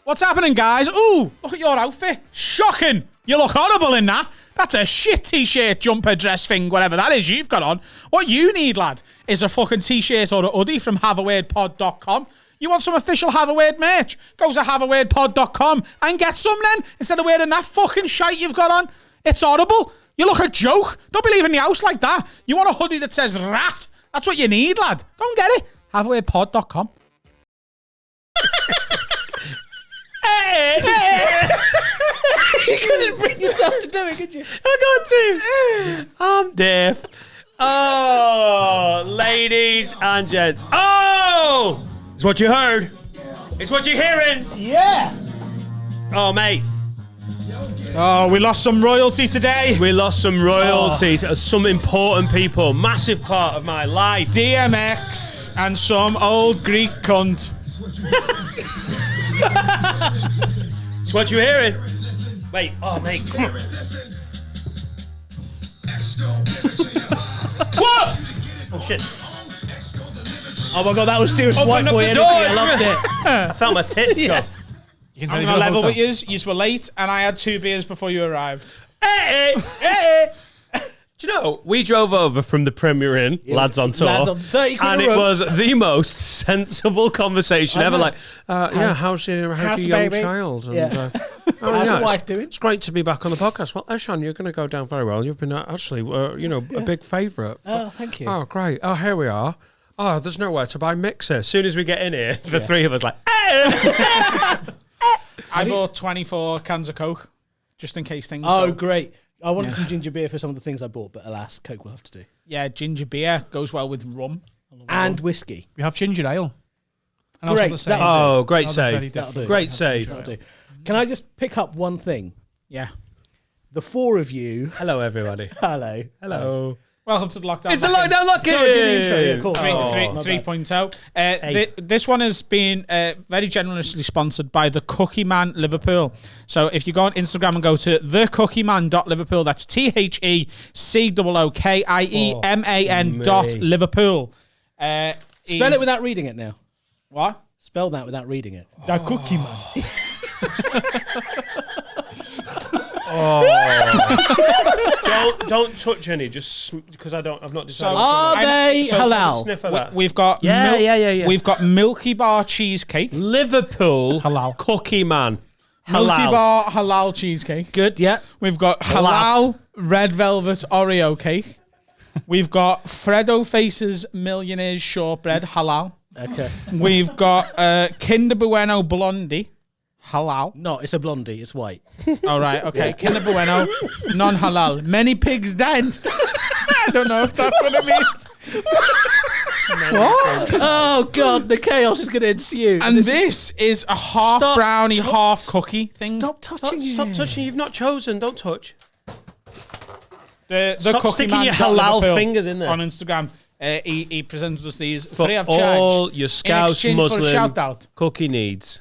What's happening, guys? Ooh, look at your outfit. Shocking. You look horrible in that. That's a shit t-shirt, jumper, dress thing, whatever that is you've got on. What you need, lad, is a fucking t-shirt or a hoodie from haveawordpod.com. You want some official Have a Word merch? Go to haveawordpod.com and get some then, instead of wearing that fucking shite you've got on. It's horrible. You look a joke. Don't be leaving the house like that. You want a hoodie that says rat? That's what you need, lad. Go and get it. Haveawordpod.com. Hey! You couldn't bring yourself to do it, could you? I got to. I'm deaf. Oh, ladies and gents. Oh! It's what you heard. It's what you're hearing. Yeah. Oh, mate. Oh, we lost some royalty today. We lost some royalty to some important people. Massive part of my life. DMX and some old Greek cunt. It's what you're hearing. Wait, oh mate, come on. What? Oh shit. Oh my god, that was serious Open white up boy the energy. door. I loved it. I felt my tits go. I'm going to level with you. You were late and I had 2 beers before you arrived. Hey, hey. Do you know, we drove over from the Premier Inn, lads on tour, Lads on 30 quid and a it room. was the most sensible conversation ever. Like, yeah, how's your the young baby? child? And, Yeah. oh, How's yeah, your wife doing? It's great to be back on the podcast. Well, Eshan, you're going to go down very well. You've been actually, a big favourite. Oh, thank you. Oh, great. Oh, here we are. Oh, there's nowhere to buy mixer. As soon as we get in here, the three of us like, I bought 24 cans of Coke, just in case things Oh, go. great. I wanted some ginger beer for some of the things I bought, but alas, Coke will have to do. Yeah, ginger beer goes well with rum. And whiskey. We have ginger ale. And Great, also the same. oh, great Another very save. different. Great save. That'll do. Can I just pick up one thing? Yeah. The 4 of you. Hello, everybody. Hello. Hello. Welcome to the lockdown. It's the Lock-in. lockdown lock-in. Sorry, do the intro, yeah, cool. Oh, 3.0. This one has been very generously sponsored by the Cookie Man Liverpool. So if you go on Instagram and go to thecookie-man.liverpool, that's TheCookieMan.Liverpool. Spell it without reading it now. What? Spell that without reading it. The Cookie Man. Don't touch any, just because I've not decided. Are they halal? Sniff of that. We've got Yeah. We've got Milky Bar cheesecake. Liverpool Halal. Cookie Man. Milky Halal. Bar halal cheesecake. Good, yeah. We've got halal red velvet Oreo cake. We've got Fredo Face's Millionaire's Shortbread halal. Okay. We've got Kinder Bueno Blondie halal. No, it's a blondie. It's white. All right, okay. Kinder Bueno non-halal. Many pigs died. I don't know if that's what it means. Oh, God. The chaos is going to ensue. And this is a half Stop. brownie, half cookie thing. Stop touching Stop touching. You've not chosen. Don't touch. The Stop Cookie sticking Man your halal Liverpool fingers in there. on Instagram. He presents us these For free of charge. all your in Scouse exchange for a Muslim shout out. cookie needs.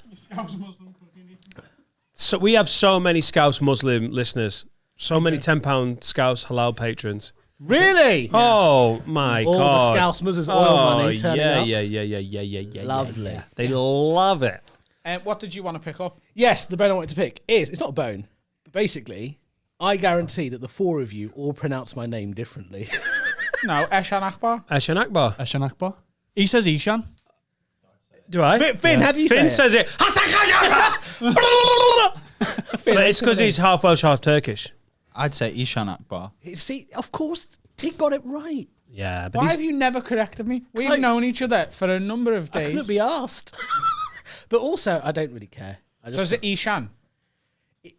So we have so many Scouse Muslim listeners. So many £10 Scouse halal patrons. Really? Oh my All God! the Scouse Muzzers oil money turning up. Yeah. Lovely. Yeah. They love it. What did you want to pick up? Yes, the bone I wanted to pick it's not a bone, but basically, I guarantee that the 4 of you all pronounce my name differently. No, Eshan Akbar. Ashan Akbar. Eshan Akbar. He says Ishan. Do I? Finn, how do you Finn say it? says it. But it's because he's half Welsh, half Turkish. I'd say Ishan Akbar. See, of course, he got it right. Yeah, but Why have you never corrected me? We've like- known each other for a number of I couldn't days. be asked. But also, I don't really care. I So is just it Ishan?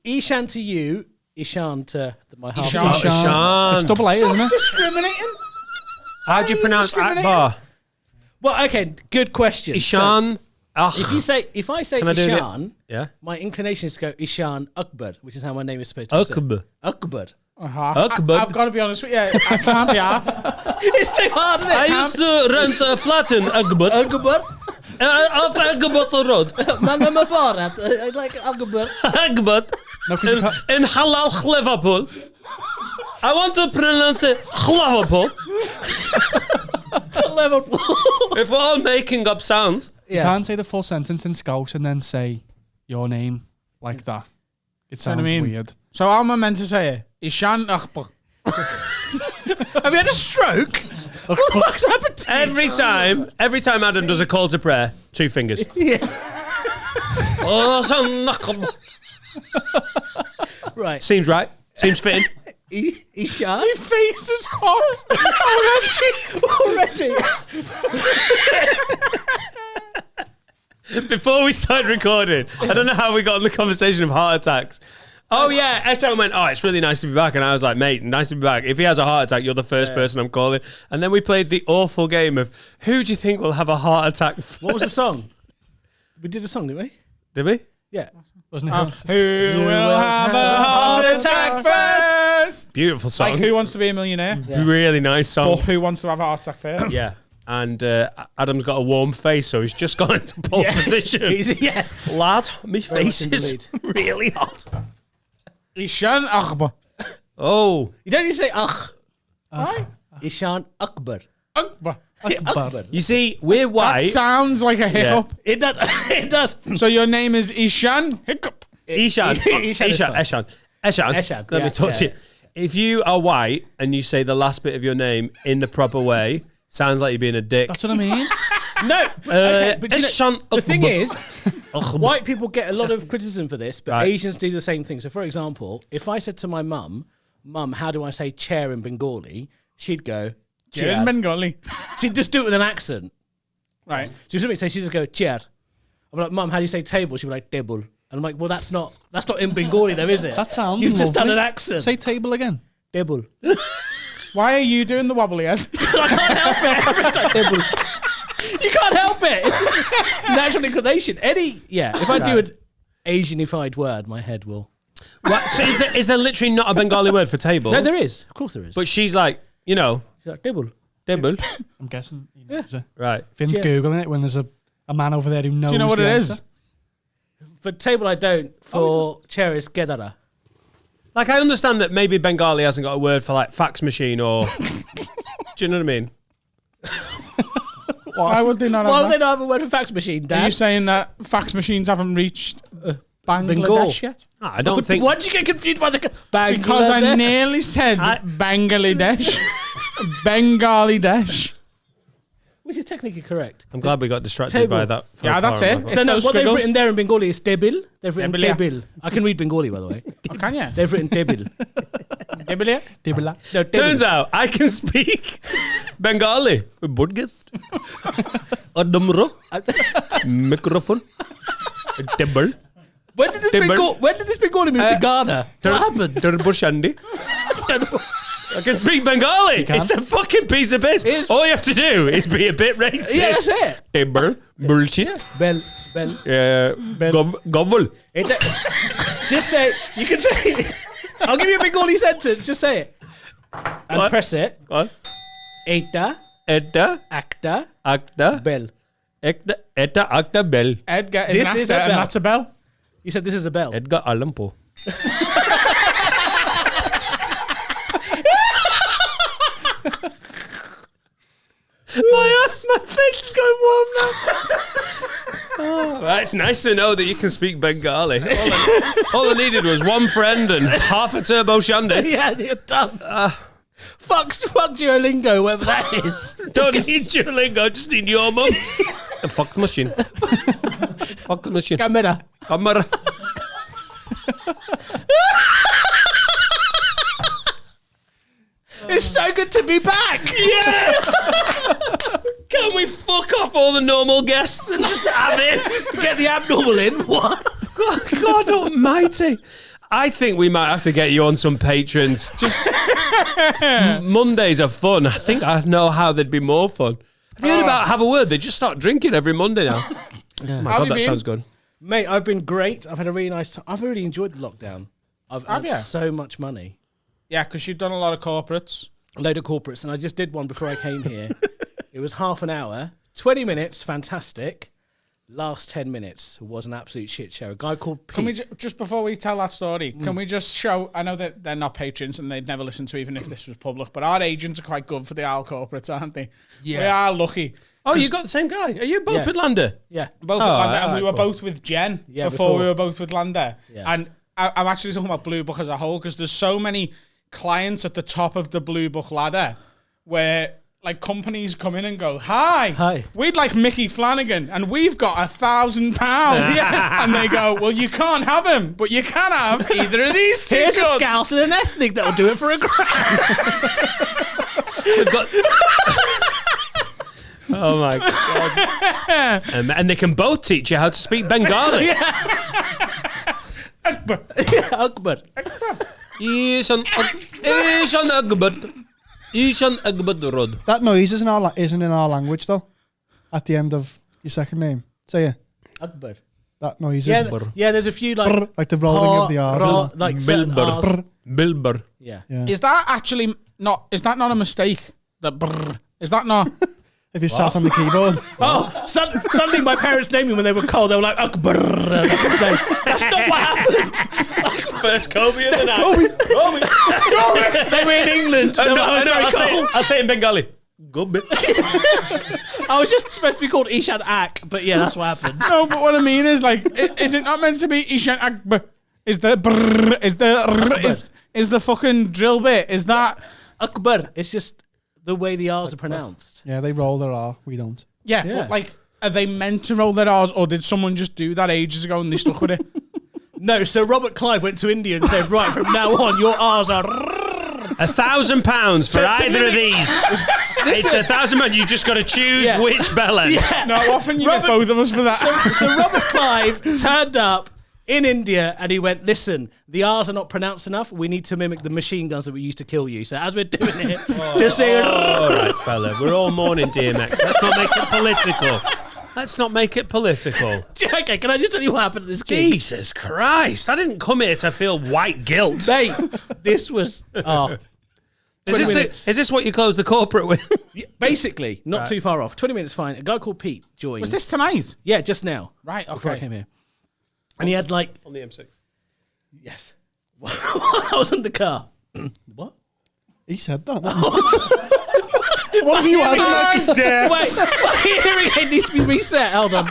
Ishan to you, Ishan to my half. Ishan. brother. Ashan. It's double A, isn't it? Discriminating? How do you pronounce Akbar? Well, okay, good question. Ishan. So, if I say Can I do it? Ishan, Yeah. my inclination is to go Ishan Akbar, which is how my name is supposed to be said. Akbar. Akbar. Akbar. I've got to be honest with you. I can't be asked. It's too hard, isn't it? I used to rent a flat in Akbar. Akbar. Off Akbar Road. Mama Mubarak. I like Akbar. Akbar. No, 'cause you can't- In Halal Liverpool. I want to pronounce it Liverpool. Liverpool. If we're all making up sounds. you can't say the full sentence in Scouse and then say your name like that. It know what sounds I mean? weird. So how am I meant to say it? Ishan Akbar. Have you had a stroke? What the fuck's happened to you? Every time Adam does a call to prayer, 2 fingers. Yeah. Right. Seems right. Seems fitting. Ishan? Your face is hot. Already? Before we started recording, I don't know how we got on the conversation of heart attacks. Oh yeah, Eshon went, oh, it's really nice to be back. And I was like, mate, nice to be back. If he has a heart attack, you're the first person I'm calling. And then we played the awful game of who do you think will have a heart attack first? What was the song? We did a song, didn't we? Did we? Yeah. Wasn't it? Who will have a heart attack first? Beautiful song. Like Who Wants to Be a Millionaire? Really nice song. But who wants to have a heart attack first? Yeah. And Adam's got a warm face, so he's just gone into pole position. Yeah. Lad, my Very face much in the is lead. really hot. Ishan Akbar. Oh. You don't need to say ugh. Right? Ishan Akbar. Akbar. Akbar. You see, we're That white. sounds like a hiccup. It does. It does. So your name is Ishan Hiccup. Eshan. Eshan. Let me talk to you. If you are white and you say the last bit of your name in the proper way, sounds like you're being a dick. That's what I mean. No. Okay, but you know, Eshan the thing Akbar. is, white people get a lot of criticism for this, but Right. Asians do the same thing. So, for example, if I said to my mum, how do I say chair in Bengali? She'd go, Chair in chair. Bengali. She'd just do it with an accent. Right. So she'd just go, chair. I'm like, Mum, how do you say table? She'd be like, table. And I'm like, well, that's not in Bengali though, is it? That sounds You've just done lovely. an accent. Say table again. table. Why are you doing the wobbly head? I can't help it. Every time. Table. You can't help it. It's just natural inclination. If I do an Asianified word, my head will. What? So is there literally not a Bengali word for table? No, there is. Of course there is. But she's like, She's like, table. table. I'm guessing. He knows it. Right. Finn's Yeah. Googling it when there's a man over there who knows. Do you know what the it answer. is? For table, I don't. For chair is kedara. Like, I understand that maybe Bengali hasn't got a word for, like, fax machine or... Do you know what I mean? Why would they not Why have would they that? not have a word for fax machine, Are Dad? you saying that fax machines haven't reached Bengal. Bangladesh yet? No, I don't think... Why did you get confused by the Bangladesh? Because I nearly said Bangladesh. Bengali-desh. Which is technically correct. I'm glad we got distracted Table. by that. Yeah, that's it. So no, those what they've squiggles. written there in Bengali is tebil. They've written Tebil, yeah. tebil. I can read Bengali, by the way. Oh, can you? They've written tebil. Dibble Dibla. No, tebil. Turns out I can speak Bengali. Podcast. Adamro. Microphone. Table. When did this Tebil. Bengali move to Ghana? What happened? Turbo Shandy. I can speak Bengali. It's a fucking piece of piss. is. All you have to do is be a bit racist. Yeah, that's it. Table. Bullshit. Bell. Gobble. Just say. You can say. I'll give you a Bengali sentence. Just say it. And What? press it. What? Eta. Eta. Acta. Acta. Bell. Eta acta bell. Edgar is This an is actor a and bell. that's a bell. You said this is a bell. Edgar Allan Poe. my face is going warm now. Well, it's nice to know that you can speak Bengali. All I needed was one friend and half a turbo shandy. Yeah, you're done. Fuck Duolingo, whatever that is. Don't need Duolingo, just need your mum. Fuck the machine. Fuck the machine. Camera. Camera. It's so good to be back. Yes! Can we fuck off all the normal guests and just have it? Get the abnormal in. What? God almighty. I think we might have to get you on some patrons. Just Mondays are fun. I think I know how they'd be more fun. Have you heard about Have a Word? They just start drinking every Monday now. Oh my How have God, you that been? sounds good. Mate, I've been great. I've had a really nice time. I've really enjoyed the lockdown. I've Have earned you? so much money. Yeah, because you've done a lot of corporates. A load of corporates, and I just did one before I came here. It was half an hour, 20 minutes, fantastic. Last 10 minutes was an absolute shit show. A guy called Pete. Can we just before we tell that story, can we just show? I know that they're not patrons and they'd never listen to even if this was public, but our agents are quite good for the owl corporates, aren't they? Yeah. We are lucky. Oh, you got the same guy. Are you both with Lander? Yeah. Both with Lander, and alright, we were cool. both with Jen Yeah, before we before. were both with Lander. Yeah. And I'm actually talking about Blue Book as a whole because there's so many clients at the top of the Blue Book ladder where like companies come in and go, Hi, we'd like Mickey Flanagan and we've got £1,000. And they go, well, you can't have him, but you can have either of these two. Here's a goods." Scouse and an ethnic that'll do it for £1,000. We've got. Oh my god! And they can both teach you how to speak Bengali. Akbar. Ishan Akbar. Ishan Akbar Road. That noise isn't in our language though. At the end of your second name, say it. Akbar. That noise Yeah, is yeah. There's a few like like the rolling of the R's. like certain R's. Bilber. Yeah. Yeah. Is that actually not, is that not a mistake? The brr, is that not? If you sat on the keyboard. Oh, suddenly my parents named me when they were cold. They were like Akbar. That's his name. That's not what happened. First Kobe of the night. Kobe. They were in England. They were very cold. I'll say it in Bengali. Kobe. I was just supposed to be called Ishan Ak, but yeah, that's what happened. No, but what I mean is like, is it not meant to be Ishan Akbar? Is the brr, is the rr, is the fucking drill bit? Is that? Akbar. It's just the way the R's are pronounced. Yeah, they roll their R. We don't. Yeah, but like, are they meant to roll their R's or did someone just do that ages ago and they stuck with it? No, so Robert Clive went to India and said, right, from now on, your R's are... £1,000 for either of these. It's £1,000. You just got to choose Yeah. which bellend. Yeah. No, often you get both of us for that. So Robert Clive turned up in India and he went, listen, the R's are not pronounced enough. We need to mimic the machine guns that we used to kill you. So as we're doing it, just say... All right, fella. We're all mourning DMX. Let's not make it political. Let's not make it political. Okay, can I just tell you what happened at this gig? Jesus Christ. I didn't come here to feel white guilt. Mate, this was... Is this what you close the corporate with? basically, not too far off. 20 minutes, fine. A guy called Pete joined. Was this tonight? Yeah, just now. Right, Before I okay. came here. And he had like... On the M6. Yes. I was in the car. What? He said that. What have you had? Wait, my hearing aid needs to be reset. Hold on.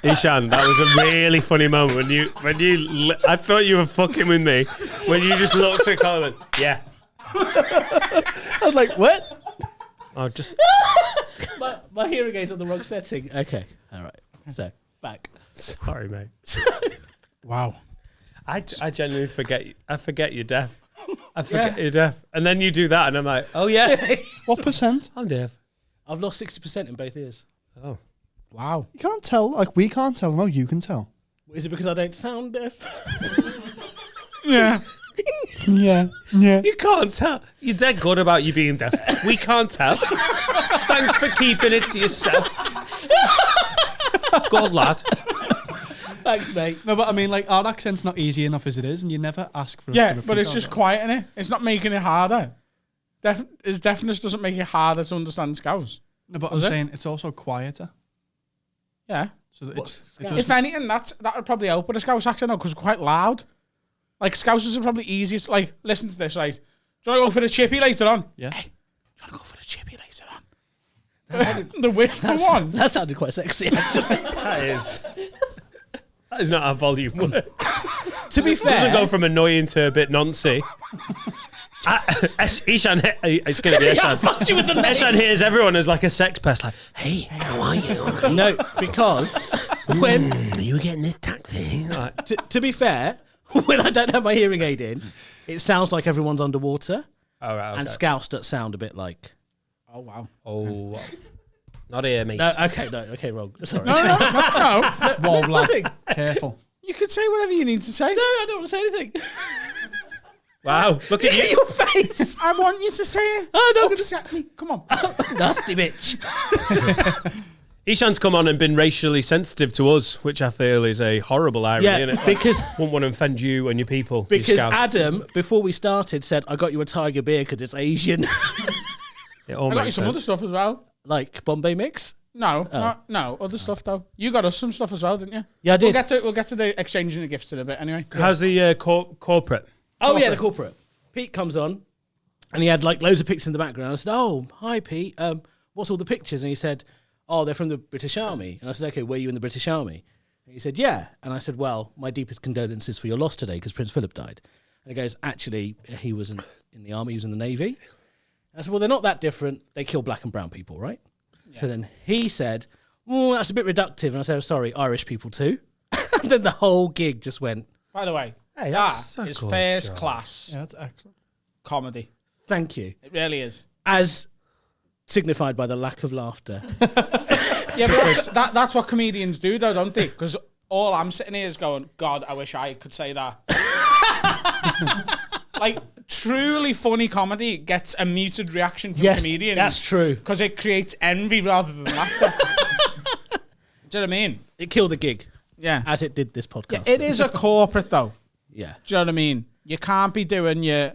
Ishan, that was a really funny moment when you I thought you were fucking with me when you just looked at Colin. Yeah. I was like, what? Oh, just My hearing aid's on the wrong setting. Okay. All right. So, back. sorry, mate. Wow. I genuinely forget. I forget you're deaf. I forget you're deaf, and then you do that, and I'm like, oh yeah, What percent? I'm deaf. I've lost 60% in both ears. Oh, Wow. You can't tell. Like we can't tell. No, you can tell. Is it because I don't sound deaf? Yeah. Yeah. Yeah. you can't tell. You're dead good about you being deaf. We can't tell. Thanks for keeping it to yourself. Good lad. Thanks, mate. No, but I mean, like our accent's not easy enough as it is, and you never ask for. Yeah, us to but repeat it's just quieting it. It's not making it harder. His deafness doesn't make it harder to understand Scouse. No, but Was I'm it? saying it's also quieter. Yeah. So that What's it Scouse? If doesn't. anything, that would probably help with a Scouse accent because it's quite loud. Like, Scousers are probably easiest. Like, listen to this, right? Do you want to go for the chippy later on? Yeah. Hey, do you want to go for the chippy later on? The whisper one. That sounded quite sexy, actually. That is not how volume works. To be It doesn't fair, go from annoying to a bit noncy. Ishan, it's going to be Ishan. fucked you with the name. Ishan hears everyone as like a sex pest, like, hey, how are you? No, because when Are you getting this tack thing? Like, to be fair, when I don't have my hearing aid in, it sounds like everyone's underwater, all right, okay. and Scouse does sound a bit like. Oh, wow. Oh, not here, mate. No, okay, wrong. Sorry. No. Whoa, lad. Nothing. Careful. You can say whatever you need to say. No, I don't want to say anything. Wow, look at you. Your face. I want you to say it. Oh, no, Upset me. Come on. Nasty bitch. Ishan's come on and been racially sensitive to us, which I feel is a horrible irony, Yeah, innit? because- Wouldn't want to offend you and your people. you Because scouse. Adam, before we started, said, I got you a tiger beer because it's Asian. It all I got you makes some sense. other stuff as well. Like Bombay mix. No, no, other stuff though. You got us some stuff as well, didn't you? Yeah, I did. We'll get to the exchanging the gifts in a bit anyway. How's the corporate? Oh, yeah, the corporate. Pete comes on, and he had like loads of pictures in the background. I said, oh, hi, Pete. What's all the pictures? And he said, oh, they're from the British Army. And I said, okay, were you in the British Army? And he said, yeah. And I said, well, my deepest condolences for your loss today because Prince Philip died. And he goes, actually, he was in the army, he was in the Navy. And I said, well, they're not that different. They kill black and brown people, right? Yeah. So then he said, oh, that's a bit reductive. And I said, oh, sorry, Irish people too. And then the whole gig just went. By the way, Hey, that a is good first job. class Yeah, that's excellent. comedy. Thank you. It really is. As signified by the lack of laughter. Yeah, but that's what comedians do, though, don't they? Because all I'm sitting here is going, God, I wish I could say that. Like, truly funny comedy gets a muted reaction from Yes, comedians. that's true. Because it creates envy rather than laughter. Do you know what I mean? It killed the gig, Yeah. as it did this podcast. Yeah, it is a corporate, though. Yeah. Do you know what I mean? You can't be doing your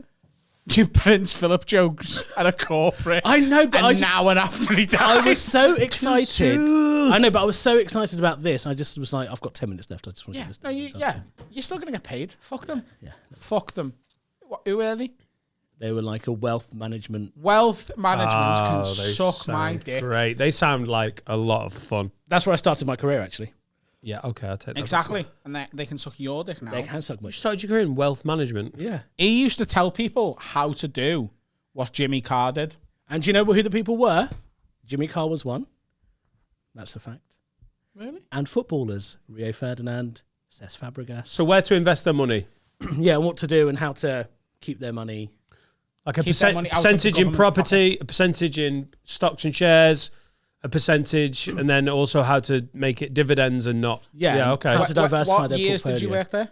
Prince Philip jokes at a corporate. I know, but an hour after he died. I was so excited. I know, but I was so excited about this. I just was like, I've got 10 minutes left. I just want to Yeah, get this no, done. you're still gonna get paid. Fuck them. Yeah. Fuck them. Who are they? They were like a wealth management. Wealth management Oh, can they suck my sound dick. Great. They sound like a lot of fun. That's where I started my career, actually. Yeah, okay, I'll take that. Exactly, and they can suck your dick now. They can suck my You started your career in wealth management. Yeah. He used to tell people how to do what Jimmy Carr did. And do you know who the people were? Jimmy Carr was one. That's a fact. Really? And footballers, Rio Ferdinand, Cesc Fabregas. So where to invest their money? Yeah, and what to do and how to keep their money. Like a Keep their money out of the percentage in government's property, a percentage in stocks and shares, a percentage, and then also how to make it dividends and not. Yeah, okay. how to diversify what their years portfolio. did you work there?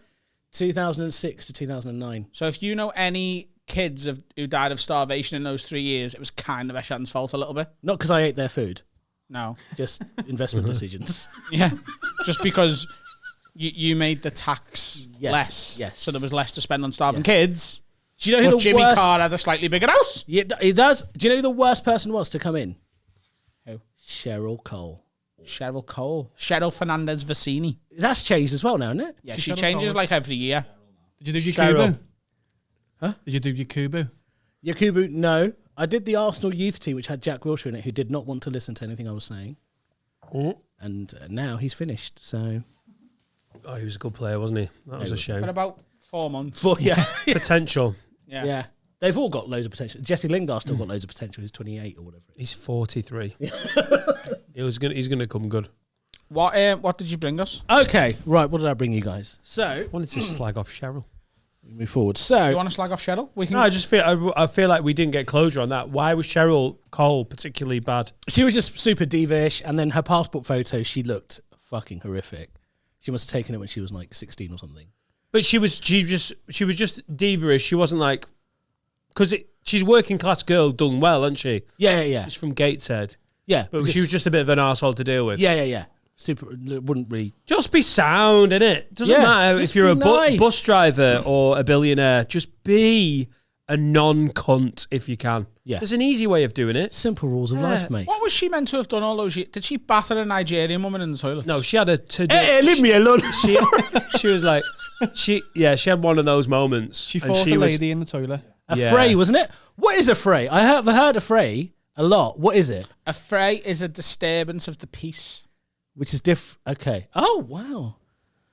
2006 to 2009. So if you know any kids who died of starvation in those 3 years, it was kind of Eshan's fault a little bit. Not because I ate their food, No. just investment decisions. Yeah. Just because you made the tax Yeah. less. Yes. So there was less to spend on starving kids. Do you know who But the Jimmy worst... Carr had a slightly bigger house. Yeah, he does. Do you know who the worst person was to come in? Who? Cheryl Cole. Cheryl Cole. Cheryl Fernandez Vicini. That's changed as well now, isn't it? Yeah, She's she Cheryl changes Cole. like every year. Did you do Cheryl. Yakubu? Huh? Did you do Yakubu? Yakubu, no. I did the Arsenal youth team, which had Jack Wilshere in it, who did not want to listen to anything I was saying. And now he's finished, so... Oh, he was a good player, wasn't he? That was a For shame. about 4 months. Yeah. Potential. Yeah. Yeah. They've all got loads of potential. Jesse Lingard's still got loads of potential. He's 28 or whatever. He's 43. He's gonna come good. What did you bring us? Okay, right. What did I bring you guys? So, I wanted to slag off Cheryl. move forward. So, You want to slag off Cheryl? We can. No, I feel like we didn't get closure on that. Why was Cheryl Cole particularly bad? she was just super diva-ish, and then her passport photo, she looked fucking horrific. She must have taken it when she was like 16 or something. But she was just diva-ish. She wasn't like, because she's working class girl done well, isn't she? Yeah. She's from Gateshead. Yeah. But she was just a bit of an arsehole to deal with. Yeah. Super, wouldn't really... Just be sound, innit? Doesn't Yeah, matter just if you're a be nice. bus driver or a billionaire. Just be a non-cunt if you can. Yeah. There's an easy way of doing it. Simple rules of life, mate. What was she meant to have done all those years? Did she batter a Nigerian woman in the toilet? No, she had a... Hey, leave me alone. She was like... She had one of those moments. She and fought a was- lady in the toilet. A Yeah. fray, wasn't it? What is a fray? I have heard a fray a lot. What is it? A fray is a disturbance of the peace. Which is different. Okay. Oh, wow.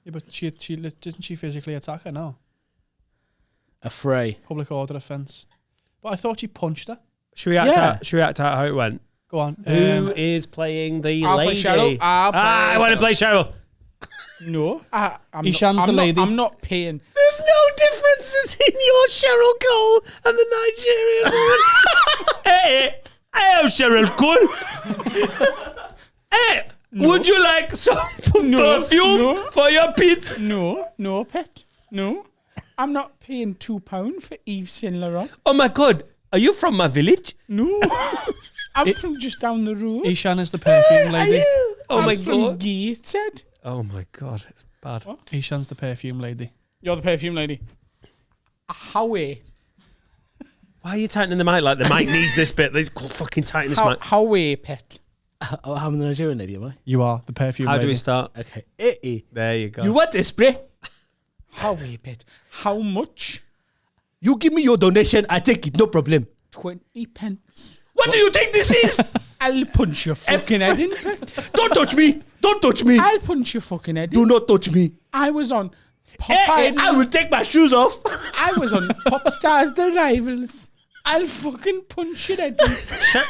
Yeah, but didn't she physically attack her? No. A fray. Public order offence. But I thought she punched her. Should we act Yeah. out? Should we act out how it went? Go on. Who is playing the I'll play lady? Cheryl. I want to play Cheryl. No. I'm Ishan's not, the I'm lady. Not, I'm not paying. There's no differences in your Cheryl Cole and the Nigerian woman. Hey, I'm Cheryl Cole. Hey, would you like some perfume for your pit? No, pet. No. I'm not paying £2 for Yves Saint Laurent. Oh my God, are you from my village? No. I'm from just down the road. Ishan is the perfume lady. Oh I'm my from God. Gateshead. Oh my God, it's bad. Ishan's the perfume lady. You're the perfume lady. Howie. Why are you tightening the mic like the mic needs this bit? Let's fucking tighten this mic. Howie, pet. Oh, I'm the Nigerian lady, am I? You are the perfume How lady. do we start? Okay. There you go. You want this spray? Howie, pet. How much? You give me your donation, I take it, no problem. 20 pence. What do you think this is? I'll punch your fucking head in, pet. Don't touch me! Don't touch me! I'll punch your fucking head in. Do not touch me! I was on Popeye. I will take my shoes off! I was on Pop Stars The Rivals. I'll fucking punch your head in.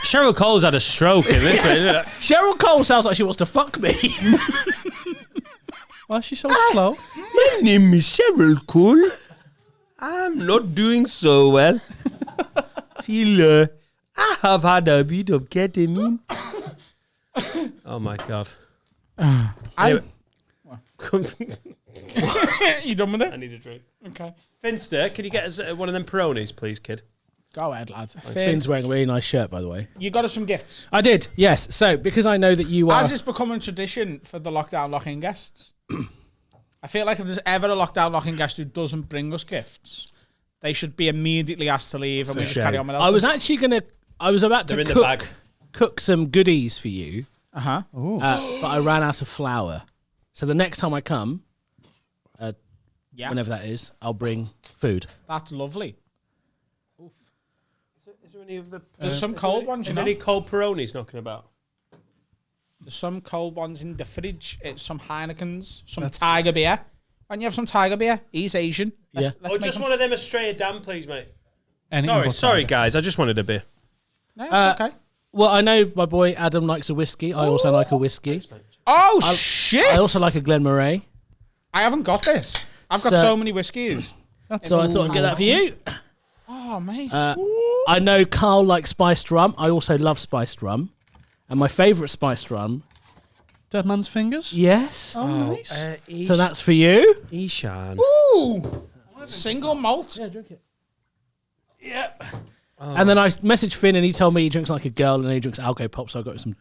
Cheryl Cole's had a stroke in this bit, isn't it? Cheryl Cole sounds like she wants to fuck me. Why is she so slow? My name is Cheryl Cole. I'm not doing so well. Feel I have had a bit of ketamine. Oh my god. Anyway. You done with I it? need a drink. Okay. Finster, can you get us one of them Peronis, please, kid? Go ahead, lads. Finn's wearing a really nice shirt, by the way. You got us some gifts. I did, yes. So, because I know that you are... Has this become a tradition for the lockdown lock-in guests? I feel like if there's ever a lockdown lock-in guest who doesn't bring us gifts, they should be immediately asked to leave and we just carry on with that. I was actually going to... I was about They're to in the bag. cook some goodies for you, Uh-huh. but I ran out of flour. So the next time I come, Yeah. whenever that is, I'll bring food. That's lovely. Is there any of the... There's some cold ones, you Is know. there any cold Peronis knocking about? There's some cold ones in the fridge. It's some Heinekens, some Tiger beer. Why don't you have some Tiger beer? He's Asian. Let's Oh, make just him- one of them Australia Dan, please, mate. Anything but Sorry, tiger. guys. I just wanted a beer. No, it's okay. Well, I know my boy Adam likes a whiskey. I also like a whiskey. Oh, shit! I also like a Glen Moray. I haven't got this. I've got So- so many whiskies. So I thought I'd get that for you. Oh, mate. I know Carl likes spiced rum. I also love spiced rum. And my favourite spiced rum, Dead man's fingers? yes. Oh, nice. So that's for you. Ishan. Ooh! Single malt. Yeah, drink it. Yep. And then I messaged Finn and he told me he drinks like a girl and he drinks alcohol pop, so I got him some.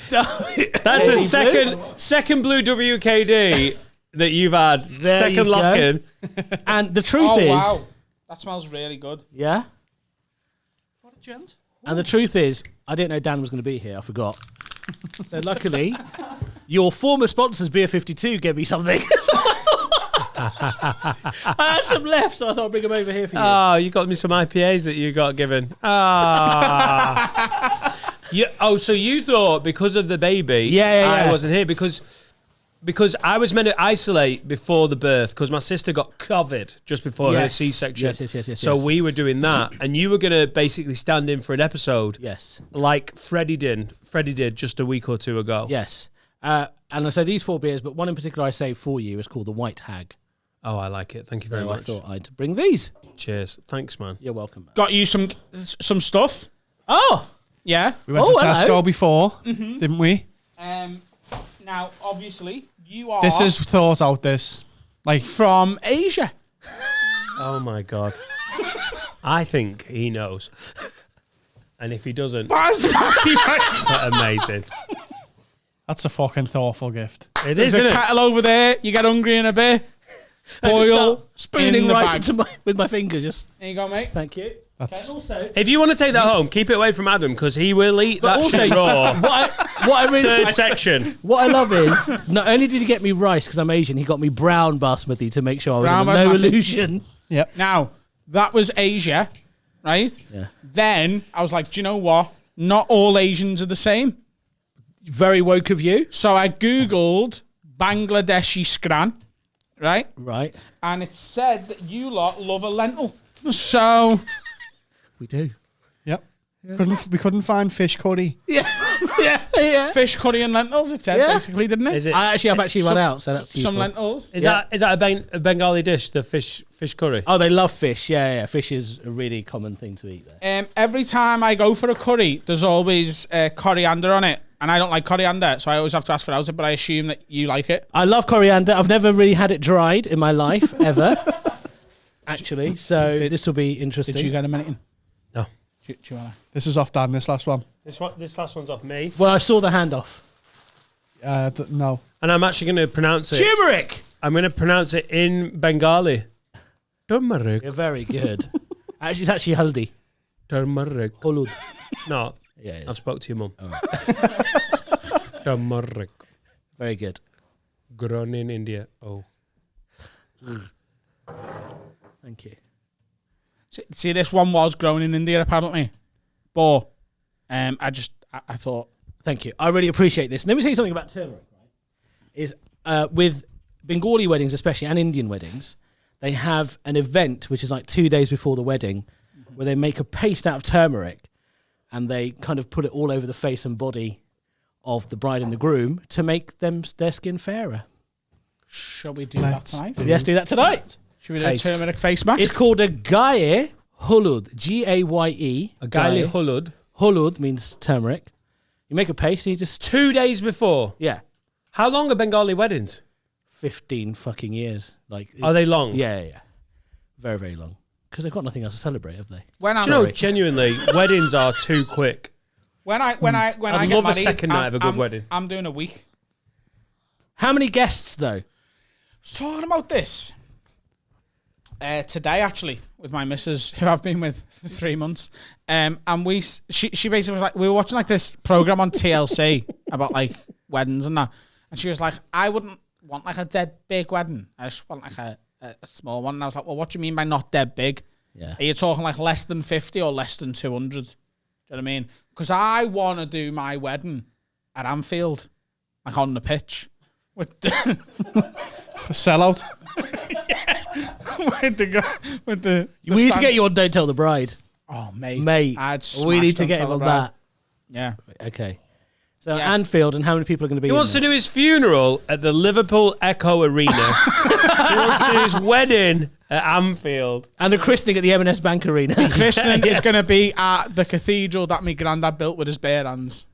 That's the second blue WKD that you've had. There Second you go. lock-in. And the truth Oh, is, wow. That smells really good. yeah. What a gent. And the truth is, I didn't know Dan was going to be here. I forgot. So luckily, your former sponsors, Beer 52, gave me something. I had some left, so I thought I'd bring them over here for you. Oh, you got me some IPAs that you got given. Ah. So you thought because of the baby, Yeah. I wasn't here because I was meant to isolate before the birth because my sister got COVID just before her Yes. C-section. Yes. So we were doing that, and you were going to basically stand in for an episode, Yes. like Freddie did just a week or two ago. Yes. And I say these 4 beers, but one in particular I saved for you is called the White Hag. Oh, I like it. Thank you very So much. I thought I'd bring these. Cheers. Thanks, man. You're welcome. Got you some stuff. Oh! Yeah. We went Oh, to hello. Tesco before, didn't we? Now, obviously, you are This is thought out, this. Like, from Asia. Oh my god. I think he knows. And if he doesn't, That's amazing. that's a fucking thoughtful gift. It There's is, a isn't it? kettle over there. You get hungry in a bit. Boil. Spooning in the right bag. into with my fingers. Just There you go, mate. thank you. That's Also, If you want to take that home, keep it away from Adam because he will eat that also shit raw. what I really Third section. what I love is not only did he get me rice because I'm Asian, he got me brown basmati to make sure I was Brown under no basmati. illusion. yep. Now, that was Asia, right? Yeah. Then I was like, do you know what? Not all Asians are the same. Very woke of you. So I Googled Bangladeshi scran, right? Right. And it said that you lot love a lentil. So, We do. Yep. We couldn't find fish curry. Yeah. fish curry and lentils, it said, Yeah. basically, didn't it? Is it? I've actually run Some- out, so that's Some useful. lentils. Is Yeah. that a Bengali dish? The fish curry. Oh, they love fish. Yeah. Fish is a really common thing to eat there. Every time I go for a curry, there's always coriander on it. And I don't like coriander, so I always have to ask for it, but I assume that you like it. I love coriander. I've never really had it dried in my life, ever. Actually, so this will be interesting. Did you get a minute in? No. Do you wanna? This is off Dan, this last one. This last one's off me. Well, I saw the handoff. No. And I'm actually going to pronounce it. Turmeric! I'm going to pronounce it in Bengali. Turmeric. You're very good. Actually, it's actually haldi. Turmeric. Holud. No. Yeah, it I is. spoke to your mum. Turmeric. Very good. Grown in India. Oh. Thank you. See, this one was grown in India, apparently. But I thought. Thank you. I really appreciate this. Let me tell you something about turmeric. Right? Is with Bengali weddings, especially, and Indian weddings, they have an event which is like 2 days before the wedding, where they make a paste out of turmeric, and they kind of put it all over the face and body of the bride and the groom to make their skin fairer. Shall we do that tonight? Yes, do that tonight. Should we do a turmeric face mask? It's called a gaye hulud. Gaye. A gaye hulud. Hulud means turmeric. You make a paste and you just... 2 days before. Yeah. How long are Bengali weddings? 15 fucking years. Like, Are they long? Yeah. Very, very long. Because they've got nothing else to celebrate, have they? When Do you know, genuinely, weddings are too quick. When I I'd get love married, a second night of a good wedding. I'm doing a week. How many guests, though? I was talking about this today, actually, with my missus, who I've been with for 3 months. And she basically was like, we were watching like this program on TLC about like weddings and that. And she was like, I wouldn't want like a dead big wedding. I just want like a small one. And I was like, well, what do you mean by not dead big? Yeah. Are you talking like less than 50 or less than 200? Do you know what I mean? Because I want to do my wedding at Anfield, like on the pitch. With the sellout. with the We need to stands. get you on Don't Tell the Bride. Oh, mate. Mate, we need to get him on that. Yeah. Okay. So Yeah. Anfield, and how many people are going to be He wants to do his funeral at the Liverpool Echo Arena. He wants to do his wedding at Anfield. And the christening at the M&S Bank Arena. Christening is going to be at the cathedral that my granddad built with his bare hands.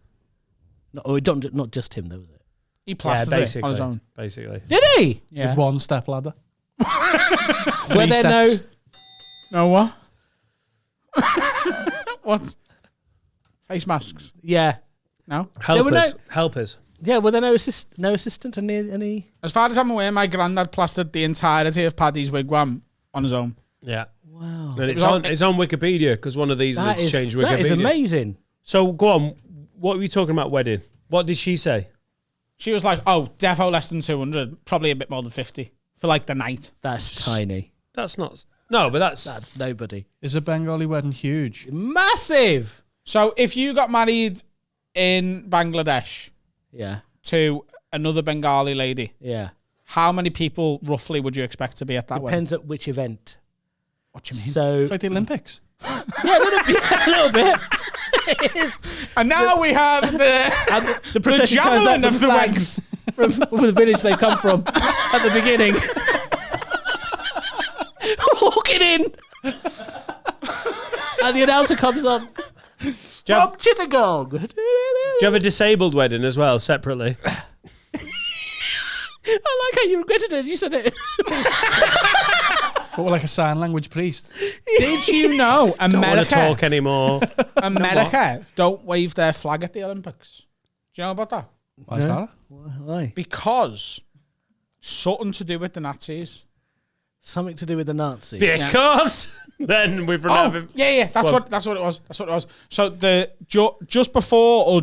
Not just him, though, was it? He plastered it basically. on his own. Basically. Did he? Yeah. With one step ladder. Were there no... steps. No, what? What? Face masks? Yeah. No? There were Help us. Yeah, were there no assistant and any... As far as I'm aware, my granddad plastered the entirety of Paddy's wigwam on his own. Yeah. Wow. And it's on Wikipedia because one of these lids changed Wikipedia. That is amazing. So go on. What were you talking about wedding? What did she say? She was like, oh, defo less than 200, probably a bit more than 50 for like the night. That's tiny. That's not... No, but That's nobody. Is a Bengali wedding huge? Massive! So if you got married in Bangladesh Yeah. to another Bengali lady, Yeah. how many people roughly would you expect to be at that wedding? Depends at which event. What do you mean? So... It's like the Olympics. Yeah, a little bit. It is. And now we have The procession turns javelin up of with the flags from the village they come from at the beginning. Walking in. And the announcer comes up. From Chittagong. Do you have a disabled wedding as well, separately? I like how you regretted it as you said it. But we're like a sign language priest. Did you know Don't want to America, talk anymore. America don't wave their flag at the Olympics? Do you know about that? Why is that? Why? Because something to do with the Nazis. Something to do with the Nazis. Because then we've run out of... Yeah. That's what it was. So just before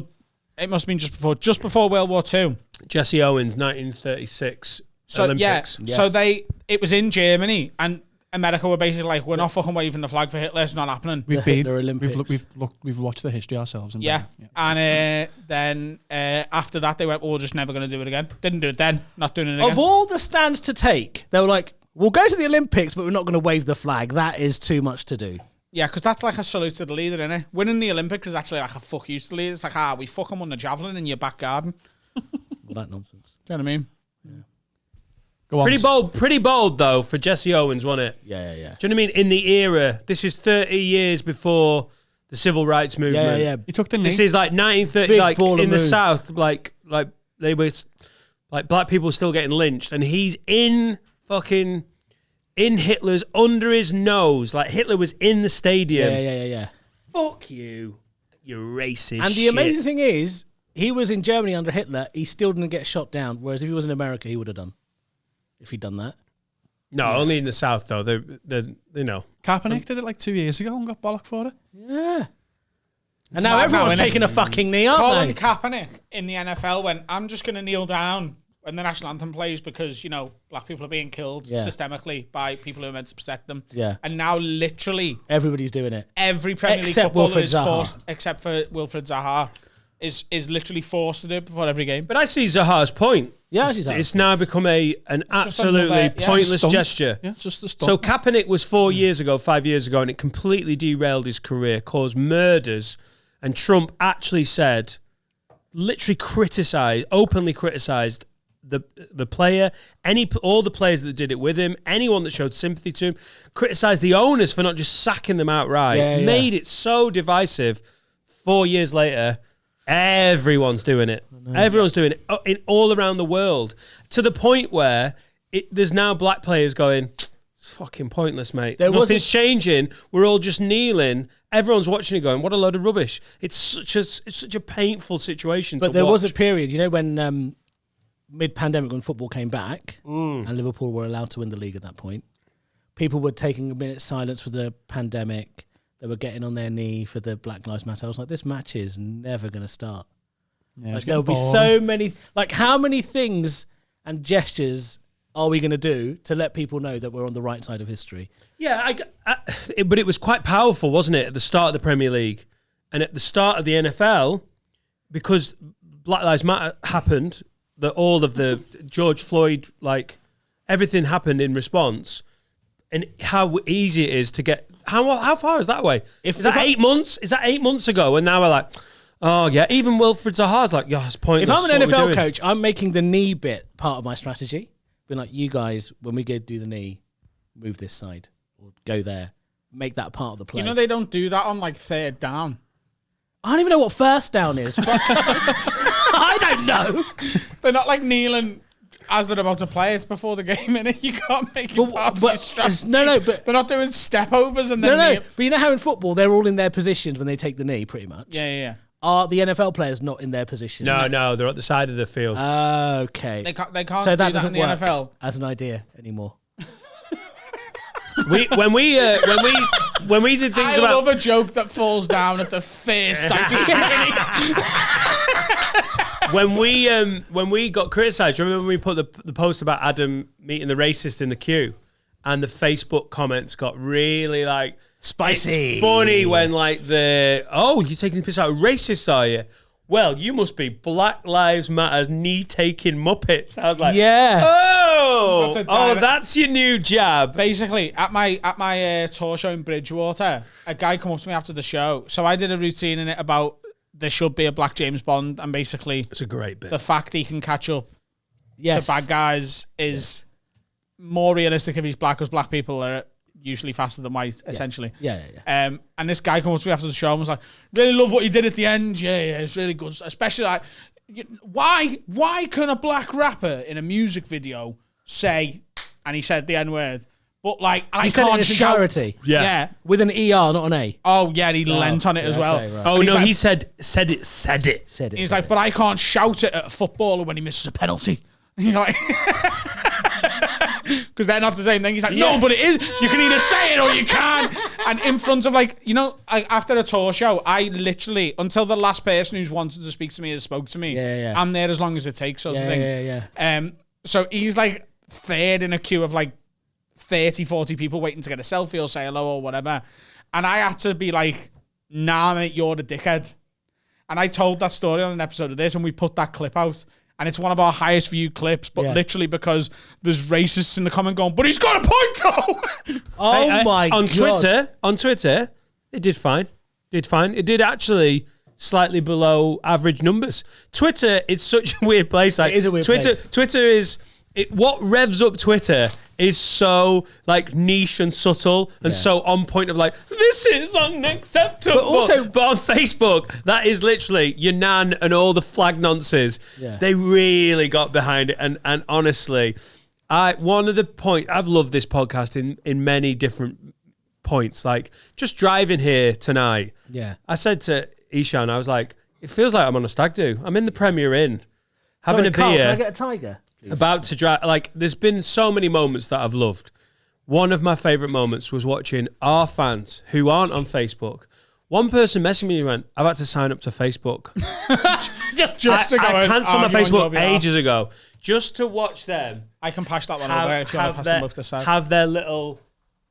World War II. Jesse Owens, 1936 So Olympics. yeah, so it was in Germany, and America were basically like, we're not fucking waving the flag for Hitler. It's not happening. We've been. Hitler Olympics. We've watched the history ourselves. And Yeah. And then after that, they went, well, we're just never going to do it again. Didn't do it then. Not doing it again. Of all the stands to take, they were like, we'll go to the Olympics, but we're not going to wave the flag. That is too much to do. Yeah, because that's like a salute to the leader, innit? Winning the Olympics is actually like a fuck you to the leader. It's like, we fuck them on the javelin in your back garden. Well, that nonsense. Do you know what I mean? Go on. Pretty bold though for Jesse Owens, wasn't it? Yeah. Do you know what I mean? In the era, this is 30 years before the civil rights movement. Yeah. He took the knee. This is like 1930, Big like baller in the move. South, like they were, like black people were still getting lynched, and he's in Hitler's under his nose, like Hitler was in the stadium. Yeah. Fuck you, you racist. And the amazing thing is, he was in Germany under Hitler. He still didn't get shot down. Whereas if he was in America, he would have done. If he'd done that. No, only in the South though. They Kaepernick did it like 2 years ago and got bollocked for it. Yeah. And It's now mad everyone's now, innit? taking a fucking knee, aren't Colin they? Kaepernick in the NFL went, I'm just going to kneel down when the national anthem plays because, black people are being killed systemically by people who are meant to protect them. Yeah. And now literally everybody's doing it. Every Premier League footballer is forced, except for Wilfred Zaha, is literally forced to do it before every game. But I see Zaha's point. Yeah, it's now become an absolutely pointless gesture. Yeah, it's just a stunt. So Kaepernick was 5 years ago, and it completely derailed his career, caused murders, and Trump actually said, literally openly criticised the player, all the players that did it with him, anyone that showed sympathy to him, criticised the owners for not just sacking them outright, made it so divisive. 4 years later, everyone's doing it. Everyone's doing it in all around the world, to the point where there's now black players going, it's fucking pointless, mate. Nothing's changing. We're all just kneeling. Everyone's watching it going, what a load of rubbish. It's such a painful situation to watch. But there was a period, when mid-pandemic, when football came back and Liverpool were allowed to win the league at that point, people were taking a minute's silence for the pandemic. They were getting on their knee for the Black Lives Matter. I was like, this match is never going to start. Yeah, there'll be so many, how many things and gestures are we going to do to let people know that we're on the right side of history? Yeah, but it was quite powerful, wasn't it, at the start of the Premier League and at the start of the NFL, because Black Lives Matter happened, that all of the George Floyd, everything happened in response, and how easy it is to get. How far is that way? Is that 8 months? Is that 8 months ago? And now we're like, oh yeah. Even Wilfred Zaha's like, yeah, it's pointless. If I'm an NFL coach, I'm making the knee bit part of my strategy. Being like, you guys, when we go do the knee, move this side or go there. Make that part of the play. They don't do that on third down. I don't even know what first down is. I don't know. They're not kneeling as they're about to play. It's before the game, innit? You can't make it part of your strategy. No, but they're not doing step overs and then no. But you know how in football they're all in their positions when they take the knee, pretty much. Yeah. Are the NFL players not in their positions? No, they're at the side of the field. Okay. They can't so do that that in the NFL as an idea anymore. When we did things I love a joke that falls down at the first sight of scrutiny. When we got criticised, remember when we put the post about Adam meeting the racist in the queue, and the Facebook comments got really spicy. It's funny when you're taking the piss out of racists, are you? Well, you must be Black Lives Matter knee-taking muppets. I was like, that's your new jab. Basically, at my tour show in Bridgewater, a guy come up to me after the show. So I did a routine in it about there should be a black James Bond, and basically, it's a great bit. The fact he can catch up to bad guys is more realistic if he's black, because black people are usually faster than white, essentially. Yeah. And this guy came up to me after the show and was like, really love what you did at the end. Yeah, it's really good. Especially why can a black rapper in a music video say, and he said the N-word, but I can't shout. Charity. Yeah. With an ER, not an A. Oh, yeah, and he lent on it as well. Right. Oh, no, he said it. He's like, but I can't shout it at a footballer when he misses a penalty. You're like, because they're not the same thing. He's like, no, but it is. You can either say it or you can't. And in front of after a tour show, I literally, until the last person who's wanted to speak to me has spoke to me, I'm there as long as it takes, sort of thing. So he's third in a queue of 30, 40 people waiting to get a selfie or say hello or whatever. And I had to be like, nah, mate, you're the dickhead. And I told that story on an episode of this, and we put that clip out. And it's one of our highest viewed clips, but literally because there's racists in the comment going, but he's got a point though. My God. On Twitter, it did fine. It did actually slightly below average numbers. Twitter, it's such a weird place. It is a weird place. Twitter is what revs up Twitter is so niche and subtle and so on point of this is unacceptable. But on Facebook, that is literally your nan and all the flag nonsense. Yeah. They really got behind it. And honestly, one of the points, I've loved this podcast in many different points. Just driving here tonight. Yeah. I said to Ishan, I was like, it feels like I'm on a stag do. I'm in the Premier Inn, having a beer. Can I get a tiger? Please. About to drive, there's been so many moments that I've loved. One of my favourite moments was watching our fans who aren't on Facebook. One person messaged me and went, I've had to sign up to Facebook. just to go I cancelled my Facebook ages ago. just to watch them. I can pass that one over if you want to pass them off the side. Have their little.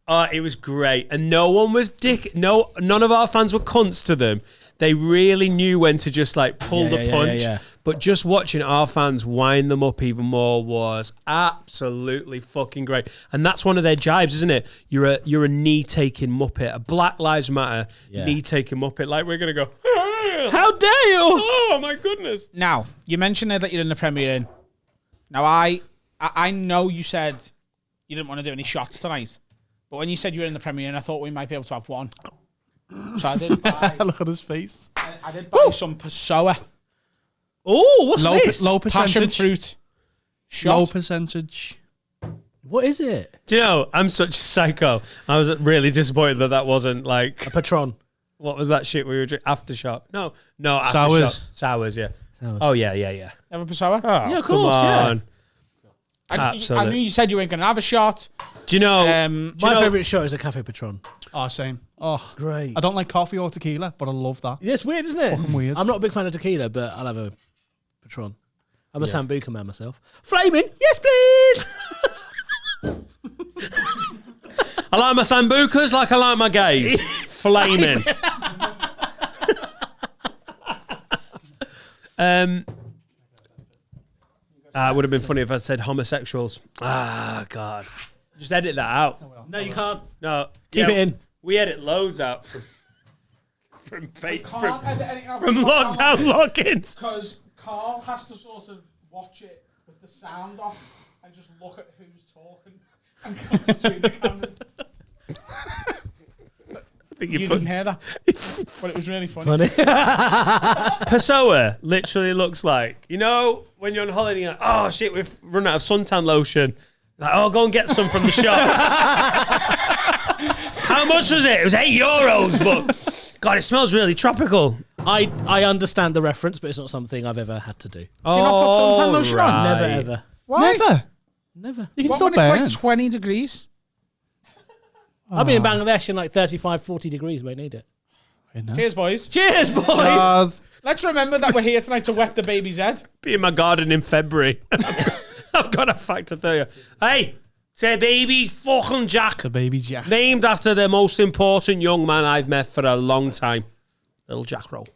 Oh, it was great, and no one was none of our fans were cunts to them. They really knew when to just like pull the punch. But just watching our fans wind them up even more was absolutely fucking great. And that's one of their jibes, isn't it? You're a knee-taking muppet, a Black Lives Matter knee-taking muppet. Like we're gonna go. How dare you? Oh my goodness! Now you mentioned there that you're in the Premier Inn. Now I know you said you didn't want to do any shots tonight, but when you said you were in the Premier Inn, I thought we might be able to have one. So I did buy. Look at his face. I did buy some Pessoa. Oh, what's this? Low Passion percentage. fruit. Shot. Low percentage. What is it? Do you know, I'm such a psycho. I was really disappointed that wasn't like... A Patron. What was that shit we were drinking? Aftershock. No, Aftershock. Sours. Sours, yeah. Sours. Oh, yeah. Have a Pessoa? Oh, Yeah, of come course, yeah. on. I knew you said you weren't going to have a shot. Do you know... My favourite shot is a Cafe Patron. Oh, same. Oh, Great. I don't like coffee or tequila, but I love that. Yeah, it's weird, isn't it? Fucking weird. I'm not a big fan of tequila, but I'll have a Patron. I'm a Sambuca man myself. Flaming? Yes, please! I like my sambucas like I like my gays. Flaming. It would have been funny if I'd said homosexuals. Ah, God. Just edit that out. No, you can't. No. Keep it in. We edit loads out from From lockdown lock-ins. Because Carl has to sort of watch it with the sound off and just look at who's talking and cut between the cameras. You didn't hear that, but it was really funny. Pessoa literally looks like, you know, when you're on holiday, you're like, oh shit, we've run out of suntan lotion. Like, oh, go and get some from the shop. How much was it? It was €8, but God, it smells really tropical. I understand the reference, but it's not something I've ever had to do. Do you not put suntan lotion on? Never, ever. Why? Never. Never. You can What, still when it's burn. like 20 degrees? I'll be in Bangladesh in like 35, 40 degrees, won't need it. Cheers, boys. Cheers, boys! Let's remember that we're here tonight to wet the baby's head. Be in my garden in February. I've got a fact to tell you. Hey, it's a baby fucking Jack. It's a baby Jack. Named after the most important young man I've met for a long time. Little Jack Roll.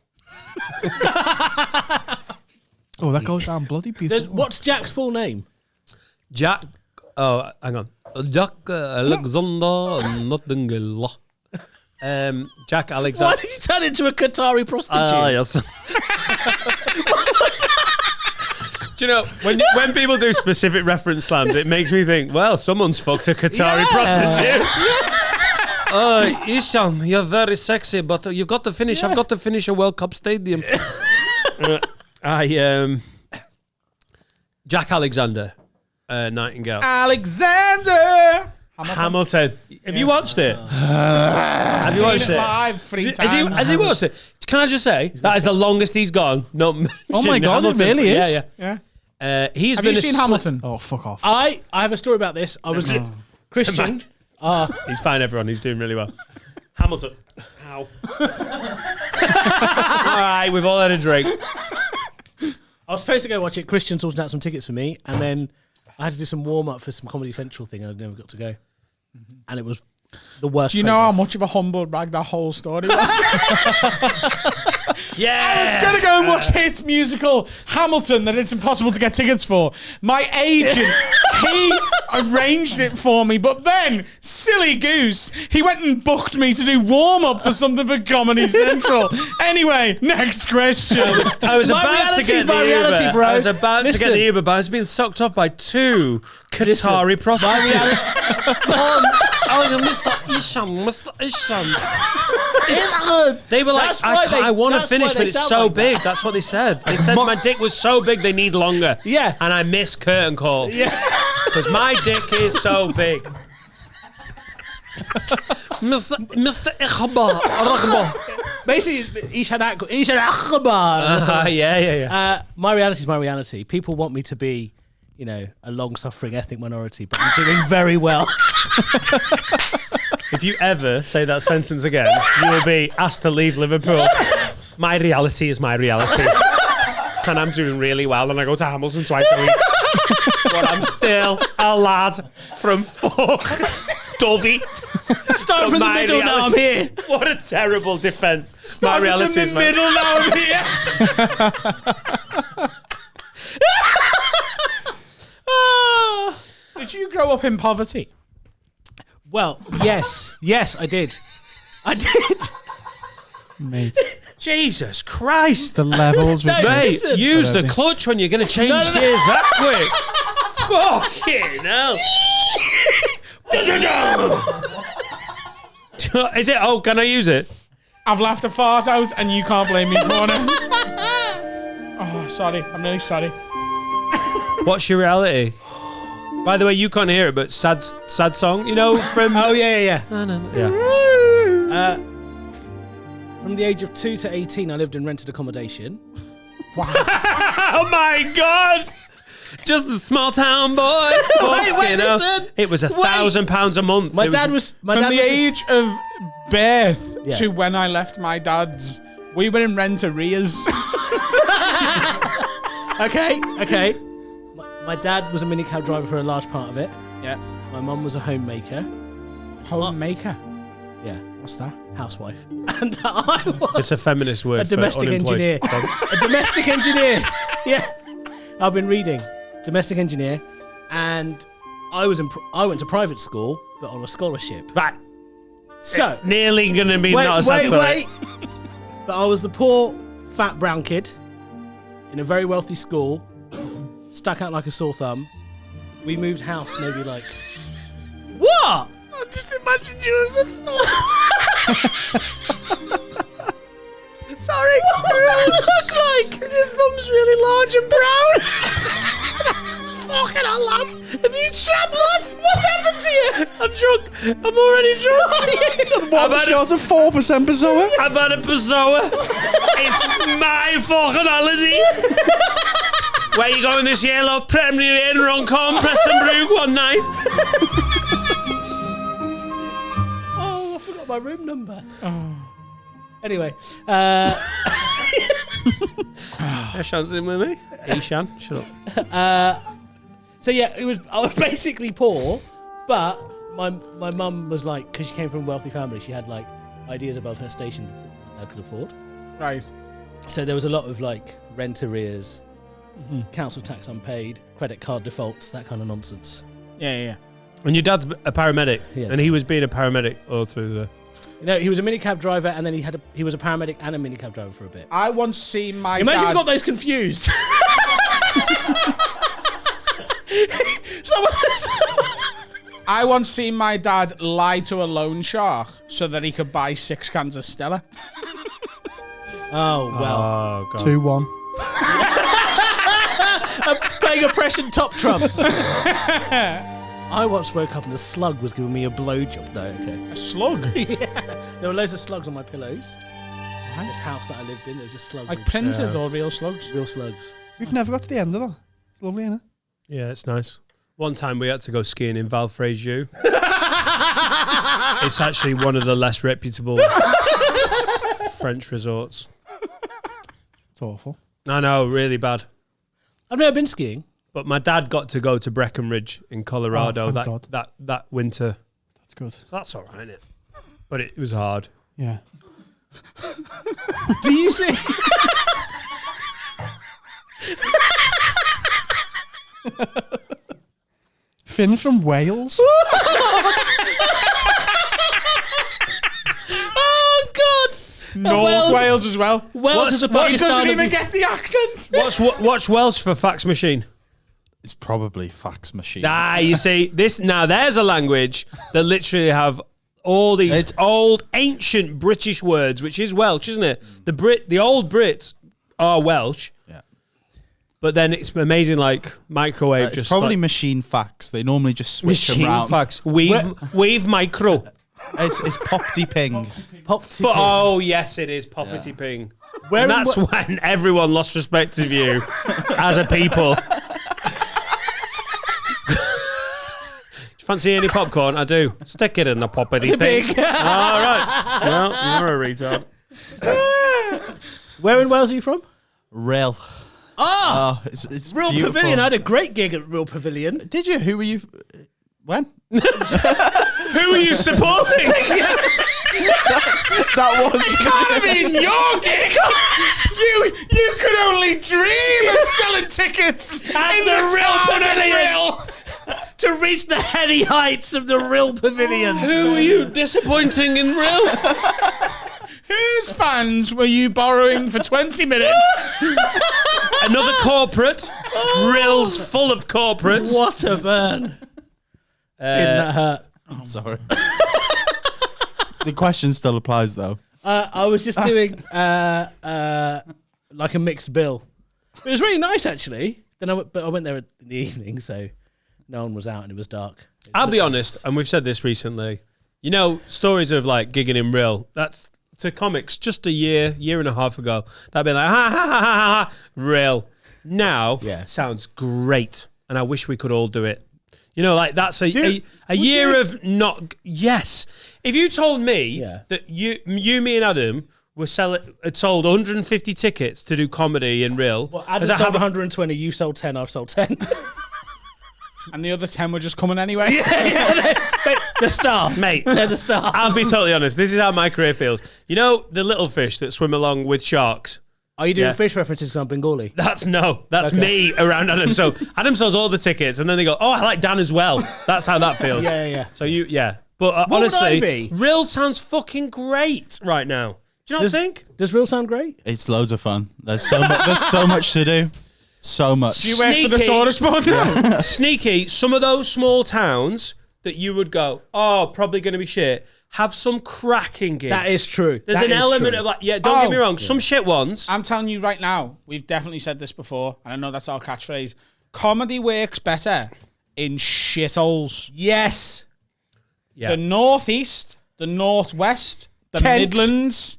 Oh, that goes down bloody beautiful. What's Jack's full name? Jack. Oh, hang on. Jack Alexander Nottingham. Jack Alexander. Why did you turn into a Qatari prostitute? Yes. Do you know, when people do specific reference slams, it makes me think, well, someone's fucked a Qatari prostitute. Isham, you're very sexy, but you've got to finish. I've got to finish a World Cup stadium. Jack Alexander, Nightingale. Alexander Hamilton. Have you watched it? Have you watched it? live 3 times. Has he watched it? Can I just say, that is the longest he's gone. Oh my God, it really is. Yeah. Yeah. He's Have been you seen Hamilton? Oh, fuck off. I have a story about this. I was Christian. He's fine, everyone. He's doing really well. Hamilton. Ow. All right, we've all had a drink. I was supposed to go watch it. Christian sorted out some tickets for me, and then I had to do some warm up for some Comedy Central thing, and I never got to go. And it was the worst. Do you know how much of a humble brag that whole story was? Yeah. I was going to go and watch hit musical Hamilton that it's impossible to get tickets for. My agent, he arranged it for me, but then, silly goose, he went and booked me to do warm-up for something for Comedy Central. Anyway, next question. I was My about to reality's get the my reality, Uber. bro. I was about to get Listen. the Uber, but I was being sucked off by 2 Qatari prostitutes. Mr. Isham. They were like, That's why I want to that's finish, why they but it's sound so like that. big. That's what they said. They said my dick was so big, they need longer. Yeah. And I missed curtain call. Yeah. Because my dick is so big. Mr. Ikhbar. Basically, Ishan Akbar. Yeah. My reality is my reality. People want me to be, you know, a long-suffering ethnic minority, but I'm doing very well. If you ever say that sentence again, you will be asked to leave Liverpool. My reality is my reality. And I'm doing really well, and I go to Hamilton twice a week. But I'm still a lad from fuck Dovey. Start from the middle now, I'm here. What a terrible defence. My Started reality from is the middle, now I'm here. Did you grow up in poverty? Well, yes, I did. Mate, Jesus Christ. the levels with Mate, listen. use the clutch when you're going to change gears that quick. Fucking hell. Is it? Oh, can I use it? I've laughed a fart out and you can't blame me for it. Oh, sorry. I'm really sorry. What's your reality? By the way, you can't hear it, but sad song, you know, from... Oh, yeah. yeah. From the age of 2 to 18, I lived in rented accommodation. Oh my God! Just a small town boy. Wait, listen. It was £1,000 a month. My dad was From the age of birth Yeah. to when I left my dad's, we were in rent arrears. Okay. My dad was a minicab driver for a large part of it. Yeah. My mum was a homemaker. Homemaker. Yeah, What's that? housewife. And I was It's a feminist word a for domestic unemployed. engineer. A domestic engineer. Yeah. I've been reading. Domestic engineer. And I went to private school, but on a scholarship. Right. So, It's nearly going to be not a sad story. wait. But I was the poor, fat, brown kid in a very wealthy school, stuck out like a sore thumb. We moved house maybe like... What? I just imagined you as a thought. Sorry. What does that look like? Your thumb's really large and brown. Fucking hell, lad. Have you trapped, lads? What's happened to you? I'm drunk. I'm already drunk. One shot of 4% Bazoa. I've had a Passoa. It's my fucking holiday. Where you going this year, love? Premier Inn, Runcorn, Prestonbrook one night. Oh, I forgot my room number. Anyway, Ishan's in with me. Ishan, shut up. so yeah, I was basically poor, but my mum was like, because she came from a wealthy family, she had like ideas above her station my dad could afford. Right. So there was a lot of like rent arrears, council tax unpaid, credit card defaults, that kind of nonsense. Yeah. And your dad's a paramedic, Yeah. and he was being a paramedic all through the... You know, he was a minicab driver, and then he was a paramedic and a minicab driver for a bit. I once seen my Imagine dad... you got those confused. I once seen my dad lie to a loan shark so that he could buy 6 cans of Stella. Oh, well. Oh, God. 2-1. Playing oppression top trumps. I once woke up and a slug was giving me a blowjob. No, okay. A slug? There were loads of slugs on my pillows. This house that I lived in, there was just slugs. Like printed or real slugs? real slugs. We've never got to the end of that. It's lovely, isn't it? Yeah, it's nice. One time we had to go skiing in Valfraiseau. It's actually one of the less reputable French resorts. It's awful. I know, really bad. I've never been skiing. But my dad got to go to Breckenridge in Colorado Oh, thank God. that winter. That's good. So that's all right, innit? But it was hard. Yeah. Do you see? Finn from Wales. Oh, God! North Wales as well. Wales is a He Pakistan doesn't of- even get the accent. Watch Welsh for fax machine. It's probably fax machine. Ah, you see, there's a language that literally have all these old, ancient British words, which is Welsh, isn't it? The old Brits are Welsh. Yeah. But then it's amazing, like microwave. It's just probably like, machine fax. They normally just switch them machine around. fax. Weave micro. It's pop-de ping. Oh yes, it is poppity ping. And that's when everyone lost respect of you as a people. Fancy any popcorn? I do. Stick it in the poppity ping. All right. Well, you're a retard. Where in Wales are you from? Real. Ah, it's Real beautiful. Pavilion. I had a great gig at Real Pavilion. Did you? Who were you? When? Who are you supporting? That was. I mean, your gig. You could only dream of selling tickets At in the Real Pavilion. To reach the heady heights of the Real Pavilion. Who are you disappointing in real? Whose fans were you borrowing for 20 minutes? Another corporate. Rill's full of corporates. What a burn. Didn't that hurt? I'm sorry. The question still applies though. I was just doing like a mixed bill. It was really nice actually. But I went there in the evening, so no one was out and it was dark. I'll be honest, and we've said this recently. You know, stories of like gigging in real. That's to comics just a year and a half ago. That'd be like ha ha ha ha ha. Real. Now sounds great, and I wish we could all do it. You know, like that's a year of not. Yes, if you told me that you, me, and Adam had sold 150 tickets to do comedy in real. Well, Adam sold 120. You sold 10. I've sold 10. And the other 10 were just coming anyway. The staff, mate. They're the staff. I'll be totally honest. This is how my career feels. You know the little fish that swim along with sharks. Are you doing fish references because I'm Bengali? That's me around Adam. So Adam sells all the tickets, and then they go, "Oh, I like Dan as well." That's how that feels. Yeah. So but What would I honestly, be? real sounds fucking great right now. Do you not think? Does real sound great? It's loads of fun. There's so much. There's so much to do. So much. Do you work for the Sneaky. tourist board now? Sneaky. Some of those small towns that you would go, oh, probably going to be shit, have some cracking gigs. That is true. There's That an is element true. of like, don't get me wrong, some shit ones. I'm telling you right now, we've definitely said this before, and I know that's our catchphrase. Comedy works better in shitholes. Yes. Yeah. The Northeast, the Northwest, the Kent. Midlands,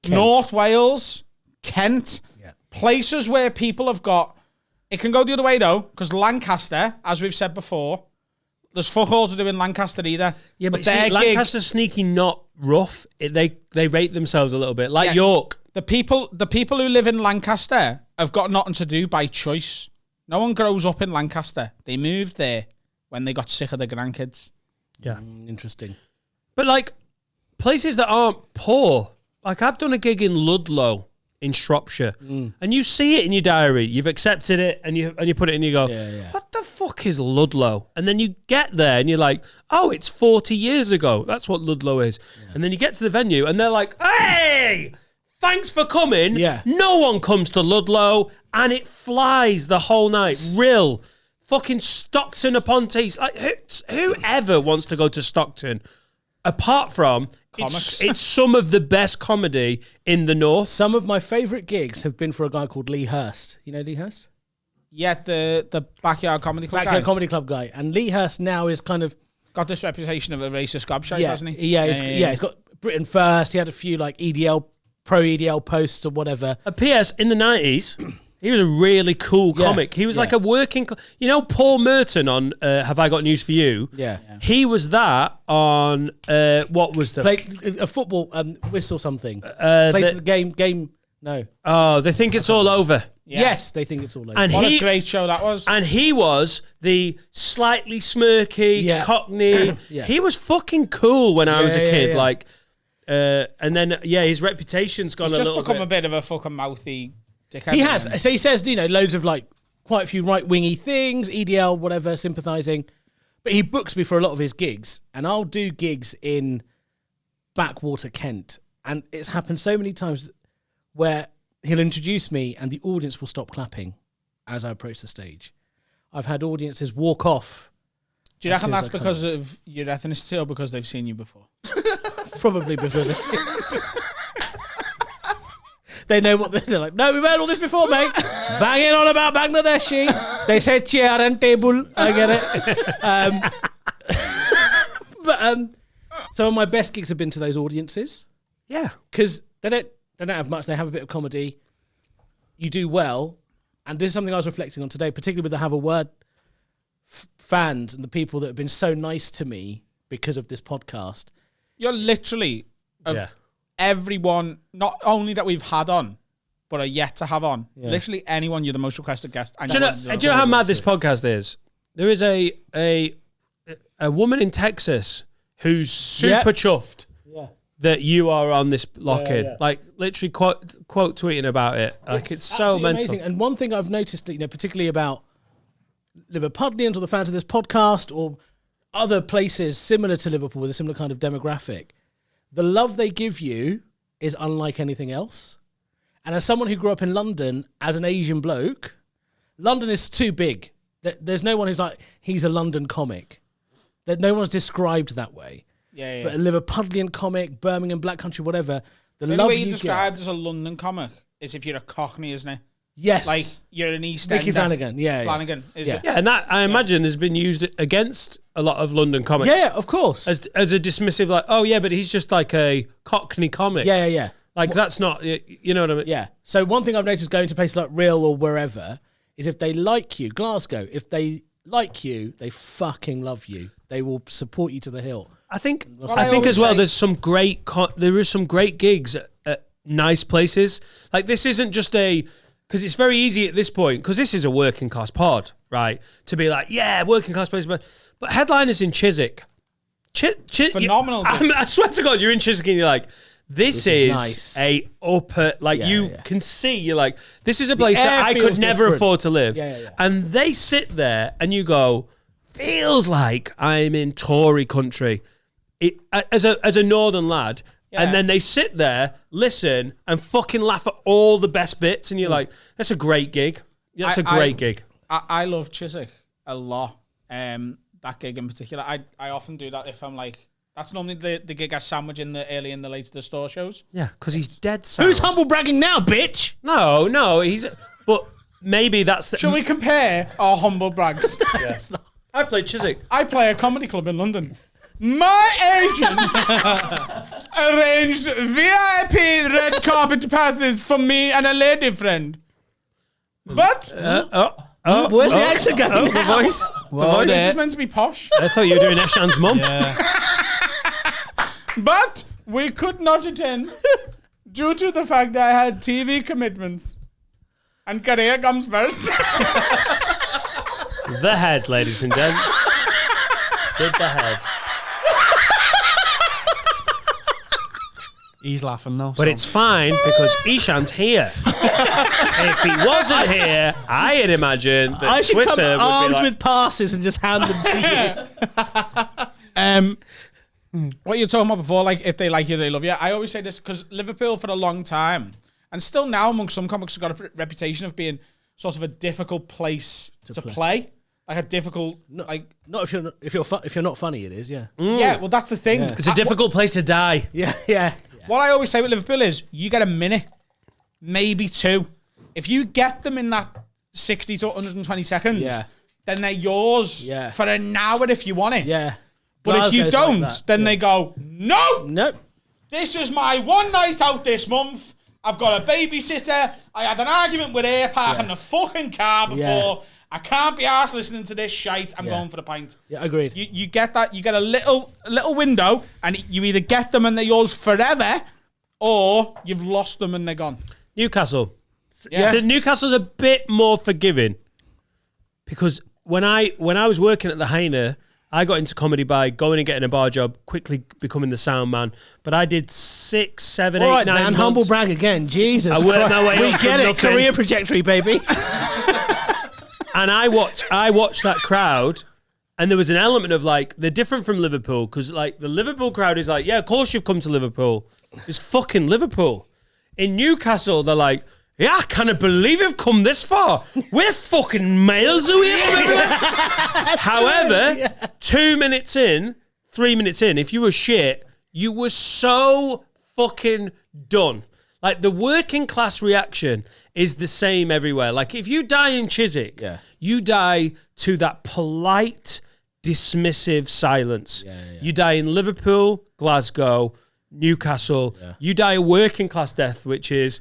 North Wales, Kent, places where people have got. It can go the other way though, because Lancaster, as we've said before, there's fuck all to do in Lancaster either. Yeah, but their see, Lancaster's sneaky, not rough. They rate themselves a little bit, like York. The people who live in Lancaster have got nothing to do by choice. No one grows up in Lancaster. They moved there when they got sick of their grandkids. Yeah. Interesting. But like places that aren't poor, like I've done a gig in Ludlow in Shropshire, and you see it in your diary. You've accepted it, and you put it in. You go, what the fuck is Ludlow? And then you get there, and you're like, oh, it's 40 years ago. That's what Ludlow is. And then you get to the venue, and they're like, hey, thanks for coming. Yeah. No one comes to Ludlow, and it flies the whole night. Real. Fucking Stockton upon Tees. Like, whoever wants to go to Stockton, apart from it's some of the best comedy in the north. Some of my favourite gigs have been for a guy called Lee Hurst. You know Lee Hurst? Yeah, the Backyard Comedy Club Backyard guy. Comedy Club guy. And Lee Hurst now is kind of... Got this reputation of a racist gobshite, hasn't he? Yeah, he's got Britain First. He had a few like pro EDL posts or whatever. P.S. in the 90s, he was a really cool comic. He was like a working... You know Paul Merton on Have I Got News For You? Yeah. He was that on... what was the... Played a football whistle something. the the game... No. Oh, They Think It's All Over. Yeah. Yes, they think it's all over. And What a great show that was. And he was the slightly smirky, cockney. He was fucking cool when I was a kid. Like, and then, his reputation's gone He's a just little become bit. a bit of a fucking mouthy dickhead. He has. So he says, loads of like quite a few right-wingy things, EDL, whatever, sympathising. But he books me for a lot of his gigs. And I'll do gigs in backwater Kent. And it's happened so many times where he'll introduce me and the audience will stop clapping as I approach the stage. I've had audiences walk off. Do you reckon that's because of your ethnicity or because they've seen you before? Probably because they know what they're like. No, we've heard all this before, mate. Banging on about Bangladeshi. They said chair and table. I get it. Some of my best gigs have been to those audiences. Yeah. Because they don't have much. They have a bit of comedy. You do well. And this is something I was reflecting on today, particularly with the Have a Word fans and the people that have been so nice to me because of this podcast. You're literally, of everyone, not only that we've had on, but are yet to have on. Literally anyone, you're the most requested guest. And Do you know how mad this podcast is? There is a woman in Texas who's super chuffed that you are on this lock-in. Like, literally quote tweeting about it. Like, it's so mental. Amazing. And one thing I've noticed, particularly about Liverpudlians or the fans of this podcast or other places similar to Liverpool with a similar kind of demographic, the love they give you is unlike anything else. And as someone who grew up in London as an Asian bloke, London is too big. There's no one who's like, he's a London comic. That no one's described that way. Yeah. But a Liverpudlian comic, Birmingham, Black Country, whatever. The only love way you you get. described as a London comic is if you're a Cockney, isn't it? Yes. Like, you're an East Mickey Ender. Flanagan, yeah. Flanagan, is it? Yeah, and that, I imagine, has been used against a lot of London comics. Yeah, of course. As a dismissive, like, oh, yeah, but he's just like a Cockney comic. Yeah. Like, that's not, you know what I mean? Yeah. So one thing I've noticed going to places like Real or wherever is if they like you, Glasgow, if they like you, they fucking love you. They will support you to the hilt. I think I as always well. say- There's some great there is some great gigs at nice places. Like, this isn't just because it's very easy at this point, because this is a working class pod, right? To be like, yeah, working class place, but headliners in Chiswick, Phenomenal. I swear to God, you're in Chiswick and you're like, this is nice. a upper, like, you can see, you're like, this is a place that air I could feels never different. afford to live. Yeah. And they sit there and you go, feels like I'm in Tory country. As a northern lad, and then they sit there, listen, and fucking laugh at all the best bits, and you're like, that's a great gig. That's a great gig. I love Chiswick a lot. That gig in particular. I often do that if I'm like, that's normally the gig I sandwich in the early and the late of the store shows. Yeah, because he's dead sound. Who's humble bragging now, bitch? No, he's... But maybe that's... Shall we compare our humble brags? I played Chiswick. I play a comedy club in London. My agent arranged VIP red carpet passes for me and a lady friend. But Where's the accent going? The voice. this is meant to be posh. I thought you were doing Eshan's mum. But we could not attend due to the fact that I had TV commitments. And career comes first. The head, ladies and gents. Did the head. He's laughing now. But it's fine because Ishan's here. If he wasn't here, I'd imagine that I should Twitter come would be armed like, with passes and just hand them to you. What you were talking about before, like if they like you, they love you. I always say this because Liverpool for a long time, and still now among some comics, have got a reputation of being sort of a difficult place to play. Like a difficult, like Not if you're not funny, it is. Yeah. yeah. Well, that's the thing. it's a difficult place to die. Yeah. What I always say with Liverpool is you get a minute, maybe two. If you get them in that 60 to 120 seconds, then they're yours for an hour if you want it. Yeah. But if you Glasgow's don't, like that. then they go, no, Nope. this is my one night out this month. I've got a babysitter. I had an argument with her parking the fucking car before. Yeah. I can't be arsed listening to this shite. I'm going for the pint. Yeah, agreed. You get that. You get a little window, and you either get them and they're yours forever, or you've lost them and they're gone. Newcastle. Yeah. So Newcastle's a bit more forgiving because when I was working at the Heine, I got into comedy by going and getting a bar job, quickly becoming the sound man. But I did 6, 7, 8, All right, 9 Dan, months. humble brag again. Jesus I worked my way We up get from it. nothing. Career trajectory, baby. And I watched that crowd, and there was an element of like, they're different from Liverpool, because like the Liverpool crowd is like, yeah, of course you've come to Liverpool. It's fucking Liverpool. In Newcastle, they're like, yeah, I can't believe you've come this far. We're fucking miles away from everywhere. However, 2 minutes in, 3 minutes in, if you were shit, you were so fucking done. Like, the working class reaction is the same everywhere. Like, if you die in Chiswick, you die to that polite, dismissive silence. You die in Liverpool, Glasgow, Newcastle. You die a working class death, which is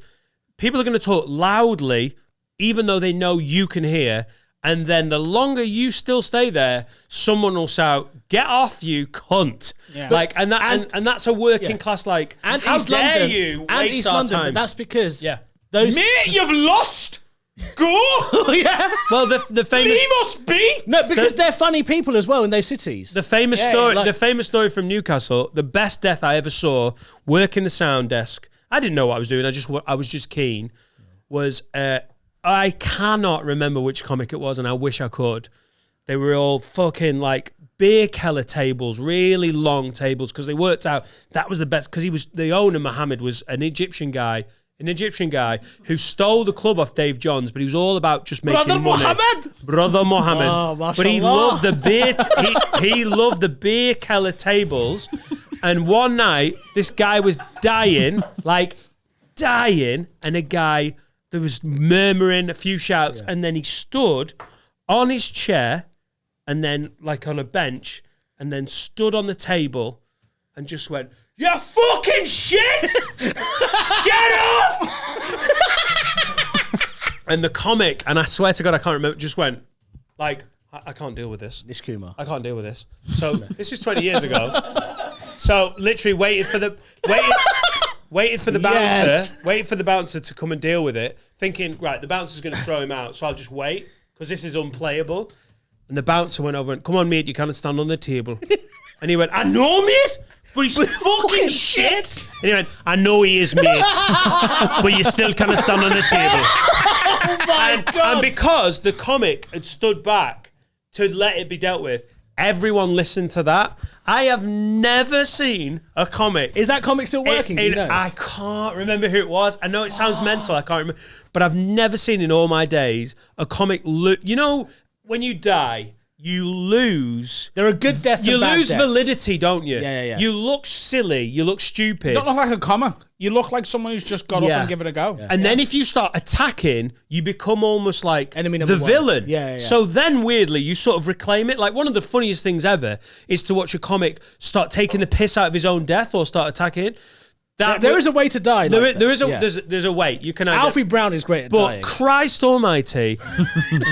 people are going to talk loudly, even though they know you can hear. And then the longer you still stay there, someone will shout, "Get off, you cunt!" Like, and that's a working class. Like, And how East dare London, you and waste East our London, time? but that's because Those Mate, you've lost. Go. yeah. Well, the famous He must be. No, because they're funny people as well in those cities. the famous Yeah, story like- the famous story from Newcastle. The best death I ever saw working the sound desk. I didn't know what I was doing. I was just keen. Was I cannot remember which comic it was, and I wish I could. They were all fucking like beer keller tables, really long tables, because they worked out that was the best. Because he was the owner. Mohammed was an Egyptian guy who stole the club off Dave Johns, but he was all about just making Brother money. Mohammed? Brother Mohammed. Oh, but he mashallah. loved the beer. He loved the beer keller tables. And one night, this guy was dying, and a guy there was murmuring, a few shouts, and then he stood on his chair, and then like on a bench, and then stood on the table, and just went, "You fucking shit! Get off!" And the comic, and I swear to God, I can't remember, just went like, I can't deal with this. Nish Kumar. I can't deal with this. So this is 20 years ago. So literally waited for the bouncer, waited for the bouncer to come and deal with it, thinking, right, the bouncer's going to throw him out, so I'll just wait because this is unplayable. And the bouncer went over and, "Come on, mate, you can't stand on the table." And he went, "I know, mate, but he's fucking shit." And he went, "I know he is, mate, but you still can't stand on the table." And because the comic had stood back to let it be dealt with, everyone listened to that. I have never seen a comic. Is that comic still working? Do you know? I can't remember who it was. I know it sounds mental. I can't remember. But I've never seen in all my days a comic. You know, when you die, you lose. There are good deaths You and bad lose deaths. validity, don't you? Yeah. You look silly. You look stupid. You don't look like a comic. You look like someone who's just got up Yeah. and given it a go. And then if you start attacking, you become almost like Enemy the number one. villain. Yeah. So then weirdly, you sort of reclaim it. Like one of the funniest things ever is to watch a comic start taking the piss out of his own death or start attacking. There is a way to die. There like is that. a Yeah. there's a way. You can either, Alfie Brown is great at but dying. Christ Almighty,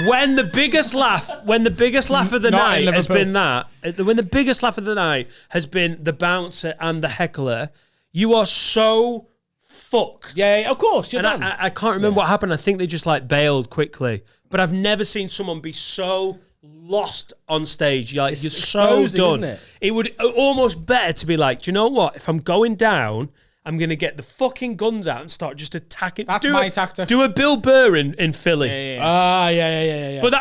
when the biggest laugh of the Not in night has Liverpool. been when the biggest laugh of the night has been the bouncer and the heckler, you are so fucked. Yeah, of course. You're And done. I can't remember what happened. I think they just like bailed quickly. But I've never seen someone be so lost on stage. You're so exposing, done. isn't it? It would almost better to be like, do you know what? If I'm going down, I'm going to get the fucking guns out and start just attacking. That's my tactic. Do a Bill Burr in Philly. Yeah. But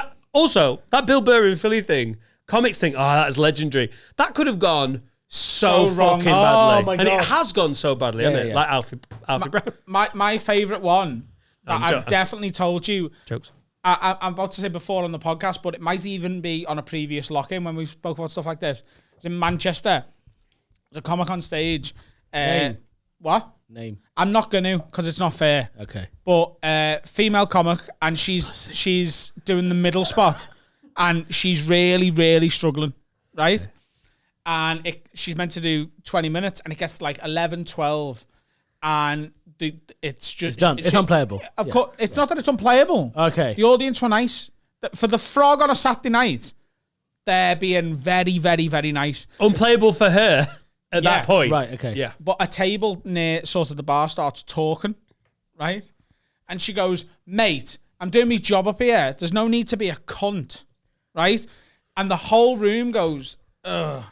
that Bill Burr in Philly thing, comics think, oh, that is legendary. That could have gone so wrong. fucking Oh, badly. my And God. it has gone so badly, hasn't it? yeah. Like Alfie Brown. My favourite one that I'm I've definitely told you. Jokes. I'm about to say before on the podcast, but it might even be on a previous lock-in when we spoke about stuff like this. It's in Manchester. There's a comic on stage. Name. What? Name. I'm not going to because it's not fair. Okay. But female comic, and she's doing the middle spot, and she's really struggling, right? And she's meant to do 20 minutes, and it gets like 11, 12, and it's just It's done. It's unplayable. Of course, it's not that it's unplayable. Okay. The audience were nice. For the frog on a Saturday night, they're being very nice. Unplayable for her at Yeah. that point. Right, okay. Yeah. But a table near sort of the bar starts talking, right? And she goes, "Mate, I'm doing my job up here. There's no need to be a cunt," right? And the whole room goes, "Ugh."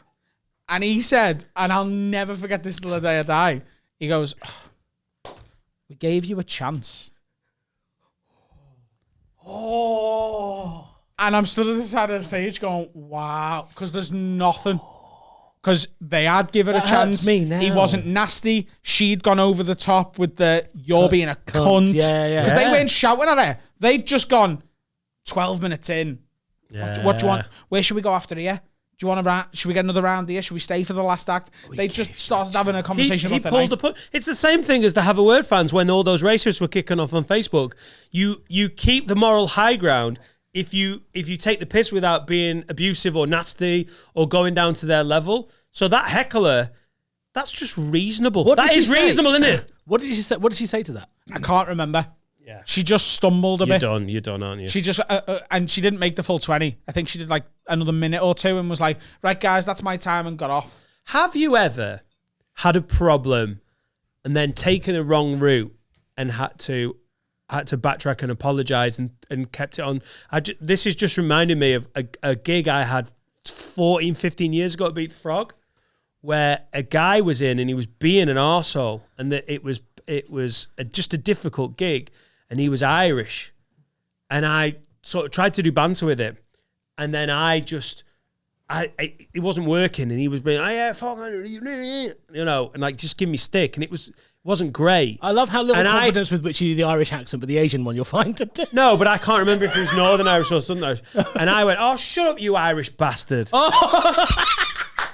And he said, and I'll never forget this till the day I die. He goes, "We gave you a chance." Oh. And I'm stood at the side of the stage going, "Wow," because there's nothing. Because they had given it a That chance. hurts me now. He wasn't nasty. She'd gone over the top with the "you're being a cunt." Yeah. Because they weren't shouting at her. They'd just gone 12 minutes in. What do you want? Where should we go after here? Do you want a round? Should we get another round here? Should we stay for the last act? They just started having a conversation He about the pulled night. the put. It's the same thing as the Have a Word fans when all those racists were kicking off on Facebook. You keep the moral high ground if you take the piss without being abusive or nasty or going down to their level. So that heckler, that's just reasonable. What did That she is say? reasonable, isn't it? What did she say? What did she say to that? I can't remember. Yeah. She just stumbled a bit. You're done, aren't you? She just, and she didn't make the full 20. I think she did like another minute or two and was like, "Right, guys, that's my time," and got off. Have you ever had a problem and then taken a wrong route and had to had to backtrack and apologise and kept it on. This is just reminding me of a gig I had 14, 15 years ago at Beat the Frog, where a guy was in and he was being an arsehole, and that it was just a difficult gig, and he was Irish, and I sort of tried to do banter with him, and then it wasn't working, and he was being, oh yeah, fuck, and like just give me stick, and it wasn't great. I love how little confidence with which you do the Irish accent, but the Asian one you're fine to do. No, but I can't remember if it was Northern Irish or Southern Irish. And I went, oh, shut up, you Irish bastard.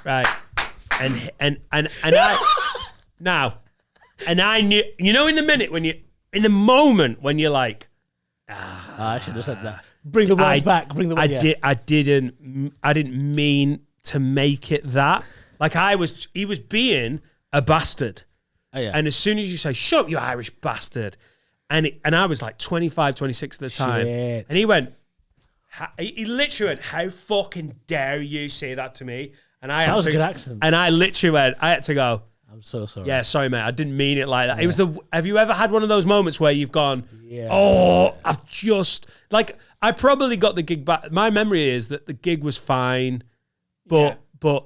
Right. And I knew, in the moment when you're like, I should have said that. Bring the words back. Bring the words back. I didn't mean to make it that. Like he was being a bastard. Oh, yeah. And as soon as you say, shut up, you Irish bastard. And I was like 25, 26 at the time. Shit. And he went, he literally went, how fucking dare you say that to me? And that was a good accent. And I literally went, I had to go, I'm so sorry. yeah, sorry, mate. I didn't mean it like that. Yeah. It was have you ever had one of those moments where you've gone, yeah. Oh, I've just, like, I probably got the gig back. My memory is that the gig was fine. But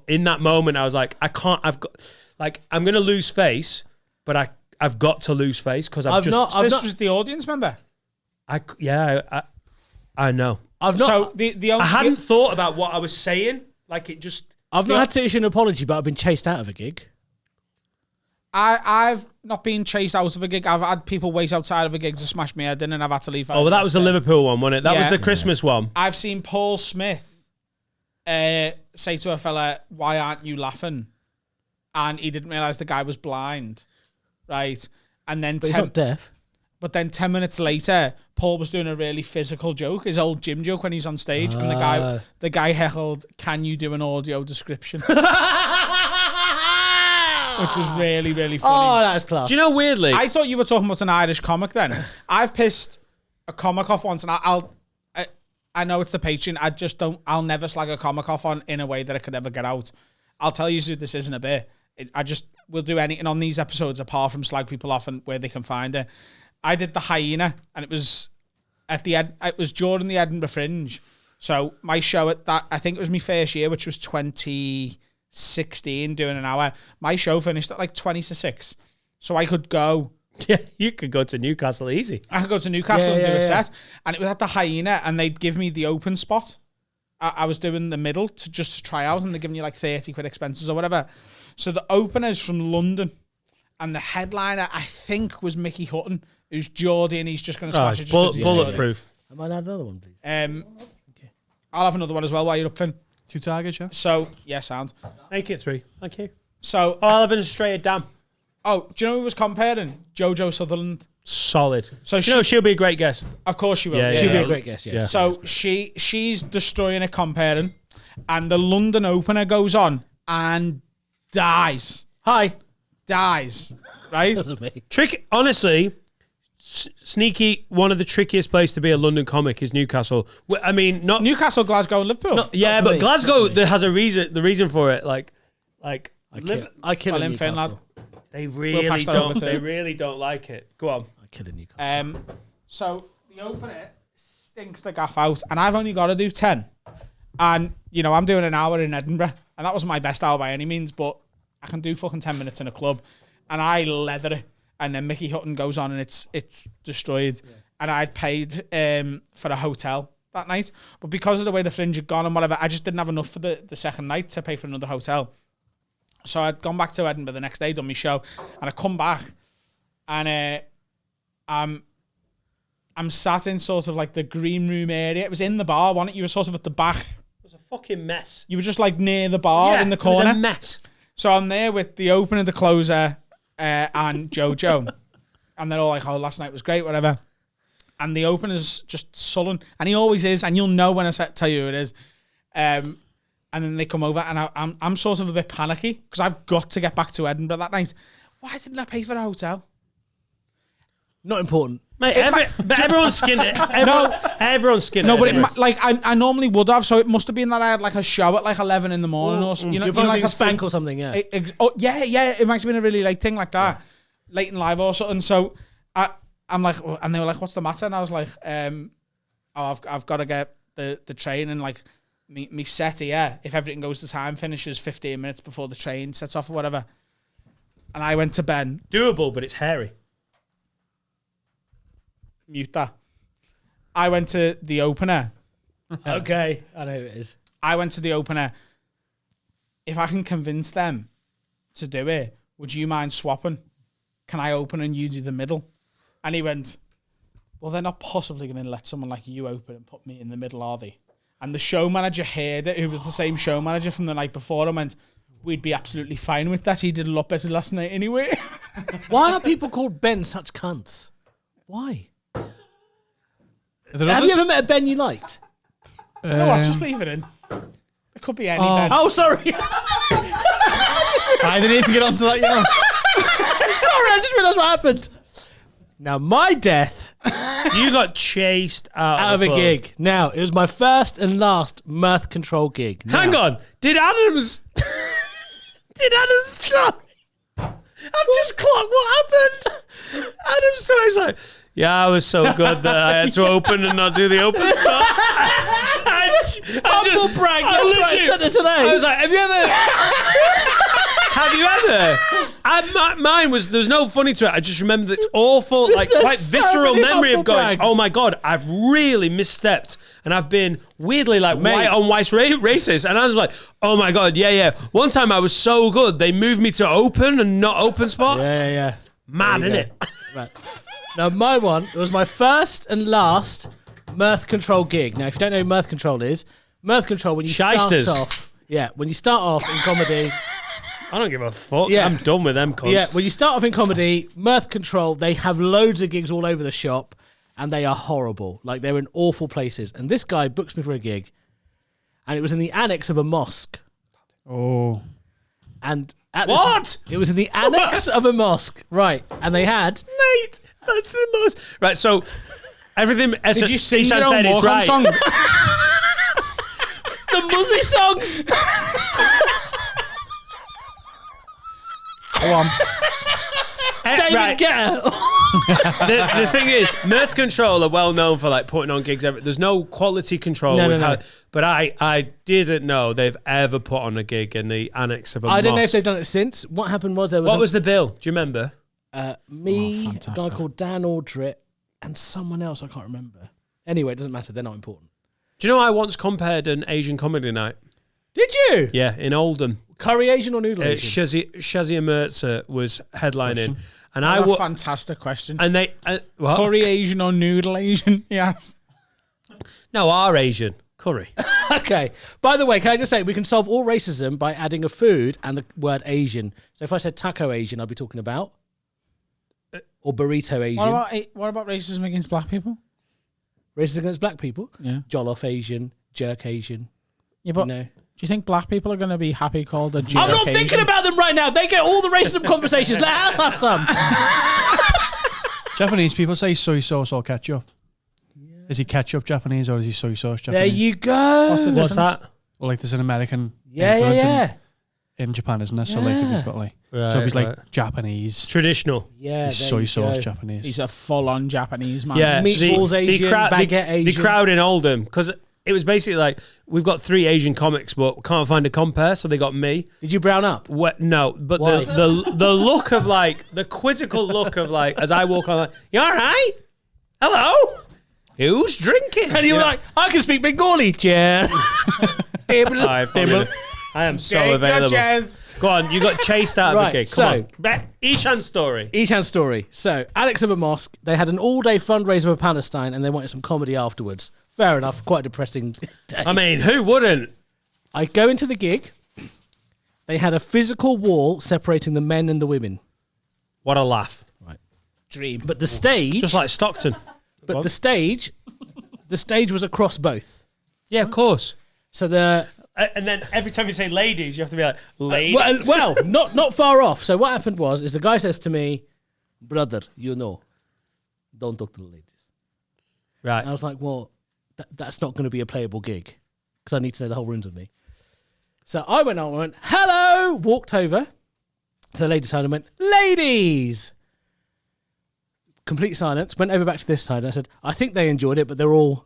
in that moment, I was like, I'm going to lose face. But I've got to lose face because this was the audience member. I know. I hadn't thought about what I was saying. Like it just. I've not had to issue an apology, but I've been chased out of a gig. I've not been chased out of a gig. I've had people wait outside of a gig to smash me head in, and I've had to leave. Oh, well, that was the Liverpool one, wasn't it? That was the Christmas one. I've seen Paul Smith say to a fella, "Why aren't you laughing?" And he didn't realise the guy was blind. Right, and then he's not deaf. But then 10 minutes later, Paul was doing a really physical joke, his old gym joke when he's on stage, and the guy heckled, "Can you do an audio description?" Which was really, really funny. Oh, that's class. Do you know, weirdly, I thought you were talking about an Irish comic. Then I've pissed a comic off once, and I know it's the Patreon. I'll never slag a comic off in a way that I could ever get out. I'll tell you, this isn't a bit. We'll do anything on these episodes apart from slag people off and where they can find it. I did the hyena, and it was it was during the Edinburgh Fringe. So my show at that, I think it was my first year, which was 2016, doing an hour. My show finished at like 20 to 6. So I could go. Yeah, you could go to Newcastle easy. I could go to Newcastle and do a set. And it was at the hyena, and they'd give me the open spot. I was doing the middle to try out, and they're giving you like 30 quid expenses or whatever. So the opener's from London, and the headliner, I think, was Mickey Hutton, who's Geordie, and he's just going to smash it. Bulletproof. I might add another one, please. Okay. I'll have another one as well while you're up, Finn. 2 targets, yeah? So, yeah, sound. Make it 3. Thank you. So, I'll have an Australia Dam. Oh, do you know who was comparing? Jojo Sutherland. Solid. So she'll be a great guest. Of course she will. Yeah, she'll be a great guest, yeah. So she's destroying it comparing, and the London opener goes on and dies. Dies. Right? Doesn't me. Honestly, sneaky, one of the trickiest places to be a London comic is Newcastle. I mean, not Newcastle, Glasgow, and Liverpool. But Glasgow, there has a reason. The reason for it, like I kill in Newcastle. They really don't. They really don't like it. Go on. I kill in Newcastle. So the opener stinks the gaff out, and I've only got to do 10. And I'm doing an hour in Edinburgh, and that wasn't my best hour by any means, but I can do fucking 10 minutes in a club, and I leather it. And then Mickey Hutton goes on, and it's destroyed. Yeah. And I'd paid for a hotel that night, but because of the way the Fringe had gone and whatever, I just didn't have enough for the second night to pay for another hotel. So I'd gone back to Edinburgh the next day, done my show, and I come back, and I'm sat in sort of like the green room area. It was in the bar, wasn't it? You were sort of at the back. It was a fucking mess. You were just like near the bar in the corner. It was a mess. So I'm there with the opener, the closer, and Jojo, and they're all like, "Oh, last night was great, whatever." And the opener's just sullen, and he always is, and you'll know when I tell you who it is. And then they come over, and I'm sort of a bit panicky because I've got to get back to Edinburgh that night. Why didn't I pay for a hotel? Not important. Mate, but everyone's skinned it. Everyone's skinned it. No, but I normally would have, so it must have been that I had like a show at like 11 in the morning or something. You're probably like a spank or something, yeah. Yeah, it might have been a really late thing like that. Late and live or something. So I'm like, and they were like, what's the matter? And I was like, I've got to get the train and like me set here. If everything goes to time, finishes 15 minutes before the train sets off or whatever. And I went to Ben. Doable, but it's hairy. Mute that. I went to the opener. Okay, I know who it is. I went to the opener. If I can convince them to do it, would you mind swapping? Can I open and you do the middle? And he went, well, they're not possibly going to let someone like you open and put me in the middle, are they? And the show manager heard it, who was the same show manager from the night before, and went, we'd be absolutely fine with that. He did a lot better last night anyway. Why are people called Ben such cunts? Why? Are there Have others? you ever met a Ben you liked? No, I'll just leave it in. It could be any Ben. Oh, sorry. I didn't even get onto that yet. Sorry, I just realised what happened. Now, my death You got chased out of a club. gig. Now, it was my first and last mirth control gig. Hang on. Did Adams stop? I've just clocked what happened. Adams story's like, yeah, I was so good that I had to open and not do the open spot. Humble brag. I That's right, literally- said it today. I was like, have you ever? Mine was, there was no funny to it. I just remember this awful, like There's quite so visceral many memory of humble going, brags. oh my God, I've really misstepped. And I've been weirdly like white on white racist. And I was like, oh my God, yeah. One time I was so good, they moved me to open and not open spot. Yeah. Mad, There you innit? go. Right. Now, my one, it was my first and last mirth control gig. Now, if you don't know who mirth control is, mirth control, when you Shysters. start off... Yeah, when you start off in comedy... I don't give a fuck. Yeah. I'm done with them cunts. Yeah, when you start off in comedy, mirth control, they have loads of gigs all over the shop, and they are horrible. Like, they're in awful places. And this guy books me for a gig, and it was in the annex of a mosque. Oh. And at What? It was in the annex of a mosque, right? And they had... Mate, that's the most... Right, so everything... Did you sing Ishan your own said is walk-on right. song? The Muzzy songs! Go on. David Right. Guetta. The thing is, Mirth Control are well known for like putting on gigs. There's no quality control. No, with no. But I didn't know they've ever put on a gig in the annex of a I don't know if mosque. they've done it since. What happened was there was... What was the bill? Do you remember? me, a guy fantastic. called Dan Aldrett, and someone else I can't remember. Anyway, it doesn't matter. They're not important. Do you know I once compared an Asian comedy night? Did you? Yeah, in Oldham. Curry Asian or noodle Asian? Shazia Mirza was headlining. And I That's a wa- fantastic question. and they... what? Curry Asian or noodle Asian? Yes. No, our Asian. Curry. Okay. By the way, can I just say, we can solve all racism by adding a food and the word Asian. So if I said taco Asian, I'd be talking about... Or burrito Asian. What about racism against black people? Racism against black people. Yeah. Jollof Asian. Jerk Asian. Yeah, but No. do you think black people are going to be happy called a jerk I'm not Asian? thinking about them right now. They get all the racism conversations. Let us have some. Japanese people say soy sauce or ketchup. Is he ketchup Japanese or is he soy sauce Japanese? There you go. What's the What's difference? that? Well, like there's an American Yeah, influence yeah. in Japan, isn't there? So like if he's got like, so if he's like Japanese, Traditional. Yeah, he's there soy you sauce go. Japanese. He's a full-on Japanese man. Yeah, Meatballs Asian, baguette The Asian. crowd in Oldham, because it was basically like, we've got 3 Asian comics, but can't find a compare, so they got me. Did you brown up? No, but Why? the look of like, the quizzical look of like, as I walk on, like, you all right? Hello? Who's drinking? And you were like, I can speak Bengali, Jen. I am so available. Go on, you got chased out of Right, the gig. Come so- on. Ishan's story. Ishan's story. So, Alex of a mosque, they had an all-day fundraiser for Palestine and they wanted some comedy afterwards. Fair enough, quite a depressing day. I mean, who wouldn't? I go into the gig. They had a physical wall separating the men and the women. What a laugh. Dream. But the stage... Just like Stockton. But the stage was across both. Yeah, of course. So the... And then every time you say ladies, you have to be like, ladies. Well, not far off. So what happened was the guy says to me, brother, don't talk to the ladies. Right. And I was like, well, that's not going to be a playable gig because I need to know the whole room's with me. So I went on and went, hello, walked over to the ladies' side and went, ladies. complete silence. Went over back to this side. And I said, I think they enjoyed it, but they're all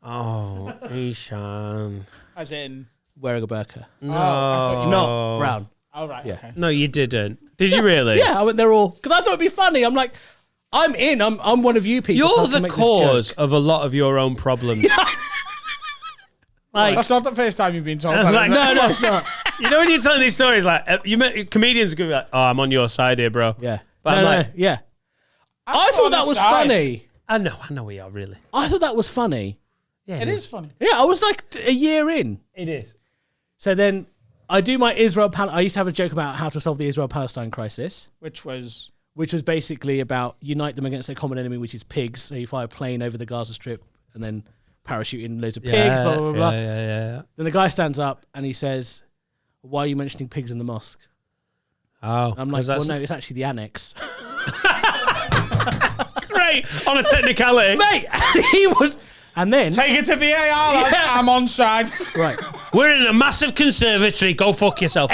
Oh, Ishan. As in... wearing a burqa. No. I thought you Not brown. Oh, right, Yeah. okay. No, you didn't. Did you really? Yeah, I went, they're all... Because I thought it'd be funny. I'm like, I'm in. I'm one of you people. so I You're can the make this cause joke. of a lot of your own problems. Like, That's not the first time you've been told that, like, is it? No, it's not. you know when you're telling these stories, like comedians are gonna be like, "Oh, I'm on your side here, bro." Yeah. But I'm like, yeah. I I'm thought on that the was side. funny. I know we are really. I thought that was funny. Yeah, It is funny. Yeah, I was like a year in. It is. So then I do my I used to have a joke about how to solve the Israel-Palestine crisis, Which was... which was basically about unite them against their common enemy, which is pigs. So you fly a plane over the Gaza Strip and then parachute in loads of pigs, blah, blah, blah. Yeah. Then the guy stands up and he says, why are you mentioning pigs in the mosque? Oh, I'm like, well, no, it's actually the annex. great on a technicality. Mate, he was... And then... Take it to VAR, lad. Yeah. I'm on side. Right. We're in a massive conservatory. Go fuck yourself.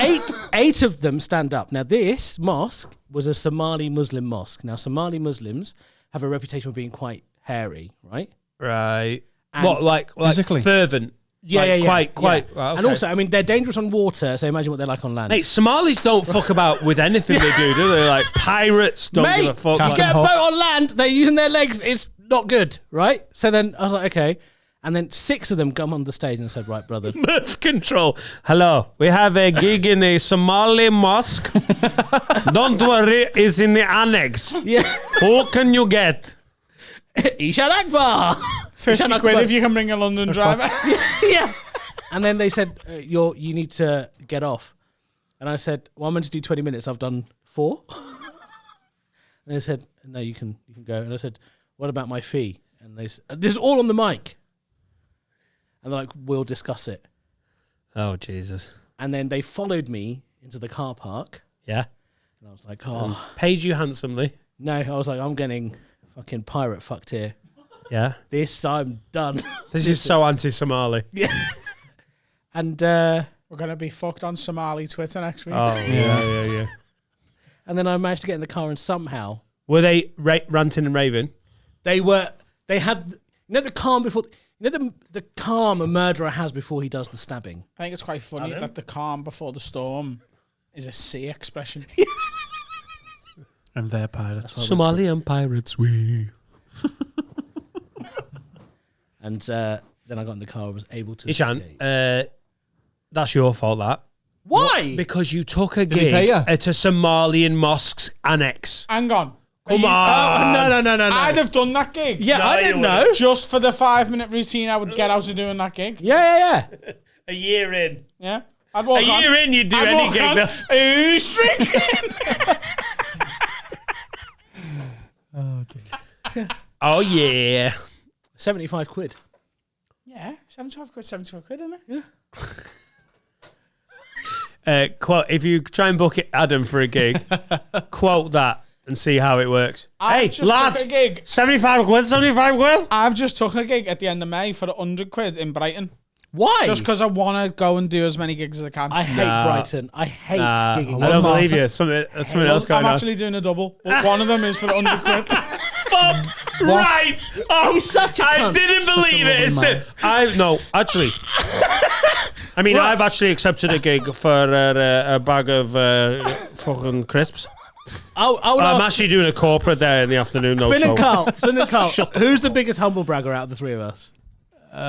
Eight of them stand up. Now, this mosque was a Somali Muslim mosque. Now, Somali Muslims have a reputation for being quite hairy, right? Right. And What, like Physically? fervent? Yeah, Like, yeah, yeah. Quite. Yeah. Right, okay. And also, I mean, they're dangerous on water, so imagine what they're like on land. Mate, Somalis don't fuck about with anything they do they? Like pirates don't Mate, give a fuck. you Like, get a Captain boat Hook. on land, they're using their legs, it's not good, right? So then I was like, okay. And then 6 of them come on the stage and said, right, brother. birth control. Hello, we have a gig in a Somali mosque. Don't worry, it's in the annex. Yeah. Who can you get? Ishan Akbar. 50 Ishan quid Akbar. if you can bring a London driver. Yeah. And then they said, you need to get off. And I said, well, I'm meant to do 20 minutes. I've done 4. And they said, no, you can go. And I said, what about my fee? And they said, this is all on the mic. And they're like, we'll discuss it. Oh, Jesus. And then they followed me into the car park. Yeah. And I was like, oh, Paid you handsomely. no. I was like, I'm getting fucking pirate fucked here. Yeah. This, I'm done. This is so anti-Somali. Yeah. And We're going to be fucked on Somali Twitter next week. Oh, yeah. and then I managed to get in the car and somehow Were they ranting and raving? they had, the calm before, the calm a murderer has before he does the stabbing. I think it's quite funny that the calm before the storm is a sea expression. And they're pirates. Somalian pirates, we. And then I got in the car and was able to Ishan, escape. that's your fault, that. Why? Because you took a he gig pay you? at a Somalian mosque's annex. Hang on. Come Are you on. No. I'd have done that gig. Yeah, No, I you didn't wouldn't. know. Just for the 5-minute routine I would get out of doing that gig. Yeah. A year in. Yeah. I'd walk A on. year in, you'd do I'd any walk gig. on. Now. Who's drinking? Oh, yeah. 75 quid. Yeah. 75 quid, isn't it? Yeah. Quote, if you try and book it, Adam, for a gig, quote that and see how it works. I just lads, took a gig. 75 quid? I've just took a gig at the end of May for 100 quid in Brighton. Why? Just because I want to go and do as many gigs as I can. I hate Brighton. I hate gigging. I don't Martin. believe you. Something else going I'm on. actually doing a double, but one of them is for 100 quid. Right. Oh, He's such a I cunt. didn't believe it. No, actually. I mean, I've actually accepted a gig for a bag of fucking crisps. I would I'm ask actually doing a corporate there in the afternoon. Though, Finn and so. Carl, who's the biggest humble bragger out of the three of us? Because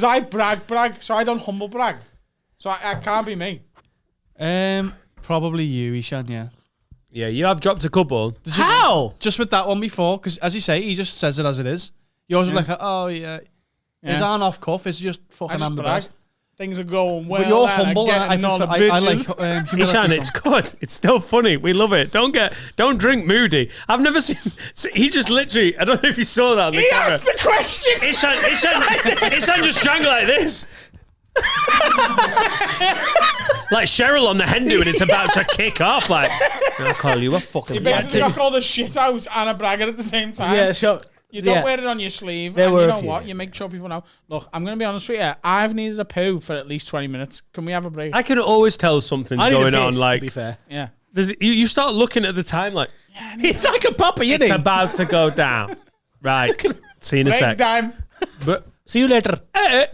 I brag, so I don't humble brag. So I can't be me. Probably you, Ishan, yeah. Yeah, you have dropped a couple. How? Just with that one before, because as you say, he just says it as it is. Yours was like, oh, yeah. His aren't off cuff, it's just I fucking just I'm the brag. best. Things are going well. But you're and humble, I'm and getting all the I like bitches. humility. Ishan, it's good. It's still funny. We love it. Don't drink moody. I've never seen. He just literally. I don't know if you saw that on the He camera. asked the question. Ishan just drank like this. Like Cheryl on the hen do and it's about to kick off. Like, I'll call you a fucking You basically bad got called a shit out and a bragger at the same time. Yeah, sure. You don't Yeah. wear it on your sleeve. There and were you a know few. what? You make sure people know. Look, I'm going to be honest with you. I've needed a poo for at least 20 minutes. Can we have a break? I can always tell something's I need going a on. piss, Like, to be fair. Yeah. you start looking at the time. Like, He's like a puppy, isn't It's he? about to go down. Right. See you in a Break sec. time. But See you later. Press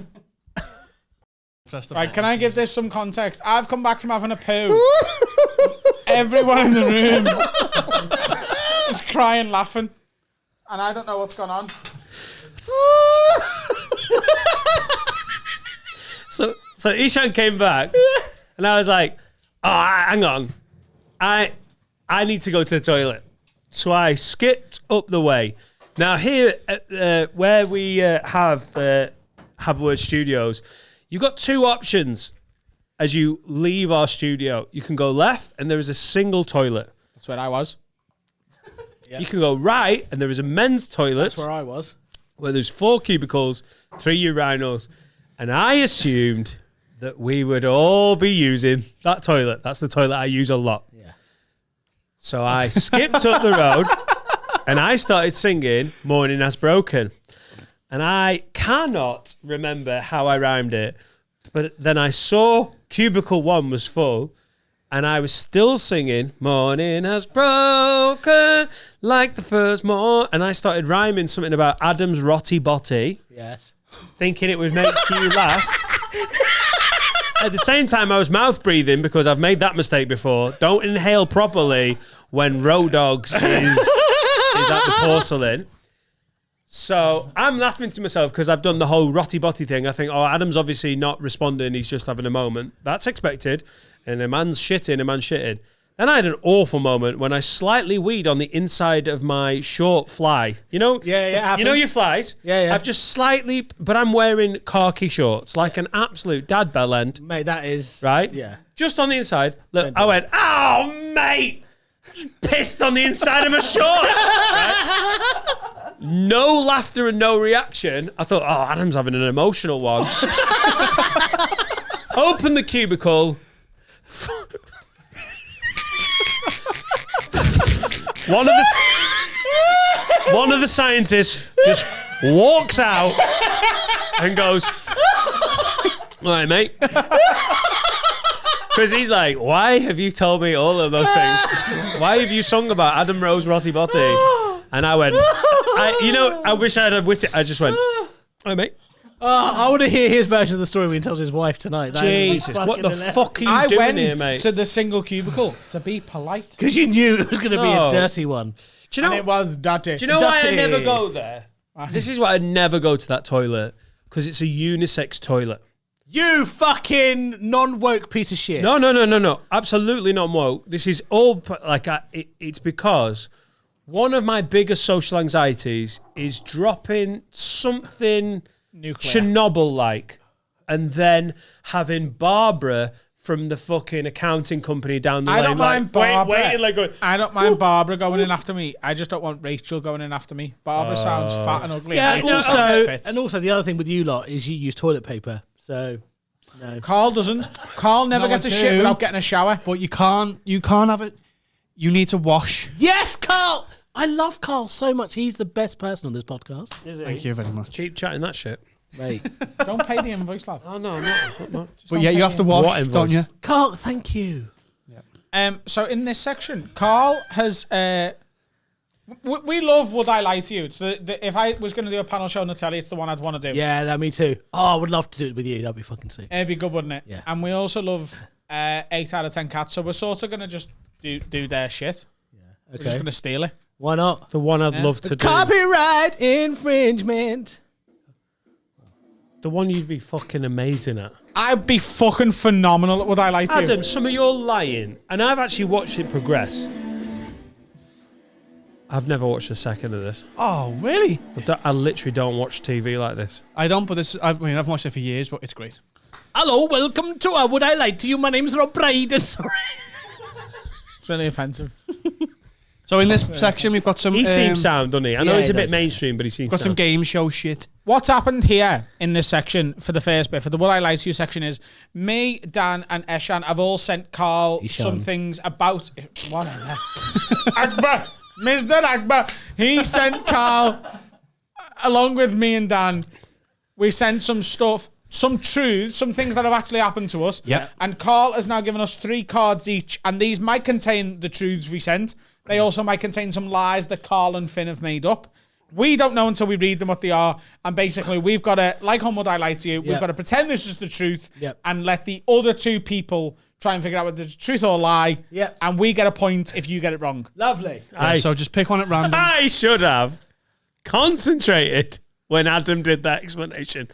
the Right, button. can I give this some context? I've come back from having a poo. Everyone in the room is crying, laughing, and I don't know what's gone on. So Ishan came back, and I was like, "Oh, hang on, I need to go to the toilet." So I skipped up the way. Now here, at, where we have Word Studios, you've got two options as you leave our studio. You can go left, and there is a single toilet. That's where I was. You can go right, and there is a men's toilet. That's where I was. Where there's 4 cubicles, 3 urinals, and I assumed that we would all be using that toilet. That's the toilet I use a lot. Yeah. So I skipped up the road and I started singing Morning Has Broken. And I cannot remember how I rhymed it, but then I saw cubicle 1 was full and I was still singing Morning Has Broken like the first morning. And I started rhyming something about Adam's Rotty Botty, Yes. thinking it would make you laugh. At the same time, I was mouth breathing because I've made that mistake before. Don't inhale properly when Road Dogs is at the porcelain. So I'm laughing to myself because I've done the whole Rotty Botty thing. I think, oh, Adam's obviously not responding. He's just having a moment. That's expected. And a man's shitting. Then I had an awful moment when I slightly weed on the inside of my short fly. You know? Yeah, it You know happens. your flies? Yeah. I've just slightly, but I'm wearing khaki shorts, like an absolute dad bell end, Mate, that is... right? Yeah. Just on the inside. Look, I went, oh, mate! Just pissed on the inside of my shorts. Right? No laughter and no reaction. I thought, oh, Adam's having an emotional one. Open the cubicle. One of the scientists just walks out and goes, all right, mate. Because he's like, why have you told me all of those things? Why have you sung about Adam Rose Rotty Botty? And I went, I wish I had wit it. I just went, all right, mate. I want to hear his version of the story when he tells his wife tonight. Jesus, what the fuck are you I doing went here, mate? to the single cubicle to be polite. Because you knew it was going to be No. a dirty one. Do you know, And it was dirty. do you know why I Dirty. never go there? This is why I never go to that toilet. Because it's a unisex toilet. You fucking non-woke piece of shit. No. Absolutely not woke. This is all like it's because one of my biggest social anxieties is dropping something Nuclear. Chernobyl-like and then having Barbara from the fucking accounting company down the I lane. don't mind Barbara. Waiting like going, I don't mind Barbara going in after me. I just don't want Rachel going in after me. Barbara sounds fat and ugly. Yeah, and Rachel sounds fit. and also the other thing with you lot is you use toilet paper. So, no. Carl doesn't. Carl never No, gets I a shit do. without getting a shower. But you can't have it. You need to wash. Yes, Carl! I love Carl so much. He's the best person on this podcast. Thank you very much. keep chatting that shit. Mate. Don't pay the invoice, lad. Oh, no, I'm not. But yeah, you have to What wash, invoice? don't you? Carl, thank you. So in this section, Carl has. We love Would I Lie to You? It's if I was going to do a panel show on the telly, it's the one I'd want to do. Yeah, that me too. Oh, I would love to do it with you. That'd be fucking sick. It'd be good, wouldn't it? Yeah. And we also love 8 out of 10 cats, so we're sort of going to just do their shit. We're just Okay. going to steal it. Why not? The one I'd love to do. Copyright infringement. The one you'd be fucking amazing at. I'd be fucking phenomenal at Would I Lie to You? Adam, some of your lying, and I've actually watched it progress. I've never watched a second of this. Oh, really? I literally don't watch TV like this. I don't, but I've watched it for years, but it's great. Hello, welcome to Would I Lie to You? My name's Rob Brydon. Sorry. It's really offensive. So in this section, we've got some. He seems sound, doesn't he? I know yeah, he's a he bit does. mainstream, but he seems got some sound. game show shit. What's happened here in this section for the first bit, for the Would I Lie to You section, is me, Dan, and Eshan have all sent Carl some things about. Whatever. Akbar! Mr. Akbar! He sent Carl, along with me and Dan, we sent some stuff, some truths, some things that have actually happened to us. Yep. And Carl has now given us 3 cards each, and these might contain the truths we sent. They also might contain some lies that Carl and Finn have made up. We don't know until we read them what they are. And basically, we've got to, like on Would I Lie to You, we've got to pretend this is the truth and let the other two people try and figure out whether it's truth or lie. Yep. And we get a point if you get it wrong. Lovely. So just pick one at random. I should have concentrated when Adam did that explanation.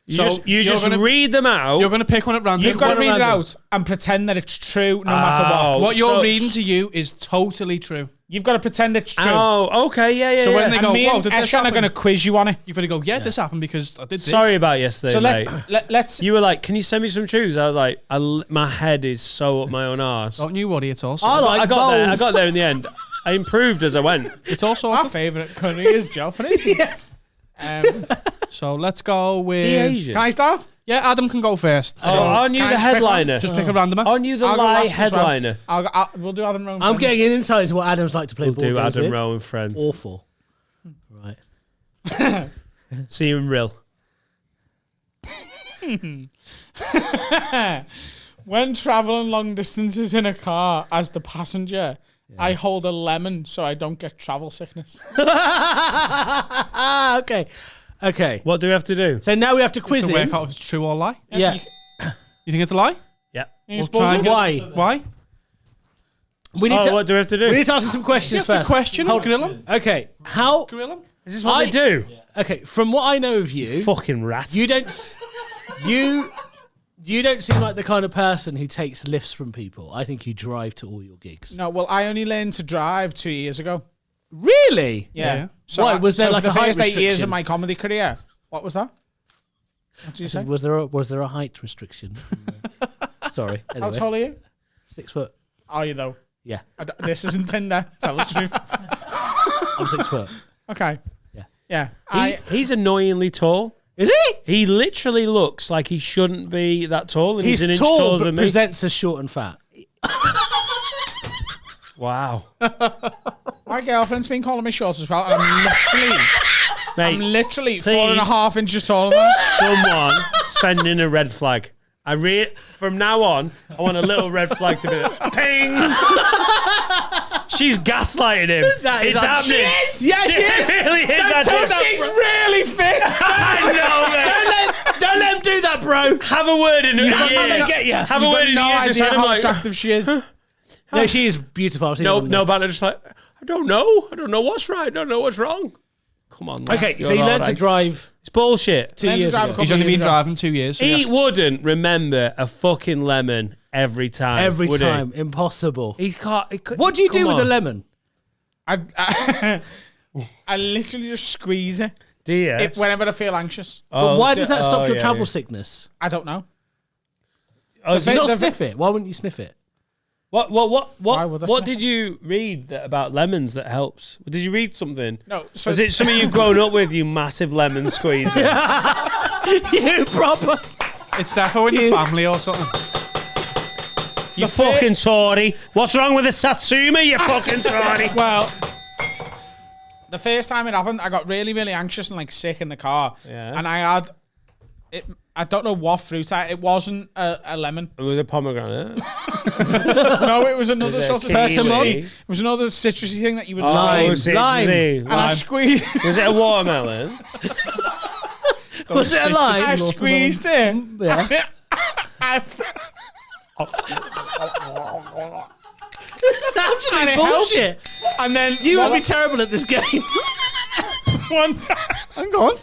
You just read them out. You're going to pick one at random. You've got to read it out and pretend that it's true no matter what. What you're reading to you is totally true. You've got to pretend it's true. Oh, okay, yeah. So when they And go, me whoa, and did this Eshan are happen? going to quiz you on it. You've got to go, this happened because I did this. Sorry about yesterday, So mate. let's. You were like, can you send me some truths? I was like, my head is so up my own arse. Don't you worry, it's also. I got there in the end. I improved as I went. It's also. Our favourite country is Japanese. So let's go with. Asian. Can I start? Yeah, Adam can go first. Oh, So aren't you can I the just pick headliner? just pick a randomer. Aren't you the I'll go lie last as well. headliner? We'll do Adam Rowan. I'm first. getting an insight into what Adam's like to play We'll board do games Adam with. Rowe and friends. Awful. Right. See you in real. When travelling long distances in a car as the passenger, I hold a lemon so I don't get travel sickness. Okay. What do we have to do? So now we have to quiz to him. work out if it's true or lie. Yeah. You think it's a lie? Yeah. We'll try and get- Why? Why? We need What do we have to do? We need to answer some questions You have to first. question him, grill him. Okay. How? Grill him. Is this what they do? Okay. From what I know of you, Fucking rat. you don't. You don't seem like the kind of person who takes lifts from people. I think you drive to all your gigs. No, well, I only learned to drive 2 years ago. Really? Yeah. Yeah. Why? Was there like for a the height first 8 years restriction? of my comedy career? What was that? What did you say? Was there a height restriction? Sorry. How Anyway. tall are you? 6 foot. Are you though? Yeah. This isn't Tinder. Tell the truth. I'm 6 foot. Okay. Yeah. Yeah. He's annoyingly tall. Is he? He literally looks like he shouldn't be that tall, and he's an inch tall, taller but than me. presents as short and fat. Wow. My girlfriend's been calling me short as well, and I'm literally Mate, 4.5 inches taller than her. someone send in a red flag. From now on, I want a little red flag to be like, ping. She's gaslighting him. It's happening. Yes, she is. Really is. She's really fit. I know, man. Don't let him do that, bro. Have a word in it. they get you. Have a word in No it. Just idea had him how like, attractive she is. No, she is beautiful. I've seen her on no, there. but just like, I don't know. I don't know what's right. I don't know what's wrong. Come on, lad. Okay, so You're you learned to alright. drive It's bullshit. 2 Learned to years drive a ago. couple He's only years been ago. driving 2 years. So He wouldn't remember a fucking lemon every time. Every would he? time. Impossible. He's got. What do you do with a lemon? I literally just squeeze it Do you? whenever I feel anxious. But why does that stop your yeah, travel yeah. sickness? I don't know. Oh, Do you not the- sniff it? Why wouldn't you sniff it? What Why would I sniff did you read about lemons that helps? Did you read something? No. So Was it something you've grown up with, you massive lemon squeezer? You proper. it's therefore in your family or something. You fucking Tory. What's wrong with the Satsuma, you fucking Tory? Well, the first time it happened, I got really, really anxious and like sick in the car. Yeah. And I had it. I don't know what fruit it wasn't a lemon. It was a pomegranate. No, it was another Was it sort of a citrusy. kiwi? It was another citrusy thing that you would Lime. squeeze. Lime. And I squeezed. Was it a watermelon? Was it a line? I squeezed it. Yeah. It's Absolute And it bullshit. And then You would be terrible at this game. one time. Hang on.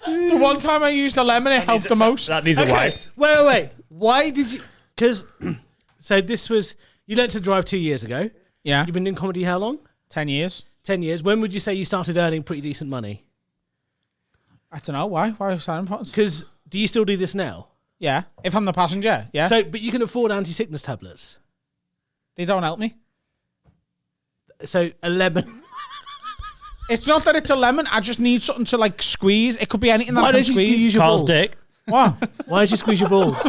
The one time I used a lemon, it helped the most. That needs a wipe. Wait. Why did you? Because so this was you learnt to drive 2 years ago. Yeah. You've been doing comedy how long? 10 years. 10 years. When would you say you started earning pretty decent money? I don't know why. Why was that important? Because do you still do this now? Yeah. If I'm the passenger, yeah. So, but you can afford anti-sickness tablets. They don't help me. So a lemon. It's not that it's a lemon. I just need something to like squeeze. It could be anything that Why I can don't you squeeze. use your Carl's balls? dick. What? Why don't you squeeze your balls?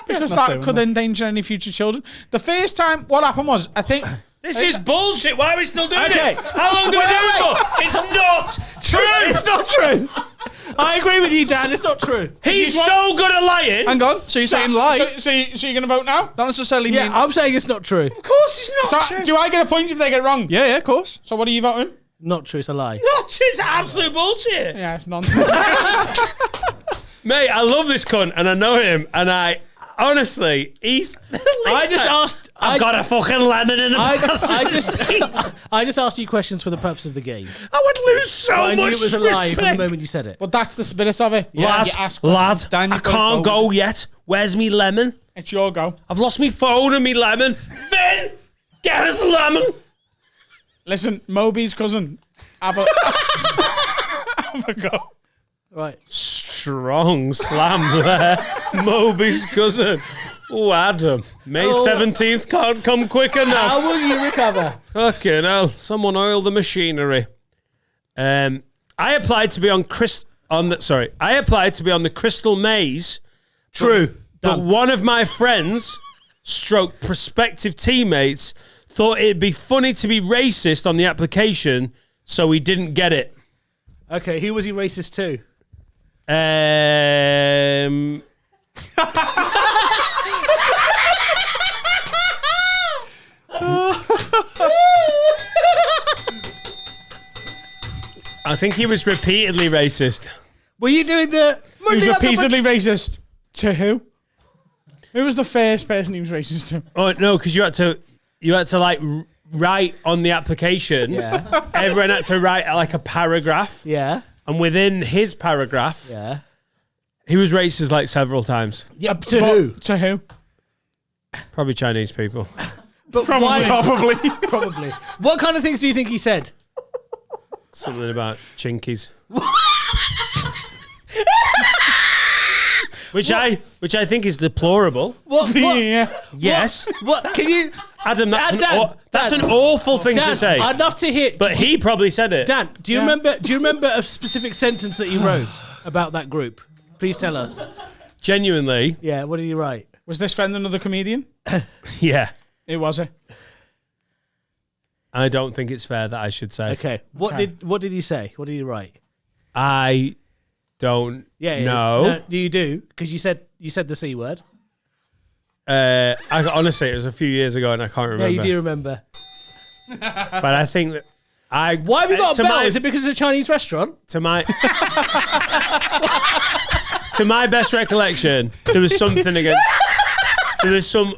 Because not that doing could that. endanger any future children. The first time, what happened was, I think... This is bullshit. Why are we still doing Okay. it? How long do we do it for? It's not true. It's not true. I agree with you, Dan. It's not true. He's so good at lying. Hang on. So you're saying lie? So you're going to vote now? Don't necessarily Yeah, mean. I'm saying it's not true. Of course it's not So, true. do I get a point if they get it wrong? Yeah, of course. So what are you voting? Not true. It's a lie. Not it's absolute bullshit. Yeah, it's nonsense. Mate, I love this cunt and I know him and I honestly, he's I just asked. I've got a fucking lemon in the I just asked you questions for the purpose of the game. I would lose so I knew much it was a lie from the respect. moment you said it. But that's the spirit of it. Lad, You ask lad, Dan, I you've got to can't go. go yet. Where's me lemon? It's your go. I've lost me phone and me lemon. Finn, get us a lemon. Listen, Moby's cousin. Have a, have a go. Right. Strong slam there. Moby's cousin. Oh, Adam. May 17th can't come quick enough. How will you recover? Fucking hell. Someone oil the machinery. I applied to be on I applied to be on the Crystal Maze. True. But one of my friends, stroke prospective teammates, thought it'd be funny to be racist on the application, so he didn't get it. Okay, who was he racist to? I think he was repeatedly racist. Were you doing the... He was repeatedly racist. To who? Who was the first person he was racist to? Oh no, because you had to like write on the application. Yeah. Everyone had to write like a paragraph, Yeah. and within his paragraph, Yeah. he was racist like several times. Yeah, to who? To who? Probably Chinese people. But Probably. why? Probably. Probably. What kind of things do you think he said? Something about chinkies. Which I think is deplorable. What? Yeah. Yes. What? Can you... Adam, that's Dan, an awful thing Dan, to say. I'd love to hear... But he probably said it. Dan, do you remember a specific sentence that you wrote about that group? Please tell us. Genuinely, Yeah, what did you write? Was this friend another comedian? yeah. It was it. I don't think it's fair that I should say. Okay. What did he say? What did he write? I don't Yeah. know. No, you do, because you said the C word. Honestly, it was a few years ago and I can't remember. Yeah, you do remember. But I think that Why have you got a to bell? my- Is it because it's a Chinese restaurant? to my to my best recollection, there was something against. There was some.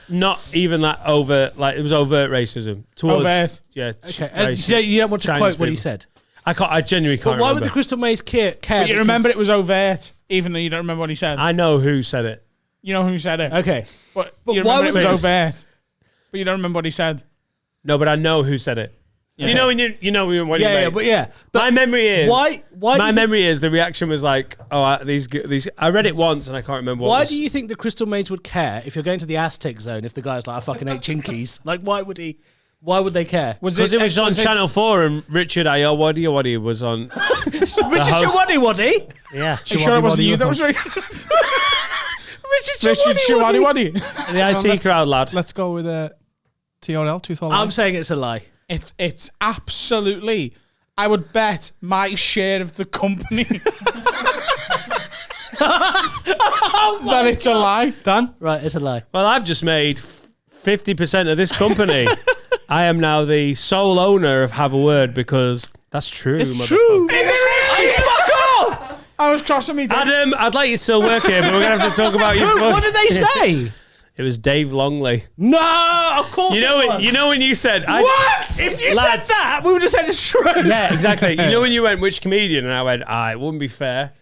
Not even that overt, like it was overt racism towards. Overt. Yeah. Okay. And racist you don't want to Chinese quote what he people. said. I genuinely can't But why would remember. the Crystal Maze care? But you remember it was overt, even though you don't remember what he said. I know who said it. You know who said it. Okay. But But you why remember it would was they- overt. But you don't remember what he said. No, but I know who said it. You know when you know when you Yeah, mates. but yeah. But my memory is why do my you think- memory is the reaction was like, oh, these. I read it once and I can't remember what. Why was. do you think the Crystal Maze would care if you're going to the Aztec zone? If the guy's like, I fucking ate chinkies, like, why would he? Why would they care? Because it was on Channel 4 and Richard Ayowaddy was on. Richard host- Shawaddy? Yeah. Are you sure it wasn't you that was racist? Richard Shawadi Waddy. The IT crowd, lad. Let's go with TRL, Tooth or I'm saying it's a lie. It's absolutely. I would bet my share of the company that it's a lie. Dan? Right, it's a lie. Well, I've just made 50% of this company. I am now the sole owner of Have a Word because that's true. It's motherfucker. true. Is it really? Fuck off! I was crossing me. Adam, I'd like you to still work here, but we're going to have to talk about you. What did they say? It was Dave Longley. No, of course. You know when you said What? If you Lads. said that, we would have said it's true. Yeah, exactly. You know when you went which comedian, and I went, it wouldn't be fair.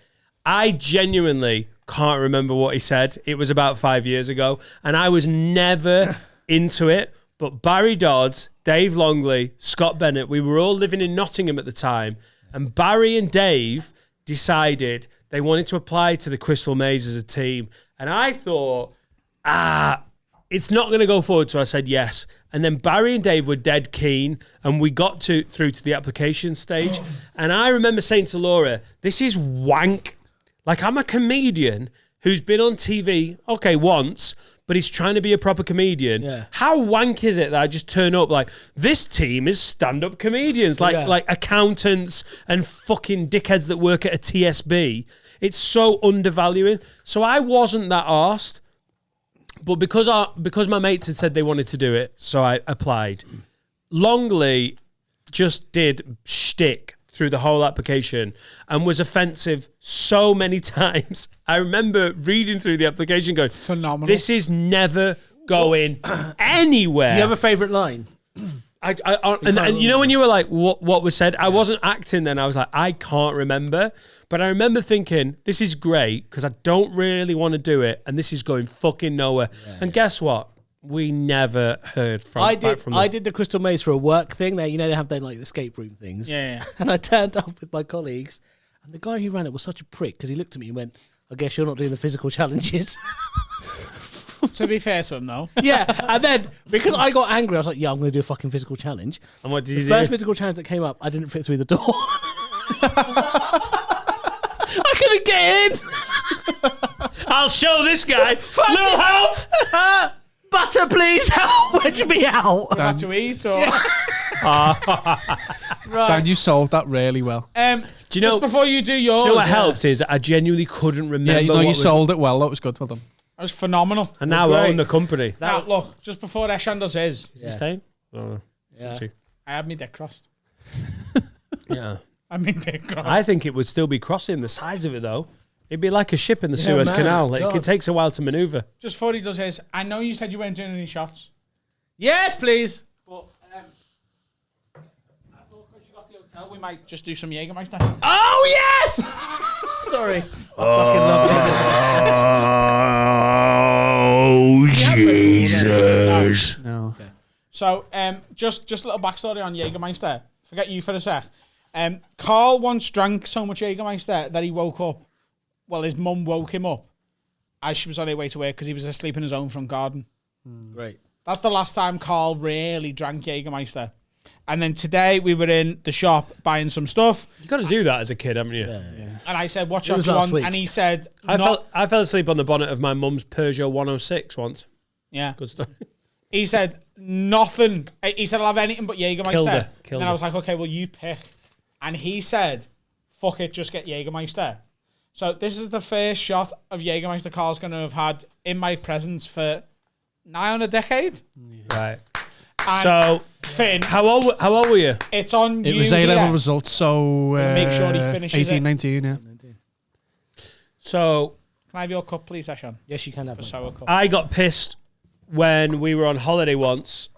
I genuinely can't remember what he said. It was about 5 years ago, and I was never into it. But Barry Dodds, Dave Longley, Scott Bennett, we were all living in Nottingham at the time, and Barry and Dave decided they wanted to apply to the Crystal Maze as a team, and I thought, it's not going to go forward, so I said yes. And then Barry and Dave were dead keen, and we got through to the application stage. And I remember saying to Laura, this is wank. Like, I'm a comedian who's been on TV, okay, once, but he's trying to be a proper comedian. Yeah. How wank is it that I just turn up like, this team is stand-up comedians, like accountants and fucking dickheads that work at a TSB. It's so undervaluing. So I wasn't that arsed, but because my mates had said they wanted to do it, so I applied. Longley just did shtick through the whole application and was offensive so many times. I remember reading through the application going, Phenomenal. this is never going anywhere. Do you have a favourite line? And you know when you were like, what was said? I wasn't acting then. I was like, I can't remember. But I remember thinking, this is great because I don't really want to do it and this is going fucking nowhere. Yeah, and guess what? We never heard from. I did the Crystal Maze for a work thing. There, they have their like escape room things. Yeah. And I turned up with my colleagues, and the guy who ran it was such a prick because he looked at me and went, "I guess you're not doing the physical challenges." To be fair to him, though. Yeah, and then because I got angry, I was like, "Yeah, I'm going to do a fucking physical challenge." And what did you do? The first physical challenge that came up, I didn't fit through the door. I couldn't get in. I'll show this guy. No help. Butter, please help wedge me out. Was that to eat or? Dan, you solved that really well. Do you know? Just before you do yours, Do you know what helped is I genuinely couldn't remember. Yeah, you sold it well. That was good. Well done. That was phenomenal. And now I own the company. Now look, just before Eshan does his, Is this time? Oh, Yeah. I had my dick crossed. yeah. I mean dick crossed. I think it would still be crossing the size of it though. It'd be like a ship in the Suez man. Canal. Like, God. it takes a while to maneuver. Just before he does his, I know you said you weren't doing any shots, Yes, please. but I thought because you got the hotel, we might just do some Jägermeister. Oh yes. Sorry. I fucking love Jesus. No. So, just a little backstory on Jägermeister. Forget you for a sec. Carl once drank so much Jägermeister that he woke up. Well, his mum woke him up as she was on her way to work because he was asleep in his own front garden. Great. That's the last time Carl really drank Jägermeister. And then today we were in the shop buying some stuff, You got to do that as a kid, haven't you? and I said, "What was shot do you last want?" week. And he said, I fell asleep on the bonnet of my mum's Peugeot 106 once. "Yeah." Good stuff. He said nothing. He said, "I'll have anything but Jägermeister." Killed her. And Killed then her. I was like, "Okay, well, you pick." And he said, "Fuck it, just get Jägermeister." So this is the first shot of Jägermeister Carl's going to have had in my presence for nigh on a decade. Right. And So, Finn, how old were you? it's on It you was A-level here. results, so Make sure he finishes 18, it. 19, yeah. So, Can I have your cup, please, Eshan? Yes, you can have The one. sour cup. I got pissed when we were on holiday once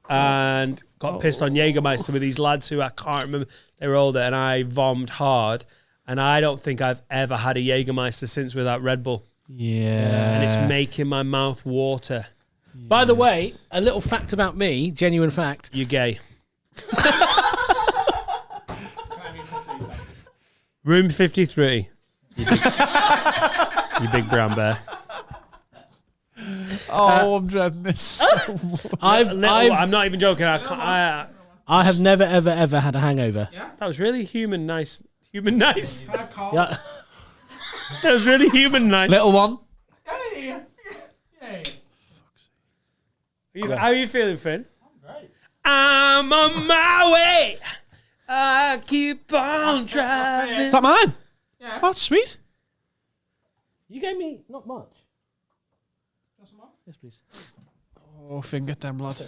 and got pissed on Jägermeister with these lads who I can't remember. They were older and I vommed hard. And I don't think I've ever had a Jägermeister since without Red Bull. Yeah. And it's making my mouth water. By the way, a little fact about me, genuine fact. You're gay. Room 53. You big brown bear. Oh, I'm dreading this. I'm not even joking. I have never, ever, ever had a hangover. that was really human nice. Human nice. Can I have Carl? Yeah. That was really human nice. Little one. Hey. How are you feeling, Finn? I'm on my way. I keep on driving. Is that mine? Yeah. Oh, that's sweet. You gave me not much. Yes, please. Oh, finger them, lad.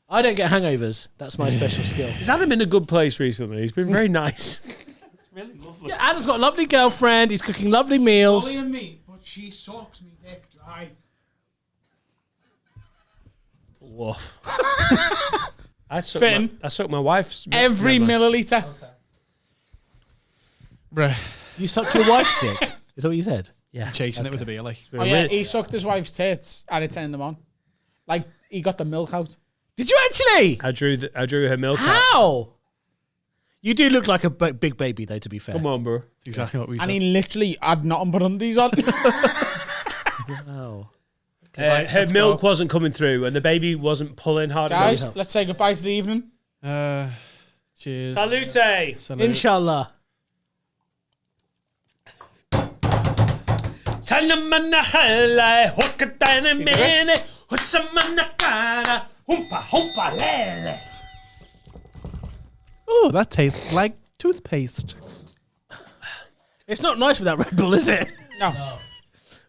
I don't get hangovers. That's my special skill. Is Adam in a good place recently? He's been very nice. Yeah, Adam's got a lovely girlfriend. He's cooking lovely meals. Ollie and me, but she sucks me dick dry. Woof. I Finn. sucked my wife's Every member. milliliter. Bruh. You suck your wife's dick. Is that what you said? Yeah. Chasing it with a beer, like. Oh yeah, he sucked his wife's tits and it turned them on. Like he got the milk out. Did you actually? I drew her milk out. How? You do look like a big baby, though. To be fair. Come on, bro. Exactly what we said. And he literally had nothing but undies on. Wow. Her milk wasn't coming through, and the baby wasn't pulling hard Guys, enough. let's say goodbye to the evening. Cheers. Salute. Salute. Inshallah. Oh, that tastes like toothpaste. It's not nice without Red Bull, is it? No.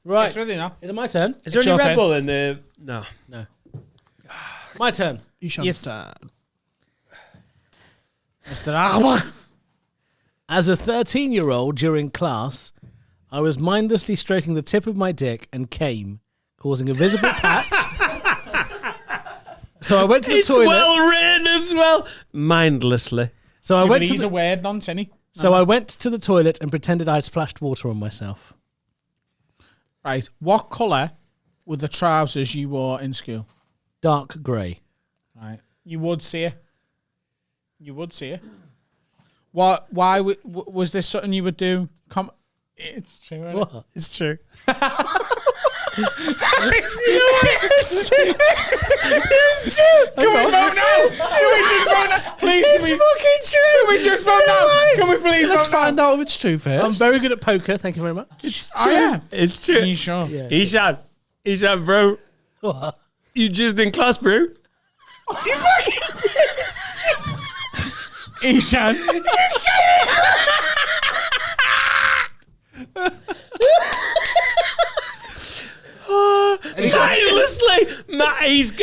Right. It's really not. Is it my turn? Is there It's any your Red turn. Bull in the... No. No. My turn. Ishan's Yes. turn. Mr. Arbach. As a 13-year-old during class, I was mindlessly stroking the tip of my dick and came, causing a visible patch. So I went to the It's toilet. well written as well. Mindlessly. So I went to He's the, a word nonsense. so I went to the toilet and pretended I'd splashed water on myself. Right. What colour were the trousers you wore in school? Dark grey. Right. You would see it. You would see it. What? Why was this something you would do? It's true. Isn't it? What? It's true. It's true. Can we vote now? Can we just vote now? Please, it's fucking true. Can we just vote now? Can we please Let's vote now? find out if it's true first. I'm very good at poker. Thank you very much. Oh, yeah. It's true. Are you sure? Yeah. Ishan, bro. What? You just in class, bro. Ishan. Mindlessly.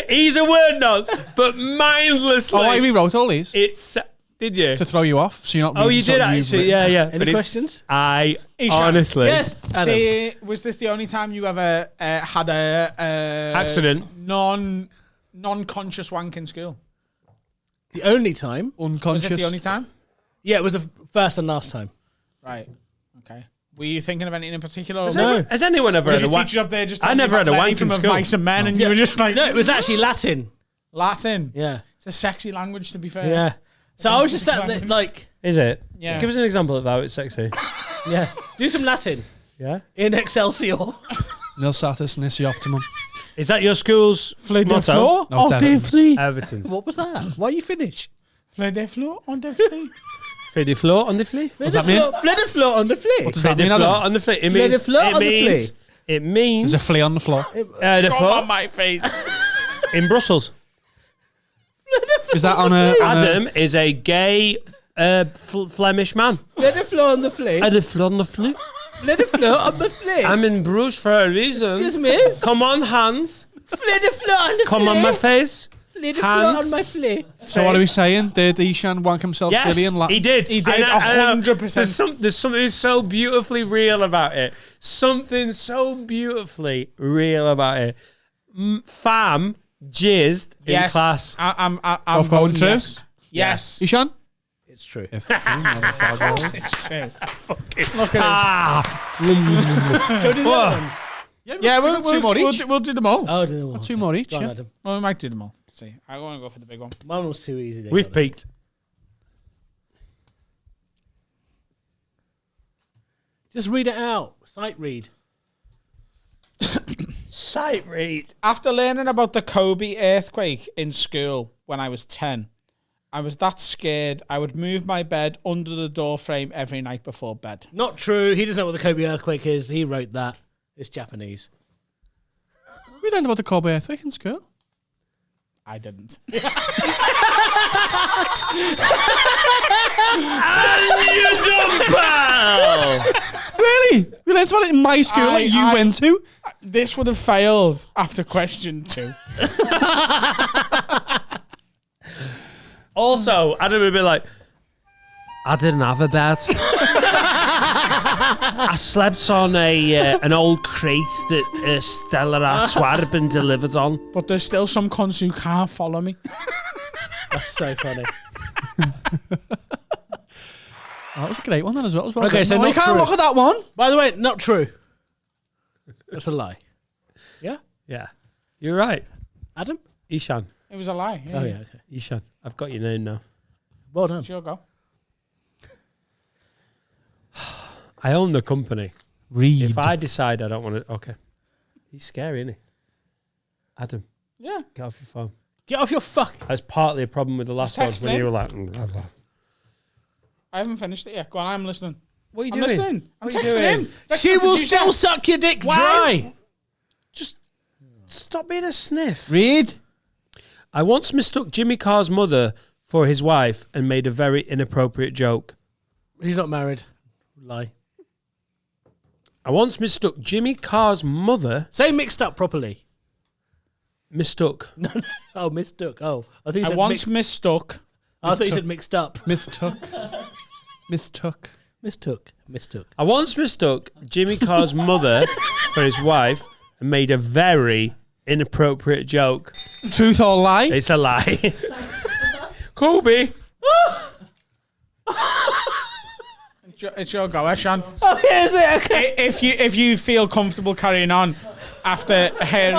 He's a word nonce, but mindlessly. Oh, I rewrote all these It's... Did you? to throw you off, so you're not. Oh, reading you did something you've actually. written. Yeah, yeah. Any But it's- questions? I honestly... Yes, Adam. Was this the only time you ever had a Accident. non-conscious wank in school? The only time? Was Unconscious. it the only time? Yeah, it was the first and last time. Right. Okay. Were you thinking of anything in particular? Has anyone ever Was had a your wank? teacher up there just I telling you never had about a Lenny wank in from school. Mice and Men, and you were just like, No, it was actually Latin. Latin. Yeah. It's a sexy language, to be fair. Yeah. So I was just sat there, language. like, Is it? Yeah. Give us an example of how it's sexy. yeah, do some Latin Yeah. in Excelsior. Nil satis nisi optimum. Is that your school's motto? No, it's Everton's. Everton's. What was that? Why you finish? Fleur de fleur on the flea. Fait des fleurs on the flea. What does that mean? Fleur de fleur on the flea. What does Fait that des mean, fleurs Adam? on the flea. It Fleur de means... fleur on the It There's means... a flea on the floor. The Go fleur on my face. in Brussels. Is that on a? Adam is a gay Flemish man. Fleur de fleur on the flea. The fleur on the flea. Fleur de fleur on the flea. I'm in Bruges for a reason. Excuse me. Come on, hands. Fleur de fleur on the flea. Come on, my face. Fleur de fleur hands. on my flea. So what are we saying? Did Ishan wank himself Yes, silly in Latin? he did. He did, I know. 100%. There's something so beautifully real about it. Something so beautifully real about it. Fam jizzed in class. I'm Both going voting true? yes. Yes. Ishan? It's true. It's true, motherfucker. It's true. Look at Shall we do the other ones? Yeah, two more each. we'll do them all. Oh, do them all. Two more each. Go on, Yeah. Adam. Well, we might do them all. See, I want to go for the big one. Mine was too easy. They We've got it. peaked. Just read it out. Sight read. Sight read. After learning about the Kobe earthquake in school when I was 10, I was that scared I would move my bed under the door frame every night before bed. Not true. He doesn't know what the Kobe earthquake is. He wrote that. It's Japanese. We learned about the Kobe earthquake in school. I didn't. You dumb pal. Really? We learned about it in my school that you went to. This would have failed after question 2. Also, Adam would be like, I didn't have a bed. I slept on an old crate that Stella Artois had been delivered on. But there's still some cunts who can't follow me. That's so funny. Oh, that was a great one then as well. Okay, so you not can't true. look at that one. By the way, not true. That's a lie. Yeah? Yeah. You're right. Adam? Ishan. It was a lie. Oh, yeah. Okay. Ishan. I've got your name now. Well done. Sure, go. I own the company. Read. If I decide I don't want to... Okay. He's scary, isn't he? Adam, Yeah. get off your phone. Get off your fuck. That's partly a problem with the last one text when him. you were like... I haven't finished it yet. Go on, I'm listening. What are you I'm doing? listening. I'm What are you texting doing? him. Text She the will producer. still suck your dick Why? dry. Stop being a sniff. Read. I once mistook Jimmy Carr's mother for his wife and made a very inappropriate joke. He's not married. Lie. I once mistook Jimmy Carr's mother. Say mixed up properly. Mistook. Oh, mistook. Oh, I think you I said once mistook. I thought you said mixed up. Mistook. Mistook. I once mistook Jimmy Carr's mother for his wife and made a very inappropriate joke. Truth or lie? It's a lie. Kobe. It's your go, Sean. Oh, here's it. Okay. If you feel comfortable carrying on after hearing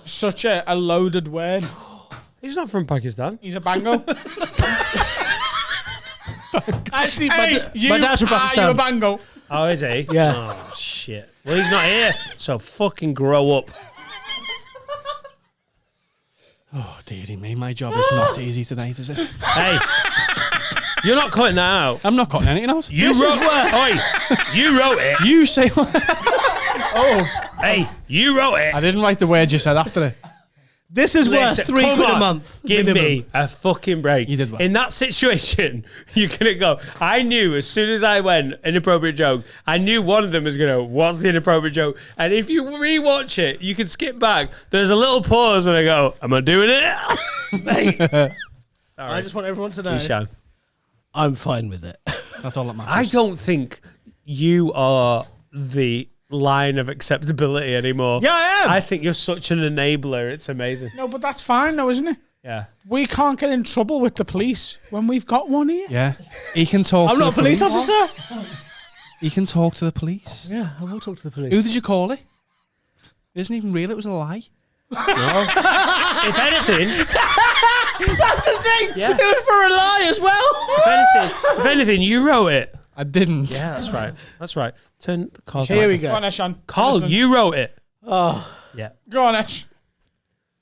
such a loaded word, He's not from Pakistan. he's a bango. Actually, Hey, my dad's from are you Pakistan. a bango? Oh, is he? Yeah. Oh, shit. Well, he's not here, so fucking grow up. Oh, dearie me, my job is not easy today, is it? Hey, you're not cutting that out. I'm not cutting anything else. You wrote Oi, you wrote it. You say Hey, you wrote it. I didn't write the word you said after it. This is worth Listen, £3 come a on, month. Give minimum. me a fucking break. You did well. In that situation, you're going to go. I knew as soon as I went, inappropriate joke, I knew one of them was going to, what's the inappropriate joke? And if you rewatch it, you can skip back. There's a little pause and I go, am I doing it? I just want everyone to know Ishan. I'm fine with it. That's all that matters. I don't think you are the line of acceptability anymore. Yeah, I am. I think you're such an enabler. It's amazing. No, but that's fine though, isn't it? Yeah. We can't get in trouble with the police when we've got one here. Yeah. He can talk I'm to not the a police police. officer. He can talk to the police. Yeah, I will talk to the police. Who did you call it? It isn't even real, it was a lie. If anything, That's the thing. Yeah. It was for a lie as well. if anything, you wrote it. I didn't. Yeah, that's right. That's right. Turn Carl's Here we mic. Go go. on, Sean. Carl, Listen. you wrote it. Oh, Yeah. Go on, Ash.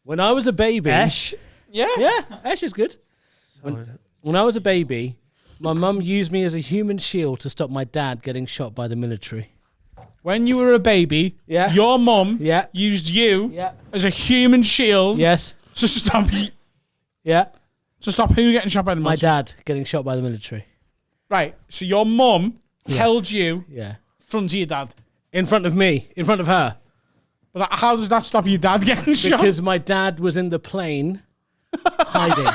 when I was a baby. Ash. Yeah. Yeah, Ash is good. When I was a baby, my mum used me as a human shield to stop my dad getting shot by the military. When you were a baby, Yeah. your mum Yeah. used you Yeah. as a human shield Yes. to stop Yeah. who getting shot by the My military. dad getting shot by the military. Right. So your mum held you Yeah. front of your dad. In front of me. In front of her. But how does that stop your dad getting shot? Because my dad was in the plane hiding.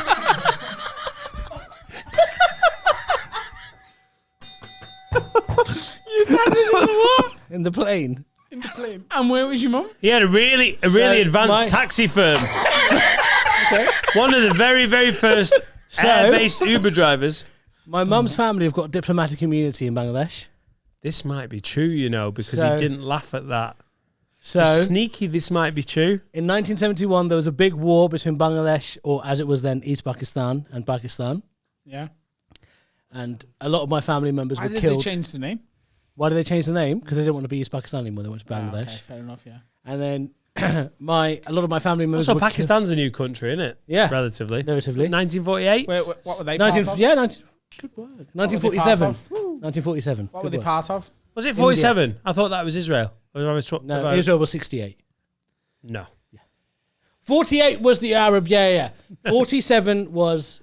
Your dad was in the what? In the plane. In the plane. And where was your mum? He had a really advanced my- taxi firm. One of the very, very first air-based Uber drivers. My mum's family have got diplomatic immunity in Bangladesh. This might be true, you know, because So- he didn't laugh at that. So, Sneaky, this might be true. in 1971, there was a big war between Bangladesh, or as it was then, East Pakistan and Pakistan. Yeah. And a lot of my family members Why were did killed. they change the name? Why did they change the name? Because they didn't want to be East Pakistan anymore. They went to Bangladesh. Okay, fair enough, yeah. And then a lot of my family members Also, were Pakistan's a new country, isn't it? Yeah. Relatively. Relatively. 1948? Wait, what were they 19, part of? yeah, 19, good work. What were they 1947. part of? 1947. What Good were they work. part of? Was it 47? I thought that was Israel. No, Israel was 68. No. 48 was the Arab, yeah. 47 was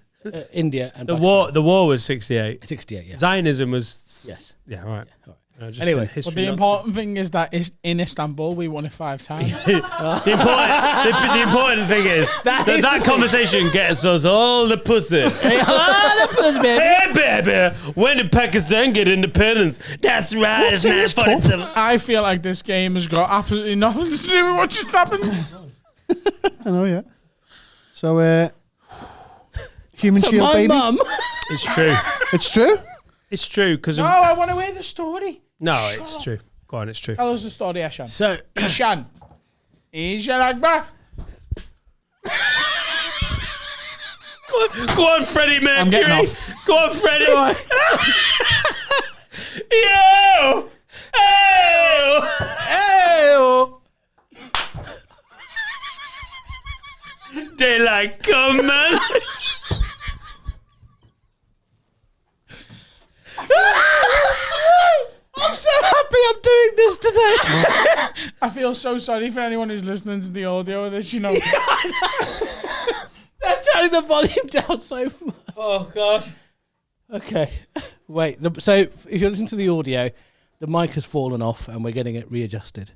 India and The Pakistan. war was 68. 68, yeah. Zionism was... Yes. Yeah, all right. Anyway, history But the important thing is that in Istanbul, we won it 5 times. the important thing is that conversation gets us all the pussy. Hey, baby, when did Pakistan get independence? That's right, it's 1947. I feel like this game has got absolutely nothing to do with what just happened. I know, yeah. So, human shield, my baby. mum. It's true. It's true. It's true, because... No, I want to hear the story. No, it's true. Go on, it's true. Tell us the story, Ashan. So, Ishan. Ishan Akbar. Go on, Freddie Mercury. I'm getting off. Go on, Freddie. Yo! Ew! Daylight come, man. I feel so sorry for anyone who's listening to the audio of this, you know. They're turning the volume down so much. Oh, God. Okay. Wait. So if you're listening to the audio, the mic has fallen off and we're getting it readjusted.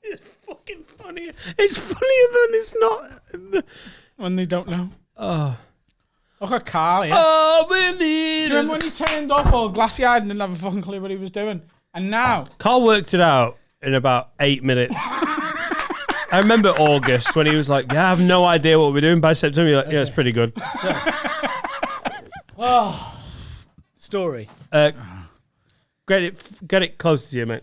It's fucking funny. It's funnier than it's not. When they don't know. Oh. Look at Carl, yeah. Oh, Do you remember when he turned off all glassy-eyed and didn't have a fucking clue what he was doing? And now... Carl worked it out in about 8 minutes. I remember August when he was like, yeah, I have no idea what we're doing. By September, you're like, yeah, it's pretty good. Story. Get it close to you, mate.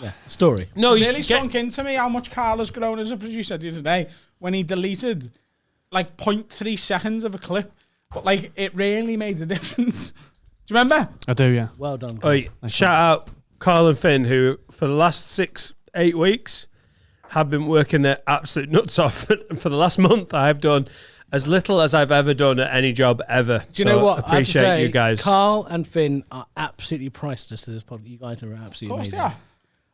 Yeah. Story. No, It really sunk into me how much Carl has grown as a producer the other day when he deleted like 0.3 seconds of a clip. But like, it really made a difference. Do you remember? I do, yeah. Well done. Oi, shout out Carl and Finn, who for the last 6-8 weeks have been working their absolute nuts off. For the last month, I have done as little as I've ever done at any job ever. Do you know what? I have to Appreciate say, you guys. Carl and Finn are absolutely priceless to this podcast. You guys are absolutely Of course amazing. they are.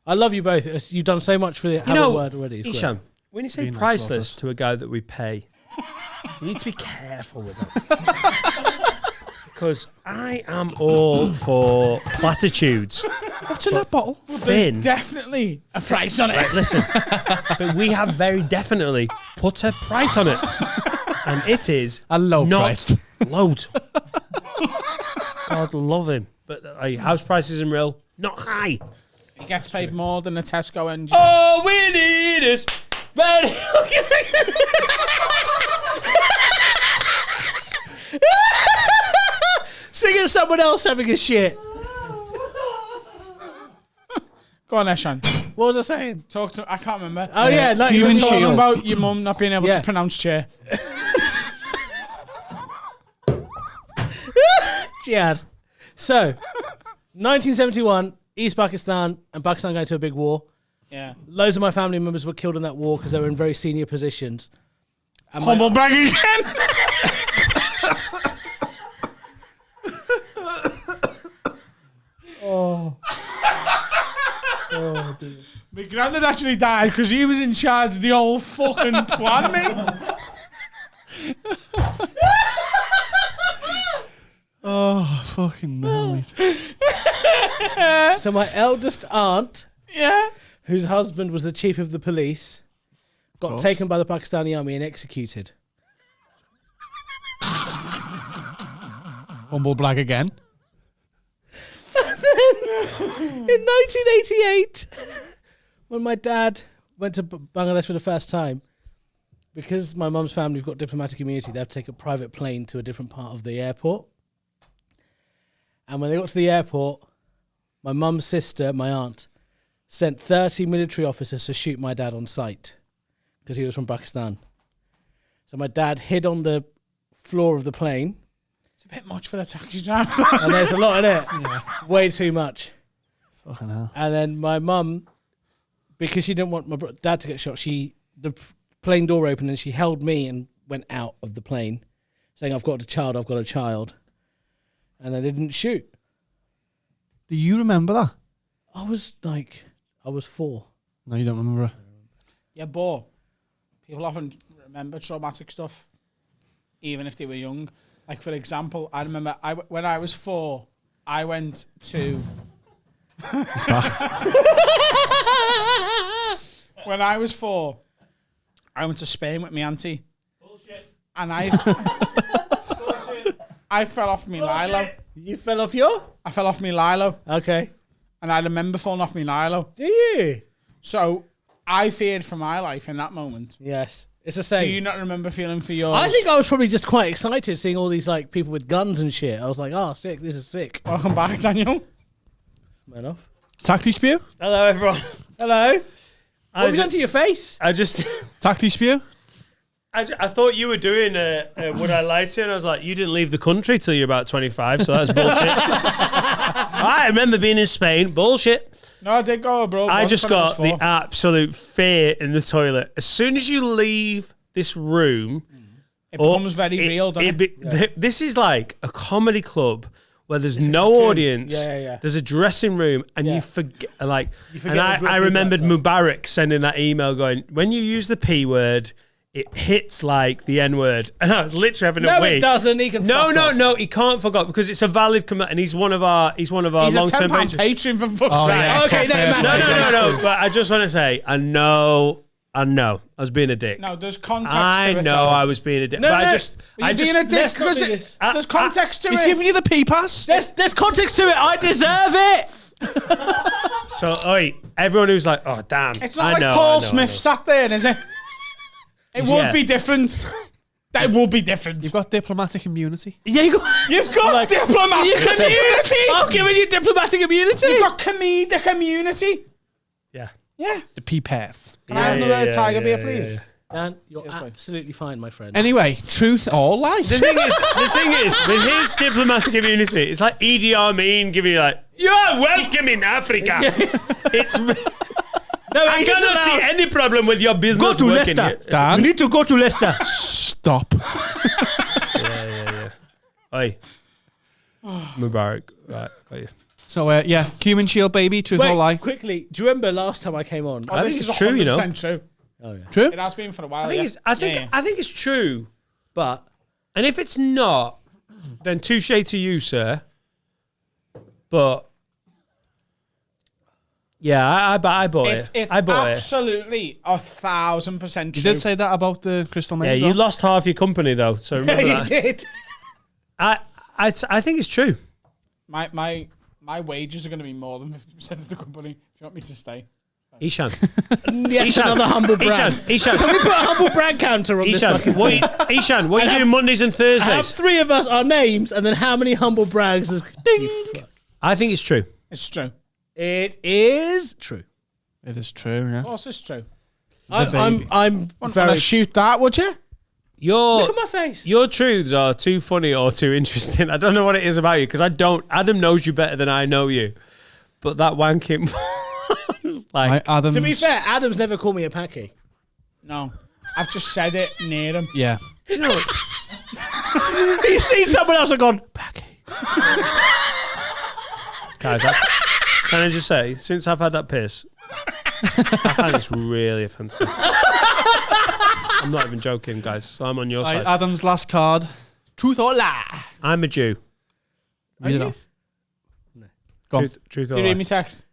I love you both. You've done so much for the You know, word already. It's great. Isham, when you say Being nice priceless about to a guy that we pay, you need to be careful with it. Because I am all for platitudes. What's in that bottle? Finn, Definitely a price on it. right, listen, but we have very definitely put a price on it. And it is A low not price. load. God love him. But house prices in real, not high. He gets paid more than a Tesco engine. All we need is ready. Singing someone else having a shit. Go on, Eshan. What was I saying? Talk to... I can't remember. Oh, yeah. Like You you were were talking talking about your mum not being able Yeah. to pronounce chair. Jihad. So, 1971, East Pakistan and Pakistan going to a big war. Yeah. Loads of my family members were killed in that war because they were in very senior positions. And my- Humble brag again. My granddad actually died because he was in charge of the whole fucking plan, mate. Oh, fucking hell, mate. So my eldest aunt, Yeah. whose husband was the chief of the police, got taken by the Pakistani army and executed. Humble brag again. In 1988, when my dad went to Bangladesh for the first time, because my mum's family have got diplomatic immunity, they have to take a private plane to a different part of the airport. And when they got to the airport, my mum's sister, my aunt, sent 30 military officers to shoot my dad on sight because he was from Pakistan. So my dad hid on the floor of the plane. It's a bit much for the taxi driver. And there's a lot in it. Way too much. Fucking hell. And then my mum, because she didn't want my dad to get shot, the plane door opened and she held me and went out of the plane, saying, I've got a child, I've got a child. And they didn't shoot. Do you remember that? I was 4. No, you don't remember it. Yeah, but people often remember traumatic stuff, even if they were young. Like, for example, I remember when I was 4, I went to... When I was 4, I went to Spain with my auntie. Bullshit. And I fell off me Lilo. You fell off your? I fell off me Lilo. Okay. And I remember falling off me Lilo. Do you? So I feared for my life in that moment. Yes. It's the Do same. you not remember feeling for yours? I think I was probably just quite excited seeing all these like people with guns and shit. I was like, oh, sick, this is sick. Welcome back, Daniel. Man off. Tacti spew? Hello, everyone. Hello. What have you done to your face? I just... Tacti spew? I thought you were doing Would I Lie to You? And I was like, you didn't leave the country till you're about 25, so that's bullshit. I remember being in Spain. Bullshit. No, I did go abroad. I once just when I was got the 4. absolute fear in the toilet. As soon as you leave this room... It becomes very real, doesn't it? This is like a comedy club where there's no audience. Yeah. There's a dressing room, and Yeah. you forget. Like, forget and there's real I people remembered outside. Mubarak sending that email going, when you use the P word, it hits like the N word, and I was literally having a No, wee. it doesn't. He can. No, fuck no, off. no. He can't fuck up because it's a valid command, and he's one of our He's a long-term £10 patrons. patron for fuck's Oh, sake. yeah. Okay, no, Fair man. play. No. But I just want to say, I know, I was being a dick. No, there's context I to it. know though. I was being a dick. No, but no. I just, You're being a dick let's not because do this. there's context to He's it. giving you the P pass. There's context to it. I deserve it. So, everyone who's like, oh, damn. It's not I like know, Paul I know, Smith I know. sat there, is it? It Yeah. would be different. It would be different. You've got diplomatic immunity. Yeah, You've got diplomatic immunity. I'm giving you diplomatic immunity. You've got comedic immunity. Yeah. Yeah. The P pass. Can I have another tiger beer, please? Dan, you're absolutely fine, my friend. Anyway, truth or lie? The thing is, with his diplomatic immunity, it's like Idi Amin giving you like, you're welcome in Africa. It's. No, I cannot see any problem with your business. Go to working Leicester. here. Dan? We need to go to Leicester. Stop. Oi. Mubarak. Right, got you. So, yeah, cumin shield, baby. Truth or lie? Wait, quickly. Do you remember last time I came on? Oh, this think is it's true, you know. 100% true. Oh, yeah. True. It has been for a while. I think it's true. But And if it's not, then touche to you, sir. But yeah, I bought It's it. I bought it. absolutely 1,000% true. You did say that about the Crystal Maze. Yeah, as well. you lost half your company though, so remember you that. did. I think it's true. My wages are going to be more than 50% of the company. If you want me to stay. Ishan. Yet another humble brag. Ishan. Can we put a humble brag counter on this fucking Ishan, thing? what are you doing Mondays and Have Thursdays? three of us our names, and then how many humble brags is... You fuck. I think it's true. It's true. It is true. It is true, yeah. Of course it's true. I'm Want very... to shoot that, would you? Your Look at my face. your truths are too funny or too interesting. I don't know what it is about you because I don't. Adam knows you better than I know you, but that wanking, like, Adam's, To be fair, Adam's never called me a packy. No. I've just said it near him. yeah. you know, He's seen someone else and gone, packy. guys, can I just say, since I've had that piss, I find this really offensive. I'm not even joking, guys. So I'm on your Right, side. Adam's last card. Truth or lie? I'm a Jew. Read it out. Go on. Truth or Did you read lie? me text?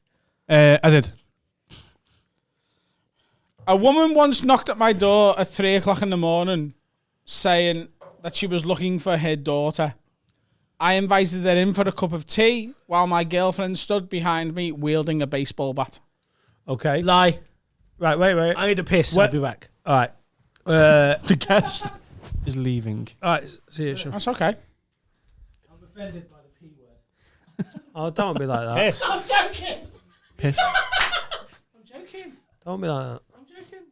I did. A woman once knocked at my door at 3 o'clock in the morning saying that she was looking for her daughter. I invited her in for a cup of tea while my girlfriend stood behind me wielding a baseball bat. Okay. Lie. Right. Wait. I need a piss. What? I'll be back. All right. The guest is leaving. All right. See you. Sure. That's okay. I'm offended by the P word. Oh, don't be like that. Piss. I'm joking. Piss. I'm joking. Don't be like that. I'm joking.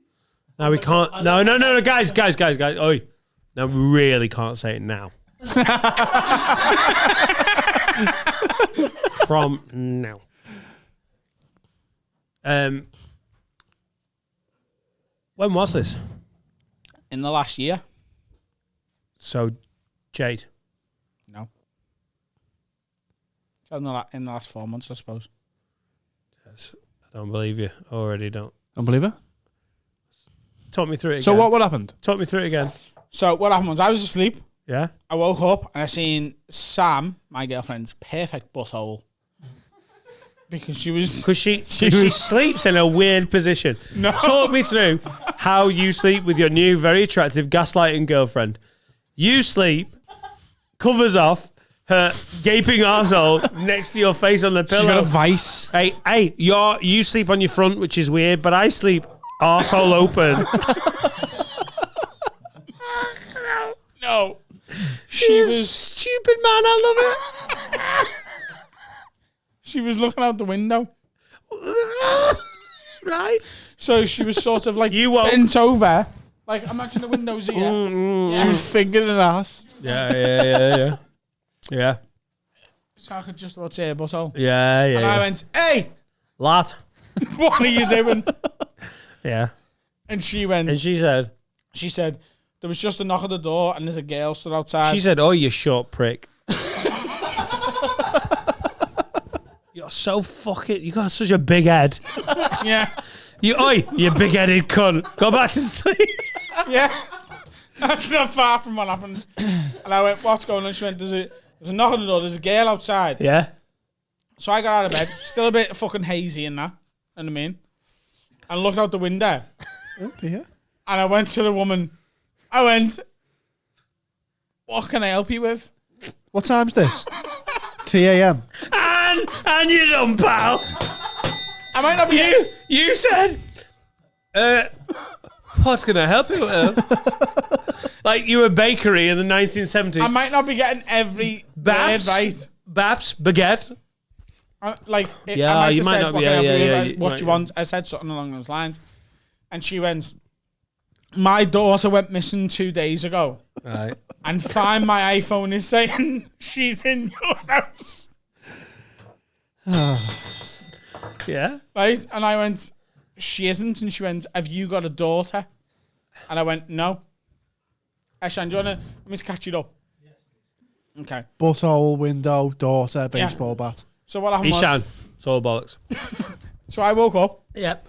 No, we can't. No, guys. Oi. No, we really can't say it now. From now. When was this? In the last year? So, Jade. No. In the last 4 months, I suppose. Yes, I don't believe you. Already don't. Unbeliever. Talk me through it again. So what happened? Talk me through it again. So what happened was I was asleep. Yeah? I woke up and I seen Sam, my girlfriend's perfect butthole. Because she was... Because she sleeps in a weird position. No. Talk me through how you sleep with your new, very attractive, gaslighting girlfriend. You sleep, covers off, her gaping arsehole next to your face on the pillow. She's got a vice. Hey, you sleep on your front, which is weird, but I sleep arsehole open. No. She was... Stupid man, I love She was looking out the window. it. Right? So she was sort of like You won't. bent over. Like, imagine the windows here. She was fingering an ass. Yeah. Yeah. So I could just about say her butthole. Yeah. And I went, hey, Lot. what are you doing? Yeah. And she went, And she said, there was just a knock at the door and there's a girl stood outside. oh, you short prick. You're so fucking. You got such a big head. Yeah. You big-headed cunt. Go back to sleep. Yeah. That's not far from what happened. And I went, what's going on? She went, there's a knock on the door. There's a girl outside. Yeah. So I got out of bed, still a bit fucking hazy in that. You know what I mean? And looked out the window. Oh dear. And I went to the woman. I went, what can I help you with? What time's this? 3 a.m. And you done, pal. I might not be. You said, what can I help you with? Like you were a bakery in the 1970s. I might not be getting every Babs? word right. Baps, baguette. I Yeah, might you have might said, not what be- can I help yeah, you yeah, with? you What might- do you want? I said something along those lines. And she went, my daughter went missing 2 days ago. Right. And find my iPhone is saying she's in your house. Yeah. Right? And I went, she isn't. And she went, have you got a daughter? And I went, no. Eshan, do you want to, let me catch it up. Yes, please. Okay. Butthole, window, daughter, baseball bat. So what happened Ishan. It's all bollocks. so I woke up. Yep.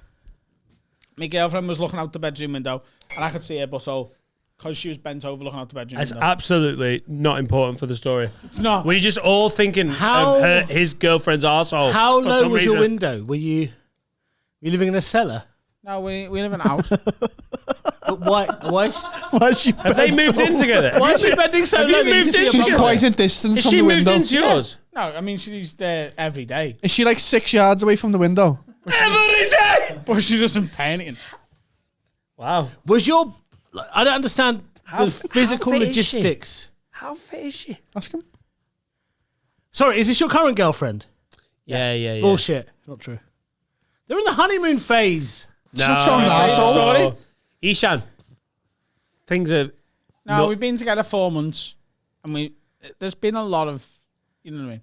My girlfriend was looking out the bedroom window, and I could see her butthole because she was bent over looking out the bedroom It's window. absolutely not important for the story. It's not. Were you just all thinking of his girlfriend's arsehole? How for low some was your reason? window? Were you living in a cellar? No, we live in a house. But why? Why is she Have they moved in together? Why is she bending so Have low? you that you moved can see in her She's together? bum? quite a distance Has from she the moved window. into yours? No, I mean she's there every day, Is she like 6 yards away from the window? Every day! but she doesn't pay anything. Wow. Was your? I don't understand How the physical fit is she? logistics. How fit is she? Ask him. Sorry, is this your current girlfriend? Yeah. Bullshit. Not true. They're in the honeymoon phase. No. She's not an arsehole. Story? Ishan. Things are... No, No. we've been together 4 months, and there's been a lot of, you know what I mean.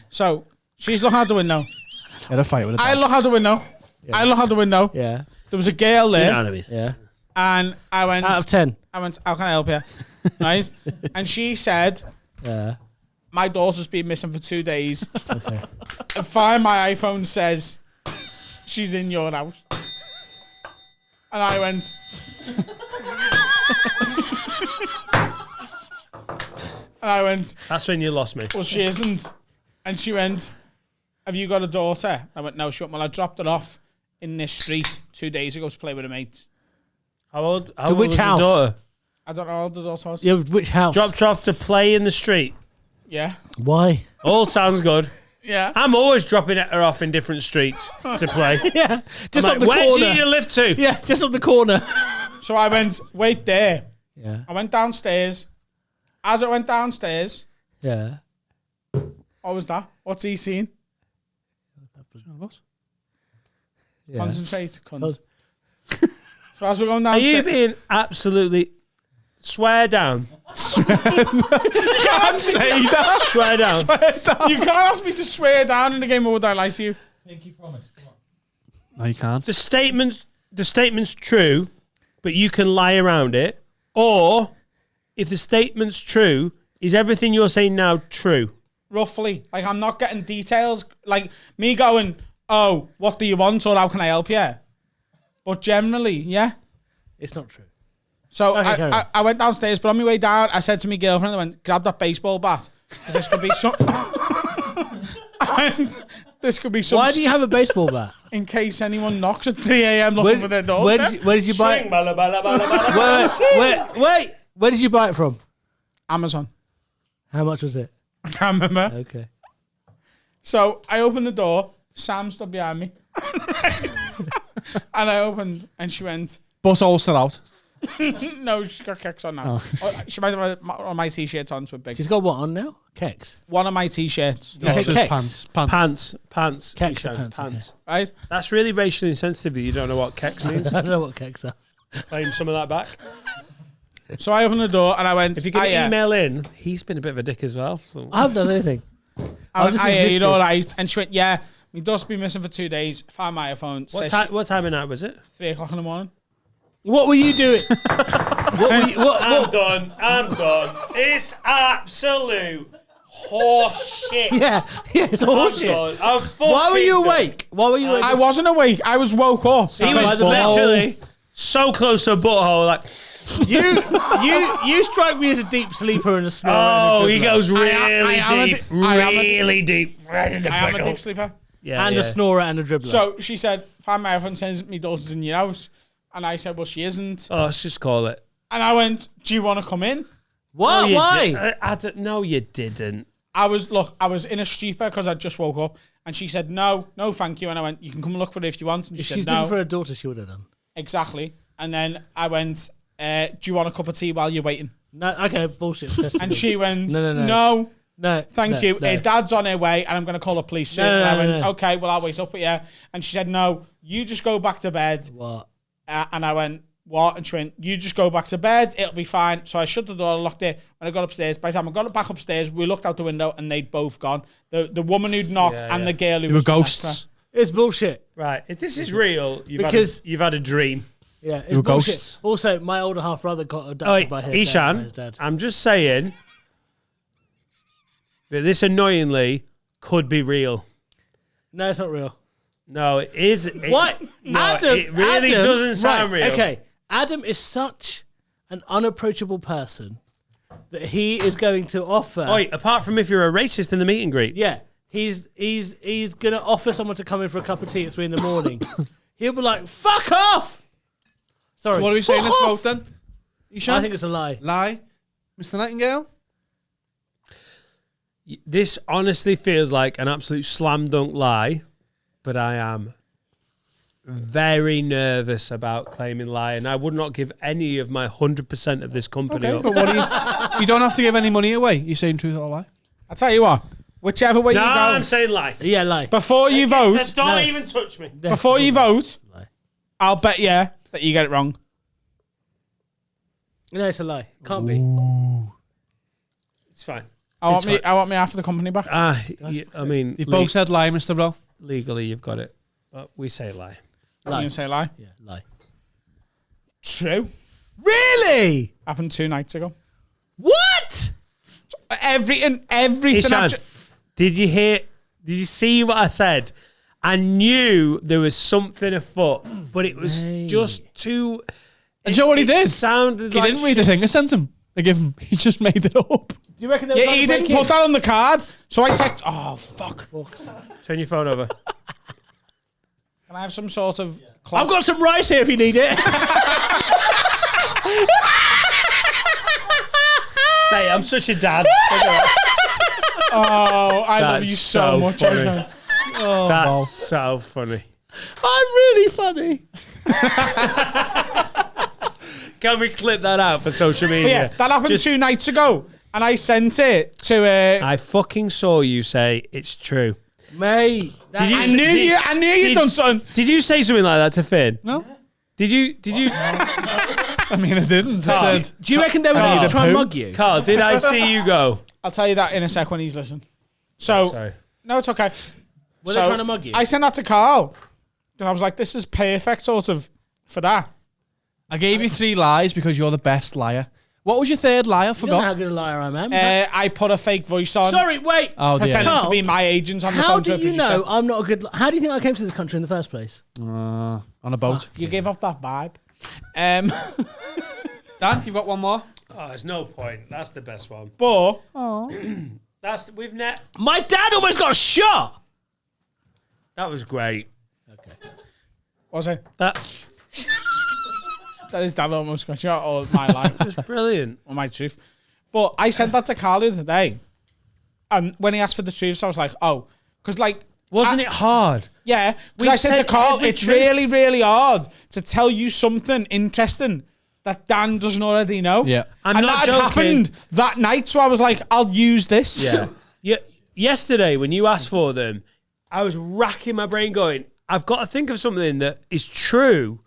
So she's looking out the window. Had a fight with a I dog. look out the window. I look out the window. Yeah. There was a girl there, Yeah. and I went, Out of 10. how can I help you? Right? And she said, Yeah. my daughter's been missing for 2 days. Okay. And find my iPhone says she's in your house. And I went. And I went, That's when you lost me. well, she isn't. And she went, have you got a daughter? I went, no. She went, well, I dropped her off in this street 2 days ago to play with a mate. How old which was the house? daughter? I don't know how old the daughter was. Yeah. Which house? Dropped her off to play in the street. Yeah. Why? All sounds good. Yeah. I'm always dropping her off in different streets to play. Yeah. Just I'm up like, the where corner. do you live to? Yeah. Just up the corner. So I went, wait there. Yeah. I went downstairs. As I went downstairs, Yeah. what was that? What's he seen? Yeah. Concentrate, cunt. Oh. So as we're going Are you downstairs, being absolutely swear down? Say that. Swear down. you can't ask me to swear down in the game, or would I lie to you? No, you can't. The statement's true, but you can lie around it. Or if the statement's true, is everything you're saying now true? Roughly. Like, I'm not getting details. Like, me going, oh, what do you want, or how can I help you? But generally, yeah. It's not true. So Okay, carry on. I went downstairs, but on my way down, I said to my girlfriend, I went, grab that baseball bat. 'Cause this could be some... and this could be some... Why do you have a baseball bat? In case anyone knocks at 3 a.m. looking for their daughter. Where did you buy it? Swing, bala, bala, bala, bala. Wait. Where did you buy it from? Amazon. How much was it? I can't remember. Okay. So I opened the door. Sam stood behind me. And I opened, and she went, Butthole still out. no, she's got kicks on now. Oh, she might have one of my t-shirts on with big. She's got what on now? Kex. One of my t-shirts, You said Says kex. Pants. Pants. Kex Ishan, are pants, right? That's really racially insensitive that you don't know what kex means. I don't know what kex are. Claim some of that back. So I opened the door, and I went, If you're going to "Hiya." email in, he's been a bit of a dick as well. So. I haven't done anything. I went, just "Hiya, existed." you all right?" And she went, "Yeah, my daughter's been missing for 2 days. Found my iPhone. What time of night was it? 3 o'clock in the morning. What were you doing? what? I'm done. It's absolute horse shit. Yeah, it's bullshit. Why were you awake? Why were you awake? I wasn't awake. I was woke up. He was literally so close to a butthole, like. You strike me as a deep sleeper and a snorer. Oh, and a he dribbler. goes really I deep. Right in the I am a buckle. deep sleeper. Yeah, and a snorer and a dribbler. So she said, find my iPhone, says my daughter's in your house. And I said, well, she isn't. Oh, let's just call it. And I went, do you want to come in? what? No, you Why? di- I don't, no, you didn't. I was in a stupor because I just woke up. And she said, no, thank you. And I went, you can come and look for it if you want. And If she she's said, looking no. for her daughter, she would have done. Exactly. And then I went, do you want a cup of tea while you're waiting? No, okay, bullshit. And she went, No. Thank you. No. Dad's on her way, and I'm going to call the police soon. And I went, okay, well, I'll wait up with you. And she said, no, you just go back to bed. What? And I went, what? And she went, you just go back to bed. It'll be fine. So I shut the door, locked it. When I got upstairs, by the time I got back upstairs, we looked out the window, and they'd both gone. The woman who'd knocked and the girl who They was were next to her. ghosts. It's bullshit. Right. If this is real, Because- you've had a dream. Yeah, it's were bullshit. ghosts. Also, my older half brother got Oh, abducted by his Ishan, dad. I'm just saying that this annoyingly could be real. No, it's not real. No, it is. What? No, Adam, it really Adam- doesn't sound right, real. Okay, Adam is such an unapproachable person that he is going to offer. Oi, apart from if you're a racist in the meet and greet. Yeah, he's gonna offer someone to come in for a cup of tea at 3 a.m. He'll be like, "Fuck off." Sorry. So what are we saying fuck this off. about then? Ishan? I think it's a lie. Lie. Mr. Nightingale? This honestly feels like an absolute slam dunk lie, but I am very nervous about claiming lie, and I would not give any of my 100% of this company Okay, up. but what are you don't have to give any money away. You're saying truth or lie? I'll tell you what, whichever way No, you go, I'm saying lie. Yeah, lie. before you vote, Don't even touch me. before you vote, Lie. I'll bet you that you get it wrong. No, it's a lie. Can't be. It's fine. I want It's me half of the company back. I mean, You've both said lie, Mr. Bro. legally you've got it, but we say lie. I'm going to say lie. Yeah, lie. True. Really? Happened 2 nights ago. What? Everything. Ishan, did you see what I said? I knew there was something afoot, but it was just too. And you know what he did? Sounded He like didn't read the thing I sent him. They give him. He just made it up. Do you reckon they were Yeah, trying he to didn't break put in? that on the card, so I text. Oh fuck! Turn your phone over. Can I have some sort of? I've got some rice here if you need it. Hey, I'm such a dad. Oh, I love That's you so so much. funny. Ishan. That's so funny. I'm really funny. Can we clip that out for social media? Yeah, that happened Just- 2 nights ago, and I sent it to. I fucking saw you say it's true. Mate. Did you- I knew you'd did- done something. Did you say something like that to Finn? No. Did you? I mean, I didn't. I said, Do you reckon they were going need to a try and poo? mug you? Carl, did I see you go? I'll tell you that in a sec when he's listening. So Sorry. no, it's okay. Were they trying to mug you? I sent that to Carl, and I was like, "This is perfect, sort of, for that." I gave you 3 lies because you're the best liar. What was your third lie? I You don't know how forgot. good a liar I am. I put a fake voice on, Sorry, wait. Oh, dear. pretending to Carl, be my agent on the How phone. do to a you know producer. I'm not a good... How do you think I came to this country in the first place? On a boat. You gave off that vibe. Dan, you've got one more? Oh, there's no point. That's the best one. But That's we've net. My dad almost got shot. That was great. what was it? That That his dad almost got shot, or my lie, was brilliant. or my truth. But I sent that to Carl the other day, and when he asked for the truth, I was like, "Oh," because like. Wasn't it hard? Yeah, We've because I said to said Carl, every it's truth. really, really hard to tell you something interesting that Dan doesn't already know. Yeah. I'm and not that had joking. happened that night, so I was like, I'll use this. Yeah. Yesterday, when you asked for them, I was racking my brain going, I've got to think of something that is true,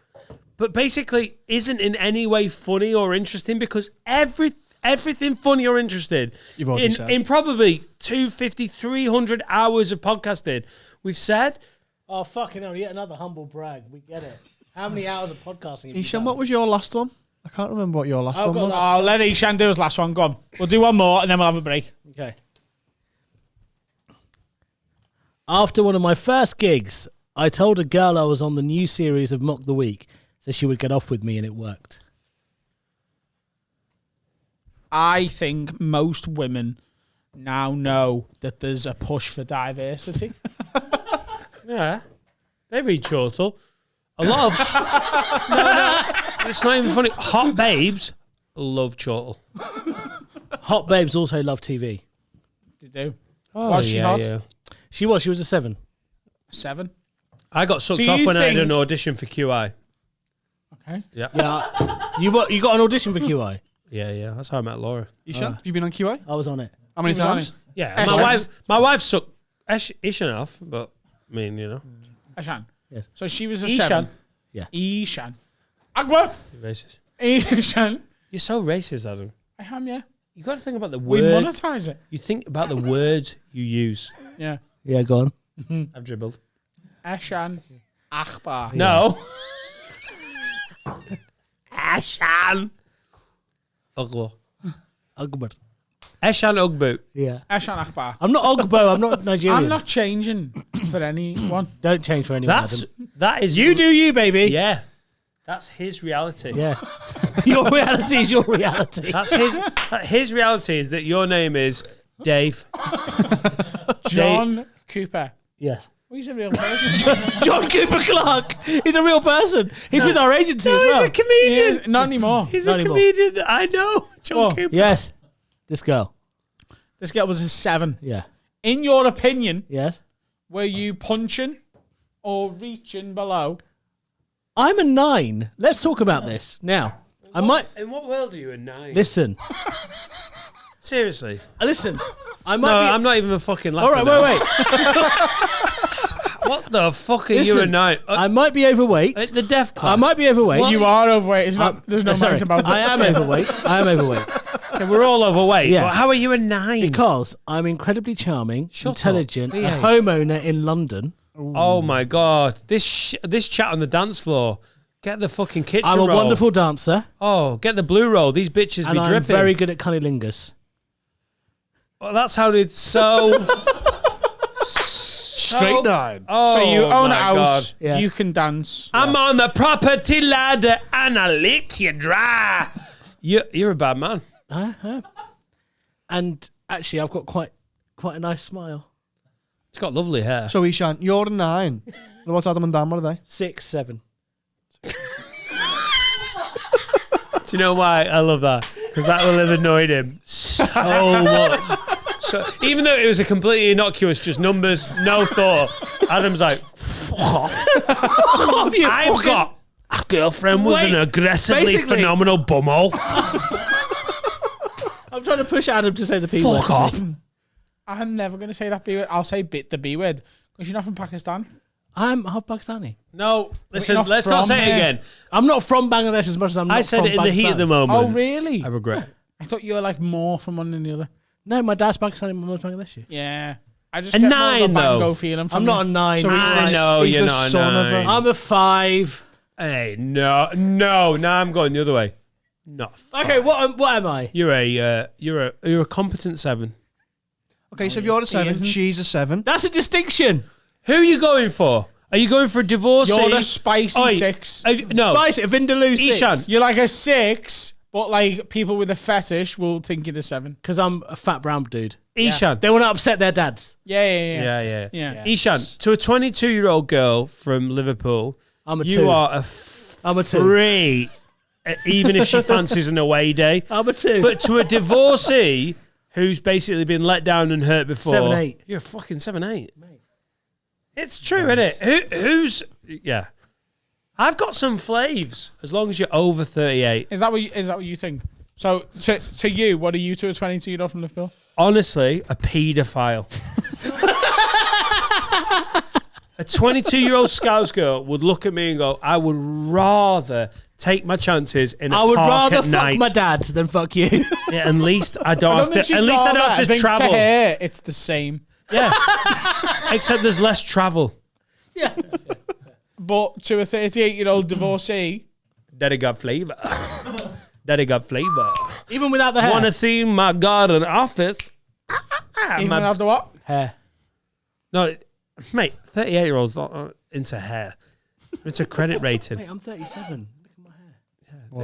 but basically isn't in any way funny or interesting, because everything funny or interesting You've already said. in probably 250, 300 hours of podcasting, we've said. Oh, fucking hell. Yet another humble brag. We get it. How many hours of podcasting have you Ishan, done? what was your last one? I can't remember what your last I've one got was. I'll let Ishan do his last one. Go on. We'll do one more and then we'll have a break. Okay. After one of my first gigs, I told a girl I was on the new series of Mock the Week, so she would get off with me, and it worked. I think most women now know that there's a push for diversity. Yeah. They read Chortle. A lot of... no, it's not even funny. Hot babes love Chortle. Hot babes also love TV. They do. Oh, Was she hot? Yeah. She was a 7. 7. I got sucked Do off you when I had think- an audition for QI. Okay. Yeah. Yeah. You got an audition for QI? Yeah. That's how I met Laura. You sure? Have you been on QA? I was on it. How many He was on times? it. Yeah. Eshan. My wife sucked Ishan off, but I mean, you know. Ashan. Yes. So she was a Ishan. 7. Yeah. Ishan. Agua. You're racist. Ishan. You're so racist, Adam. I am, yeah. You got to think about the We words. monetize it. You think about the words you use. Yeah. Yeah, go on. I've dribbled. Ashan. Akbar. No. Ashan. Ugbo. Akbar. Eshan Ugbo. Yeah. Ashan Akbar. I'm not Ogbo. I'm not Nigerian. I'm not changing for anyone. Don't change for anyone. That's Adam. that is You do you, baby. Yeah. That's his reality. Yeah. Your reality is your reality. That's his reality is that your name is Dave. John Cooper. Yes. Well, he's a real person. John Cooper Clark. He's a real person. He's with our agency as He's well. a comedian. Yes, not anymore. He's Not a anymore. comedian. that I know. John Oh. Cooper. Yes. This girl. This girl was a 7. Yeah. In your opinion, Yes. were you punching or reaching below? I'm a 9. Let's talk about this now. I might In what world are you in 9? listen. Seriously. Listen. I might No, be. I'm not even fucking All laughing. right. Wait. What the fuck are you Listen, a 9? I might be overweight. At the deaf class. I might be overweight. What? You are overweight. It's not, there's no Sorry, doubt about it. I am overweight. I am overweight. Okay, we're all overweight. Yeah. But how are you a 9? Because I'm incredibly charming, Shut up. intelligent, a Behave. homeowner in London. Oh my god. This chat on the dance floor. Get the fucking kitchen I'm a roll. wonderful dancer, Oh, get the blue roll. These bitches and be I'm dripping. very good at cunnilingus. Well, that sounded so... Straight 9. Oh, So you own a my house, God. Yeah. you can dance. I'm on the property ladder and I lick you dry. You're a bad man. And actually, I've got quite a nice smile. He's got lovely hair. So, Ishan, you're a 9. What's Adam and Dan? What are they? 6, 7. Do you know why I love that? Because that will have annoyed him so much. So even though it was a completely innocuous, just numbers, no thought, Adam's like, fuck off. I've got a girlfriend with an aggressively basically- phenomenal bumhole. I'm trying to push Adam to say the P word. Fuck off. I'm never going to say that B word. I'll say the B word. Because you're not from Pakistan. I'm half Pakistani. No, listen, not let's not from say it there. again. I'm not from Bangladesh as much as I'm not I said from it in the heat of the Pakistan. moment. Oh, really? I regret. I thought you were like more from one than the other. No, my dad's Pakistani, my mum's Bangladeshi. Yeah. I just A get 9 more of a though. bango feeling from I'm not a you. 9. So he's I the, know he's you're the not a son of 9. I'm a 5. Hey, no, now I'm going the other way. No. Okay, what am I? You're a competent 7. Okay, so if you're a 7, isn't. she's a 7. That's a distinction. Who are you going for? Are you going for a divorcee? You're the spicy Oi, 6. No. Spice it, Vindaloo 6. Ishan. You're like a 6, but like people with a fetish will think you're the 7. Because I'm a fat brown dude. Ishan. They want to upset their dads. Yeah. Yeah. Ishan, to a 22-year-old girl from Liverpool, I'm a 2. you are a I'm a 2. 3, even if she fancies an away day. I'm a 2. But to a divorcee who's basically been let down and hurt before, 7-8. you're a fucking 7-8. It's true, isn't it? Who's... Yeah. I've got some flaves, as long as you're over 38. Is that what you think? So to you, what are you to a 22-year-old from Liverpool? Honestly, a paedophile. A 22-year-old Scouse girl would look at me and go, I would rather take my chances in a I would park rather at fuck night. my dad than fuck you. Yeah, at least I don't have think to. she'd At least I don't rather. have to think travel. To her, it's the same. Yeah. Except there's less travel. yeah. But to a 38-year-old divorcee, Daddy got flavor. Daddy got flavor. Even without the hair. Want to see my garden office? even My- without the what? hair. No, Mate, 38-year-olds not into hair. It's a credit rating. Mate, I'm 37. Look at my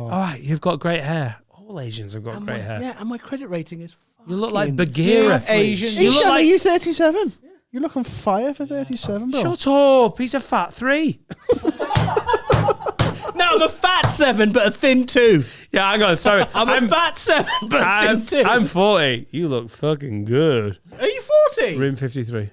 hair. All right, you've got great hair. All Asians have got great hair. Yeah, and my credit rating is You look like fucking Bagheera. Asian. You look Are like... you 37? You look on fire for 37, bro. Shut up. He's a fat 3. No, I'm a fat 7, but a thin 2. Yeah, hang on. Sorry. I'm a fat 7, but a thin 2. I'm 40. You look fucking good. Are you 40? Room 53.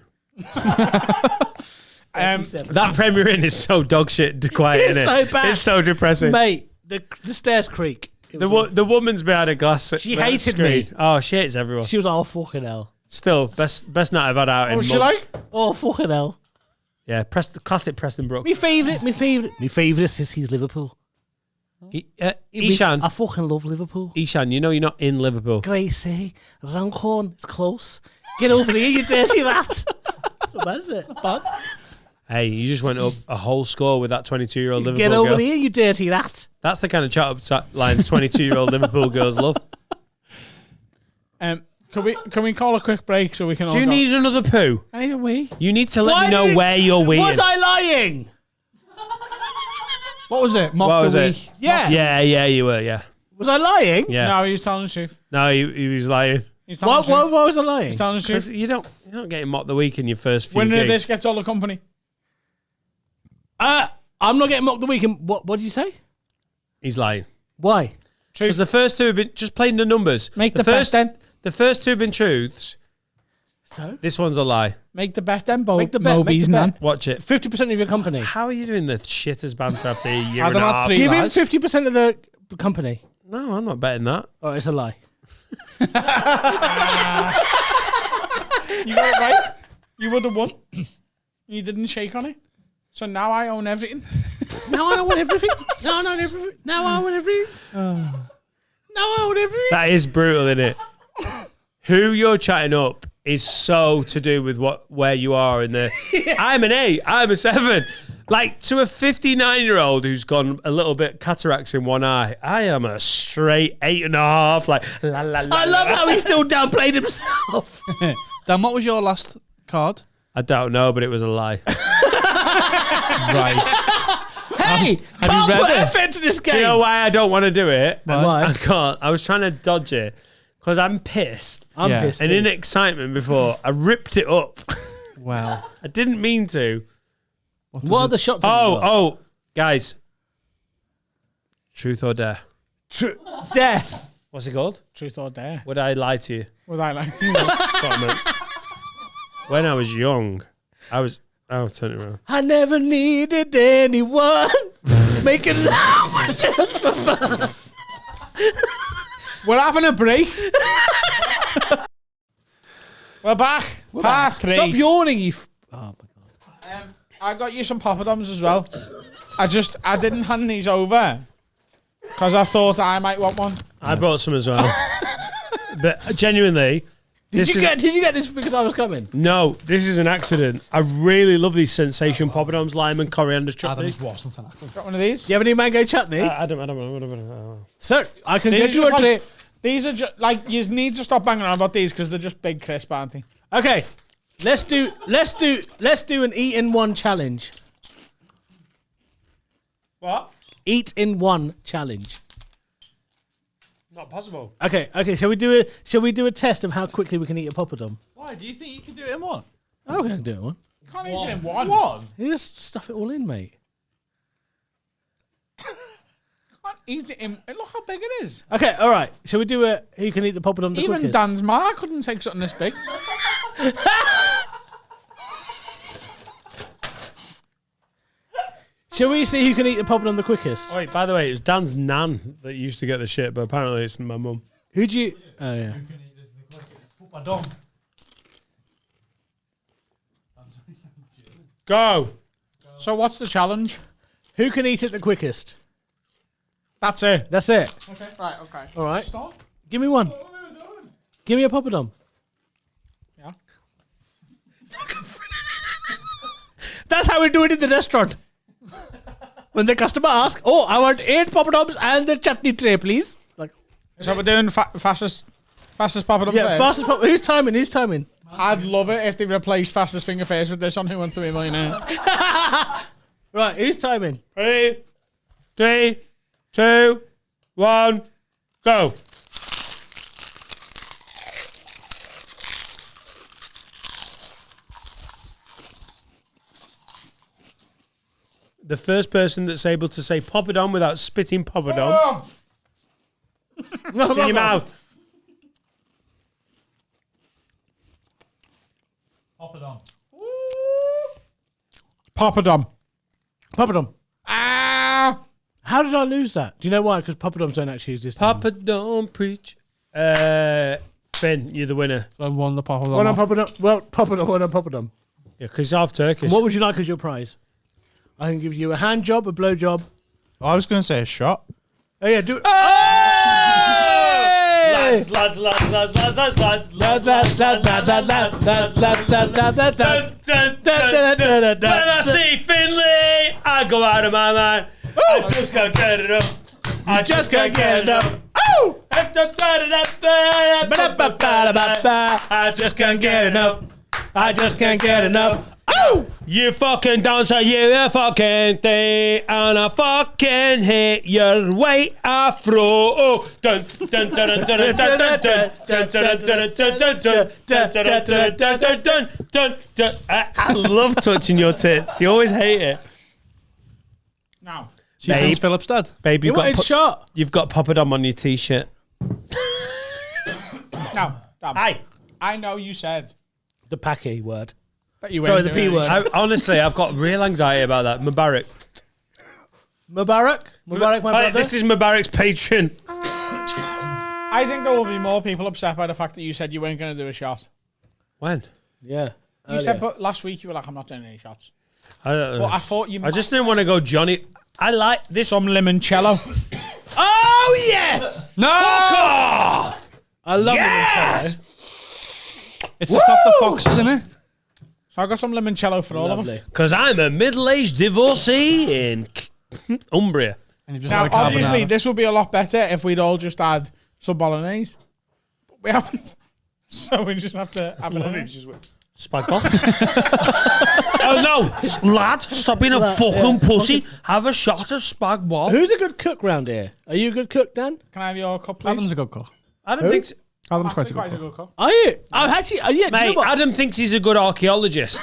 37. That Premier Inn is so dog shit quiet, It's isn't so it? bad. It's so depressing. Mate, the stairs creak. The woman's behind a glass. She hated me. Oh, she hates everyone. She was all fucking hell. Still, best night I've had out in What was she months. like? Oh, fucking hell. Yeah, classic Preston Brook. My favourite is he's Liverpool. Ishan, I fucking love Liverpool. Ishan, you know you're not in Liverpool. Gracie, Rancorn, it's close. Get over here, you dirty rat. That's not bad, is it? Not bad. Hey, you just went up a whole score with that 22-year-old Liverpool Get over girl. here, you dirty rat. That's the kind of chat-up lines 22-year-old Liverpool girls love. Can we call a quick break so we can all Do you go? need another poo? I need a wee. You need to let Why me know did- where you're weeing. Was I lying? What was it? Mock What the was week. it? Yeah. Yeah, you were, yeah. Was I lying? Yeah. No, he's telling the truth. No, he was lying. He's telling What, the truth. what was I lying? He's telling the Because truth. you're not getting mocked the week in your first few Winner of gigs. this gets all the company. I'm not getting mocked the weekend. What did you say? He's lying. Why? Because the first two have been just playing the numbers. Make the first best then. The first two have been truths. So? This one's a lie. Make the bet then, Bo. Make the bet, make Moby's the bet. man. Watch it. 50% of your company. How are you doing the shittest banter after a year Adam and a had half? 3 Give him lies. 50% of the company. No, I'm not betting that. Oh, it's a lie. You got it right. You would have won. You didn't shake on it. So now I own everything. Now I don't want everything. Now I want everything. Now I want everything. Now I want everything. That is brutal, isn't it? Who you're chatting up is so to do with where you are in the. I'm an 8. I'm a 7. Like to a 59-year-old who's gone a little bit cataracts in one eye, I am a straight 8.5. Like la la la. I love how he still downplayed himself. Dan, what was your last card? I don't know, but it was a lie. Right. Hey, Have can't you read put it? effort into this Do you know game. why I don't want to do it? Why? I can't. I was trying to dodge it because I'm pissed. I'm Yeah. pissed. And too. in excitement before, I ripped it up. Well. I didn't mean to. What are the shots? have you got? Oh, guys. Truth or dare? There. What's it called? Truth or dare? Would I lie to you? Would I like to? That's what I meant. When I was young, I'll turn it around. I never needed anyone making love just for fun. We're having a break. We're back. Part 3. Stop yawning, you. Oh my god. I got you some poppadoms as well. I didn't hand these over because I thought I might want one. I brought some as well. But genuinely, Did you get this because I was coming? no, this is an accident. I really love these sensation poppadoms, lime and coriander chutney. Adam's was something. Got one of these? Do you have any mango chutney? I don't. Sir, I can These get are you just a tray. like, these are just like you need to stop banging on about these because they're just big crisp, aren't they? Okay, let's do an eat in one challenge. What? Eat in one challenge. Not possible. Okay. Shall we do a test of how quickly we can eat a poppadom? Why? Do you think you can do it in one? Oh, we can do it in one. You can't eat it in one. One? You just stuff it all in, mate. You can't eat it in. Look how big it is. Okay, all right. Shall we do a who can eat the poppadom the Even quickest? Dan's ma couldn't take something this big. Shall we see who can eat the poppadom the quickest? Oh, wait, by the way, it was Dan's nan that used to get the shit, but apparently it's my mum. Who'd you? Oh yeah. Go. So what's the challenge? Who can eat it the quickest? That's it. That's it. Right. Okay. All right. Give me one. Give me a poppadom. Yeah. That's how we do it in the restaurant. When the customer asks, "Oh, I want 8 poppadoms and the chutney tray, please." Like, So we're doing fastest poppadom yeah, first. fastest pop. Who's timing? I'd love it if they replaced Fastest Finger First with this on Who Wants to Be a Millionaire. Right, who's timing? 3, 2, 1, go. The first person that's able to say poppadom without spitting poppadom. It's in your mouth. Poppadom. Poppadom. Poppadom. Ah! How did I lose that? Do you know why? Because poppadoms don't actually exist. Poppadom preach. Finn, you're the winner. I won the poppadom. One on off. poppadom. Well, poppadom, one on poppadom. Yeah, because half Turkish. What would you like as your prize? I can give you a hand job, a blow job. I was going to say a shot. Oh yeah, do it. Lads, lads, lads, lads, lads, lads, lads, lads, lads, lads, lads, lads, lads. When I see Finley, I go out of my mind. I just can't get it up. I just can't get it up. Oh! I just can't get enough. I just can't get enough. Oh! You fucking dancer, you a fucking thing, and I fucking hate your white afro. Dun dun dun dun dun dun dun dun dun dun dun dun. I love touching your tits. You always hate it. Now. She Prince Philip's dad. Baby, You wanted shot. you've got poppadom on your t-shirt. Now, damn. Aye. I know you said The packy word. that you Sorry, weren't the P doing word. it. Honestly, I've got real anxiety about that. Mubarak. Mubarak, my brother. This is Mubarak's patron. I think there will be more people upset by the fact that you said you weren't going to do a shot. When? Yeah. You said, but last week you were like, I'm not doing any shots. I don't know. But I thought you I just didn't want to go Johnny. I like this. some limoncello. Oh yes! No! I love Yes! It's to stop the fox, isn't it? So I got some limoncello for all of them. Lovely. Because I'm a middle-aged divorcee in Umbria. And you just Now, like obviously, carbonara. this would be a lot better if we'd all just had some bolognese. But we haven't. So we just have to have it. Spike off. Oh no, lad! Stop being a fucking pussy. Have a shot of spag bol. Who's a good cook round here? Are you a good cook, Dan? Can I have your cup, please? Adam's a good cook. I don't think, so. Adam's quite Actually, a good cook. cook. Are you? Oh, actually, yeah. do you know Mate. what? Adam thinks he's a good archaeologist.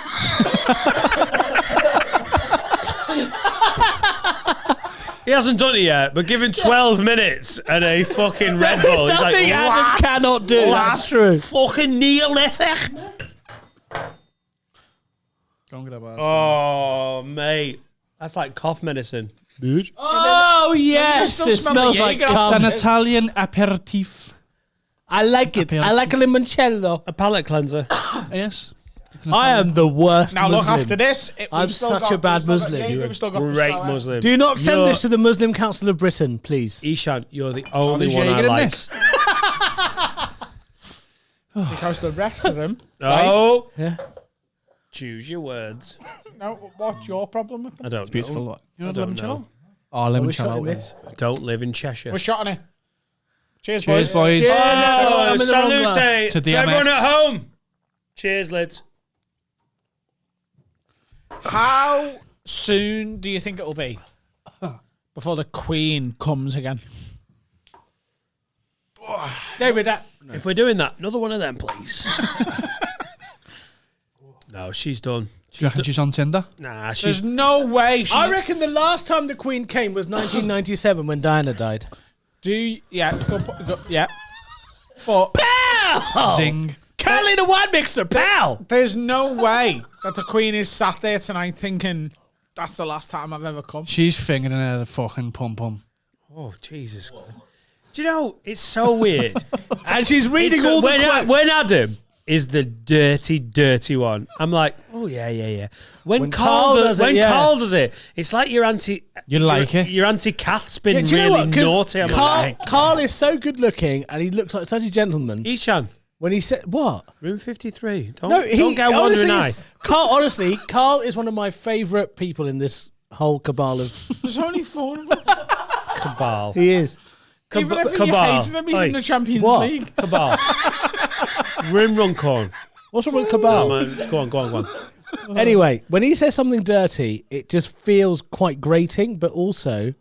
He hasn't done it yet, but give him 12 minutes and a fucking Red Bull. He's like, Nothing Adam "What? cannot do. That's true. Fucking Neolithic." Don't get about Oh, mate. That's like cough medicine. Oh yes, still it smell smells the like Jaeger It's an cum. Italian aperitif. I like it. I like a limoncello. A palate cleanser. Yes. It's an I Italian- am the worst Now, look, Muslim. after this... I'm such a bad Muslim. You're a we've still got great the Muslim. Do not send You're- this to the Muslim Council of Britain, please. Ishan, you're the Oh, only there's one I Jaeger in like. this. Because the rest of them... Oh. Yeah. Choose your words. No, what's your problem with them? I don't know. Beautiful. You know I don't limoncello? know. Oh, we shot in limoncello this? is. I don't live in Cheshire. We're shot on it. Cheers, Cheers, boys. Cheers. Oh, I'm in the wrong salute glass. to To everyone DMX. at home. Cheers, lads. How soon do you think it'll be before the Queen comes again? David, If we're doing that, another one of them, please. No, she's done. Do you reckon she's on Tinder? Nah, she's. There's no way she's... I reckon the last time the Queen came was 1997 when Diana died. Yeah, yeah. But Zing. Carly the wine mixer, pal! there's no way that the Queen is sat there tonight thinking, that's the last time I've ever come. She's fingering her fucking pum-pum. Oh, Jesus. Do you know, it's so weird. And she's reading It's, all the when Adam is the dirty, dirty one, I'm like, oh, yeah. When Carl does it, Carl does it, it's like your auntie. You like it? Your auntie Kath's been do you know really what? 'Cause naughty. I'm like, Carl is so good looking and he looks like such a gentleman. Ishan, When he said, what? room 53. Don't he get a honestly wandering is- eye. Carl is one of my favourite people in this whole cabal of. There's only 4 of them. Cabal. He is. Even if you Cabal. hated him, he's Oi. in the Champions What? League. Cabal. We're in Runcorn. What's wrong with Oh, Cabal? man, go on. Anyway, when he says something dirty, it just feels quite grating, but also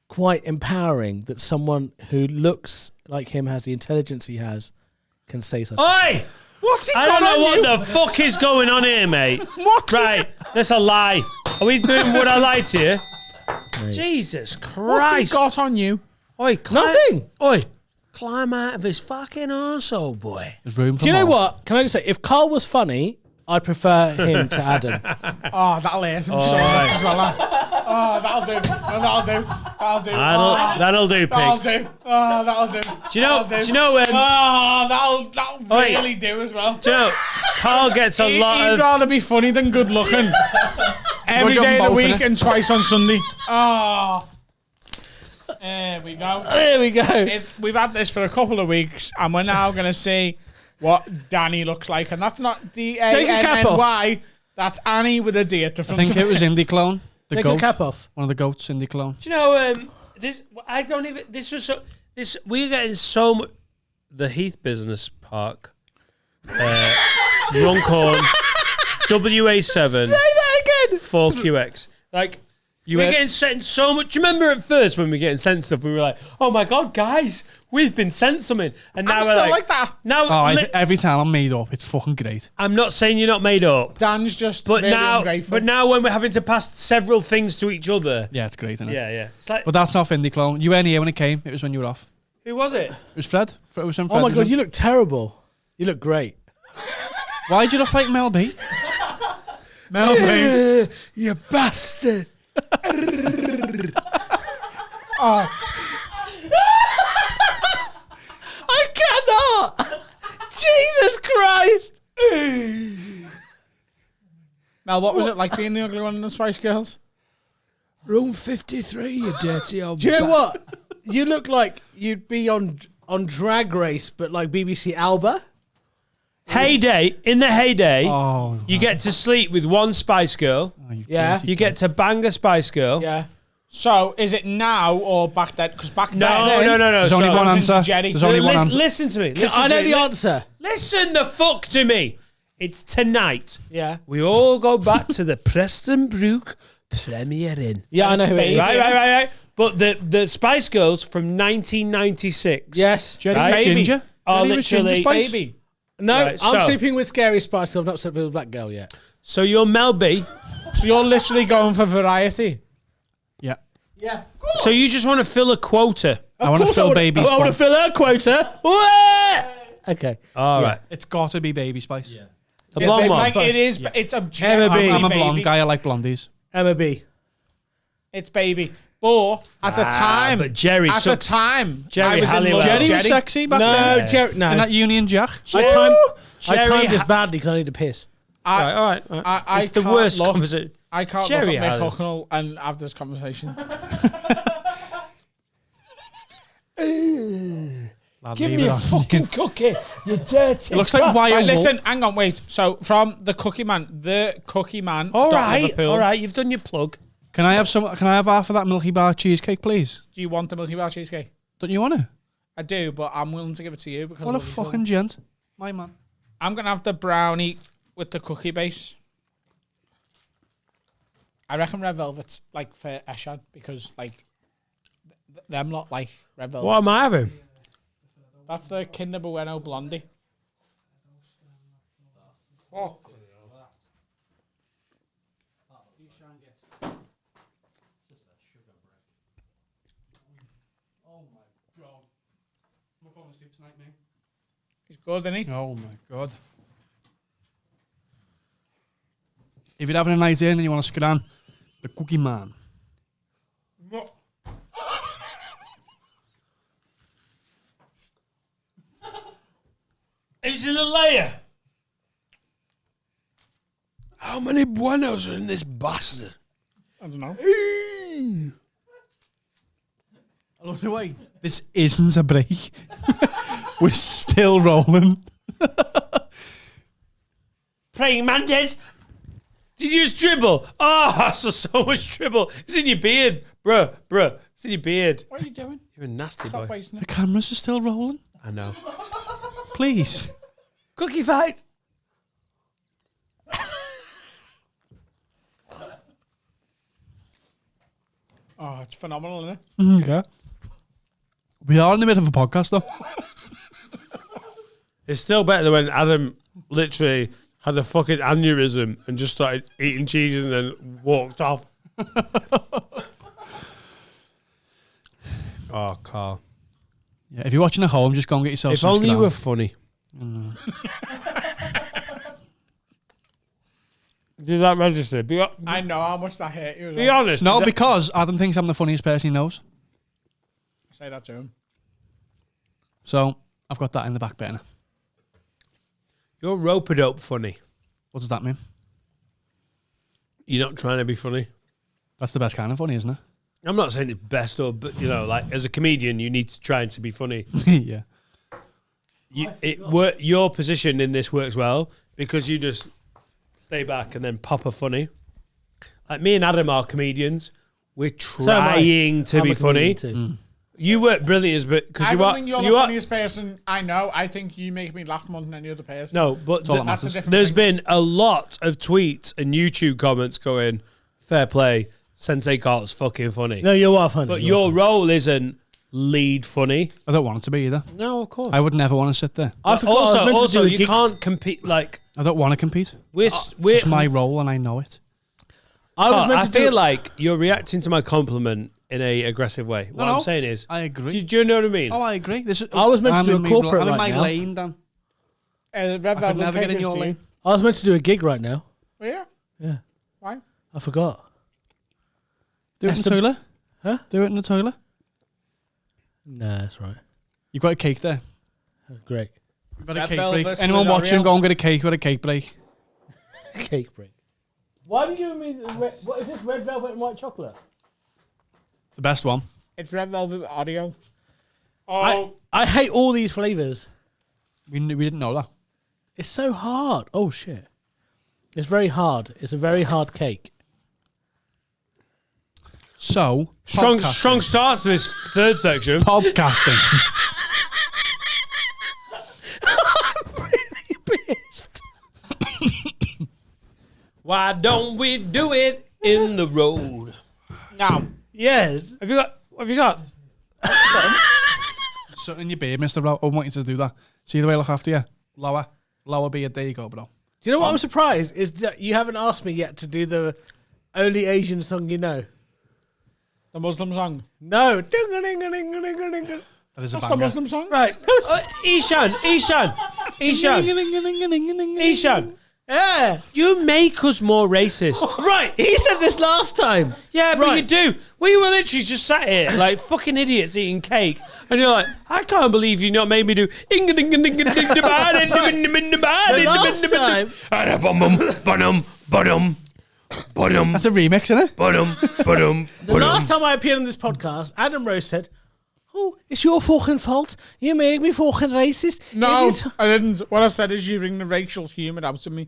quite empowering that someone who looks like him, has the intelligence he has, can say such. Oi! What's he I got don't know on what you? the fuck is going on here, mate. What? Right, that's a lie. Are we doing what I lied to you? Jesus What's he Christ. got on you? Oi, Nothing. Oi, climb out of his fucking arsehole, boy. There's room for Do you know more. what? Can I just say, if Carl was funny, I'd prefer him to Adam. Oh, that'll hurt him so much as well. Oh, that'll do. No, that'll do. That'll do. That'll do, That'll pig. do. Oh, that'll do. Do you know? That'll Do you know? Oh, that'll Oi. really do as well. Do you know? Carl gets a lot He'd of. rather be funny than good looking. Every Good job day of the both, week innit? and twice on Sunday. Oh. There we go. There we go. We've had this for a couple of weeks, and we're now going to see what Danny looks like. And that's not D-A-N-N-Y. That's Annie with a D at the I front. think of it was Indie Clone. The Take your goat. cap off. One of the goats, Indie Clone. Do you know? This I don't even. This was so. This we're getting so much. The Heath Business Park, Runcorn, WA7. Say that again. 4QX. Like, we're getting sent so much. Do you remember at first when we were getting sent stuff, we were like, oh my God, guys, we've been sent something. And now I'm we're still like that. Now, Every time I'm made up, it's fucking great. I'm not saying you're not made up. Dan's just But really now, ungrateful. when we're having to pass several things to each other. Yeah, it's great, isn't it? Yeah. It's like, But that's not Indie Clone. You weren't here when it came. It was when you were off. who was it? It was Fred. It was when Oh Fred my was God, in. you look terrible. You look great. Why do you look like Mel B? Mel B. You bastard. I cannot. Jesus Christ. Mel, what was it like being the ugly one in the Spice Girls? Room 53, you dirty old Do you know what? You look like you'd be on Drag Race, but like BBC Alba. Heyday, in the heyday, Oh, you get to sleep with one Spice Girl. Yeah. dirty You get to bang a Spice Girl. Yeah. So, is it now or back then? Because back No. then... There's only one listen to answer. Jerry. There's only one Listen, answer. listen to me. Listen I to know me. the answer. Listen the fuck to me. It's tonight. Yeah. We all go back to the Preston Brook premiering. Yeah, I know who it is. Right. But the Spice Girls from 1996. Yes. Jerry Right. was Ginger. Are Jerry was Ginger literally Spice. Baby. No, Right, I'm so- sleeping with Scary Spice. So I've not slept with a black girl yet. So you're Mel B. So you're literally going for variety. Yeah. Yeah. So you just want to fill a quota. I want to fill Baby's I want to point. fill her quota. What? Okay. All right. It's got to be Baby Spice. Yeah. The blonde one. Like it is, it's objective. Emma B. I'm a baby. blonde guy. I like blondies. Emma B. It's baby. But at the time, but Jerry, at so- the time, Jerry I was in Halliwell. love Jerry with was sexy back No, then. Jerry. No. In that Union Jack. I Jerry timed this Ha- badly because I need to piss. Right, all right. I It's the can't worst look- conversation. I can't Jerry look at Mick Halliwell. Hucknall and have this conversation. Lad, Give leave me it a on. fucking cookie, you dirty. It looks like bastard. Wyatt Right, Wolf. listen, hang on, wait. So from the Cookie Man. All dot right, Liverpool, all right. You've done your plug. Can I have some? Can I have half of that Milky Bar cheesecake, please? Do you want the Milky Bar cheesecake? Don't you want it? I do, but I'm willing to give it to you because What a I love you. fucking gent, my man. I'm gonna have the brownie with the cookie base. I reckon Red Velvet's like for Eshan because like them lot like Red Velvet. What am I having? That's the Kinder Bueno Blondie. Oh. He's good, isn't he? Oh my god. If you're having a night in and you want to scran, the Cookie Man. He's in a layer. How many buenos are in this bastard? I don't know. I love the way this isn't a break. We're still rolling. Praying mantis. Did you just dribble? Oh, I saw so much dribble. It's in your beard, bruh. It's in your beard. What are you doing? You're a nasty Stop boy. wasting The it. cameras are still rolling. I know. Please. Cookie fight. Oh, it's phenomenal, isn't it? Yeah. We are in the middle of a podcast, though. It's still better than when Adam literally had a fucking aneurysm and just started eating cheese and then walked off. Oh, Carl. Yeah, if you're watching at home, just go and get yourself If some only you scran. were funny. Did that register? I know how much that hurt you. As Be well. honest. No, did that- because Adam thinks I'm the funniest person he knows. Say that to him. So I've got that in the back burner. You're rope-a-dope funny. What does that mean? You're not trying to be funny. That's the best kind of funny, isn't I'm not saying it's best or, but you know, like as a comedian, you need to try to be funny. it? Yeah. Your position in this works well because you just stay back and then pop a funny. Like me and Adam are comedians. We're trying to I'm be a comedian funny. too. You work brilliant as because I you don't are. think you're You the are. funniest person I know. I think you make me laugh more than any other person. No, but all that That's a matters. different there's thing. been a lot of tweets and YouTube comments going, "Fair play, Sensei Carl's fucking funny." No, you are funny. But you are your role isn't lead funny. I don't want it to be either. No, of course. I would never want to sit there. I forgot I was meant to Also, do a you gig- can't compete. Like I don't want to compete. we're It's my role and I know it. I feel like you're reacting to my compliment in a aggressive way. What No, I'm saying is, I agree. do you know what I mean? Oh, I agree. This is, I was meant to do a corporate I'm in right my now. lane, Dan. Red I could Velvet never get in Cake your is lane. I was meant to do a gig right now. Oh, yeah? Yeah. Why? I forgot. Do it in the toilet. Huh? Do it in the toilet. Nah, that's right. You've got a cake there. That's great. You've got a Red cake velvet break. Anyone with watching, Oreo. go and get a cake. Got a cake break. Cake break. Why did you give me the red, what is this, red velvet and white chocolate? It's the best one. It's Red Velvet audio. I hate all these flavours. We didn't know that. It's so hard. Oh, shit. It's very hard. It's a very hard cake. So strong podcasting. start to this third section. Podcasting. Pissed. Why don't we do it in the road? Now, Yes. Have you got? What have you got? Something in your beard, Mr. Bro. I want you to do that. See the way I look after you? Lower beard. There you go, bro. Do you know what I'm surprised is that you haven't asked me yet to do the only Asian song you know. the Muslim song. No. That is a That's the banger. Muslim song? Right, Ishan. Yeah. You make us more racist. Right. He said this last time. Yeah, but Right. you do. We were literally just sat here like fucking idiots eating cake, and you're like, I can't believe you not made me do. The last time. That's a remix, isn't it? The last time I appeared on this podcast, Adam Rose said, "Oh, it's your fucking fault. You made me fucking racist." No, Every ti-" I didn't. What I said is you bring the racial humour out of me.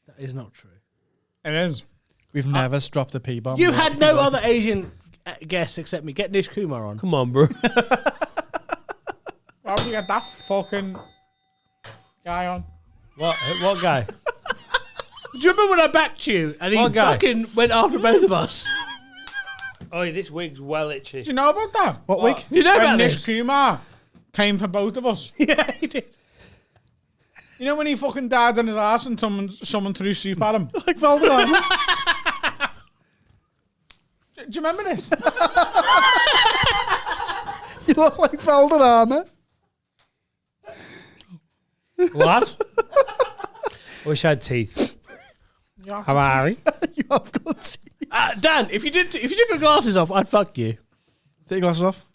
That is not true. It is. We've never dropped a P-bomb. You had no other Asian guests except me. Get Nish Kumar on. Come on, bro. Why would you get that fucking guy on? What guy? Do you remember when I backed you and he What guy? fucking went after both of us? Oh, this wig's well itchy. Do you know about that? What week? You know When about Nish this? Kumar came for both of us. Yeah, he did. You know when he fucking died on his ass and someone threw soup at him? Like Valderrama. Do you remember this? You look like Valderrama. What? I wish I had teeth. How are you? You have got teeth. Dan, if you took your glasses off, I'd fuck you. Take your glasses off.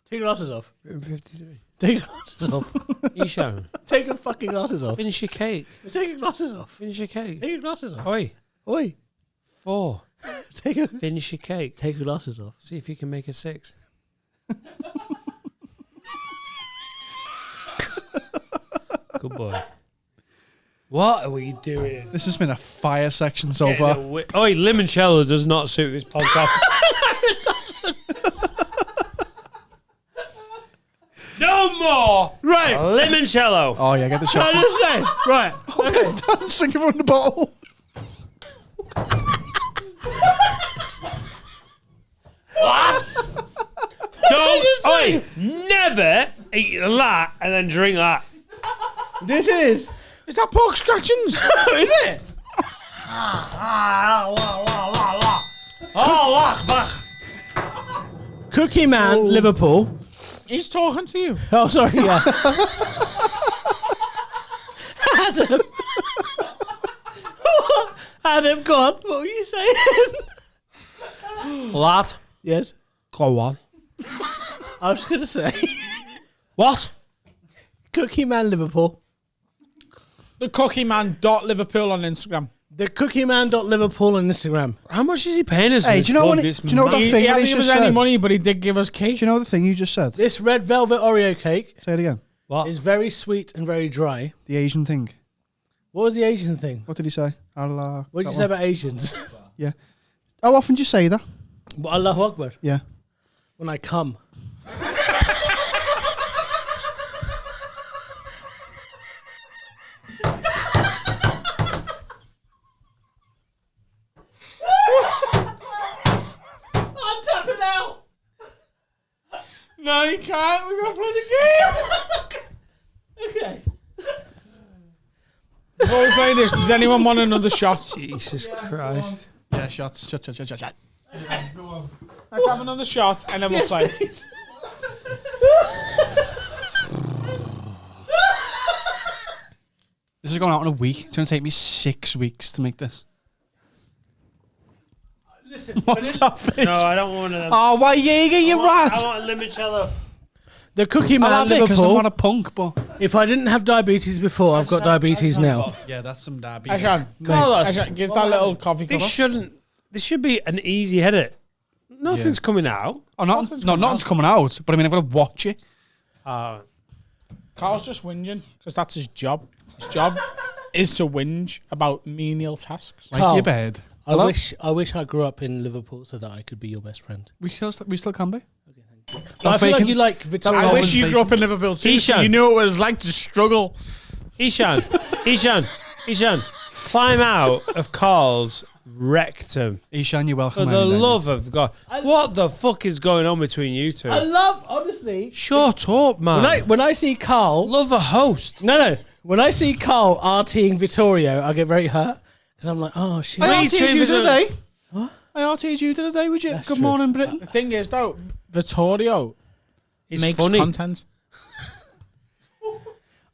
Take your glasses off. 53. Take your glasses off. Ishan, Take your fucking glasses off. finish your cake. Take your glasses off. Finish your cake. Take your glasses off. Oi, Oi. 4. Take your Finish your cake. glasses off. See if you can make a 6. Good boy. What are we doing? This has been a fire section so far. Oi, limoncello does not suit this podcast. No more Right. limoncello. Oh yeah, get the shot. I just say. Right. Okay. Dan's drinking from the bottle. Oi, never eat that and then drink that. This is that pork scratchings? is it? Cookie Man, Liverpool. He's talking to you. Oh, sorry, yeah. Adam. Adam, go on. What were you saying? Lad, Yes. go on. I was going to say What? Cookie Man, Liverpool. The Cookie Man Liverpool on Instagram. The cookieman.liverpool on Instagram. How much is he paying us? Hey, for this do you know plug? when It's do you know what that mad. thing He hasn't Elise given us just any said? money, but he did give us cake. Do you know the thing you just said? This red velvet Oreo cake Say it again. What? is very sweet and very dry. The Asian thing. What was the Asian thing? What did he say? Allah. What did you say about Asians? Yeah. How often do you say that? Allahu Akbar. Yeah. When I come. I'm tapping out. No, you can't. We've got to play the game. Okay. Before we play this, does anyone want another shot? Jesus Christ. Yeah, shots. Shot. Let's have another shot and then we'll play. This is going out in a week. It's going to take me 6 weeks to make this. Listen, What's that face? No, I don't want to. Oh, why Jaeger, you rat? I want limoncello. the Cookie I'll Man have it because I'm Liverpool. not a punk, but... If I didn't have diabetes before, I've got diabetes now. Yeah, that's some diabetes. Ashan, Ashan, give that little coffee cup. This should be an easy edit. Nothing's coming out. Oh, nothing's coming out, but I mean, I've got to watch it. Carl's just whinging because that's his job. His job is to whinge about menial tasks. Like Carl, your bed. I Hello? wish I grew up in Liverpool so that I could be your best friend. We still can be. But I feel like faking- you like Victoria. I That wish was you fake. grew up in Liverpool too, so Ishan. you knew what it was like to struggle. Ishan, climb out of Carl's rectum. Ishan, you're welcome. For the any day. love of God. What the fuck is going on between you two? I love, honestly. Shut up, man. When I see Carl, Love a host. no. When I see Carl RTing Vittorio, I get very hurt because I'm like, oh shit. I Wait, RT'd you the Chamberlain. other day. What? I RT'd you the other day, would you? That's Good true. morning, Britain. The thing is, though, Vittorio It's makes funny. content.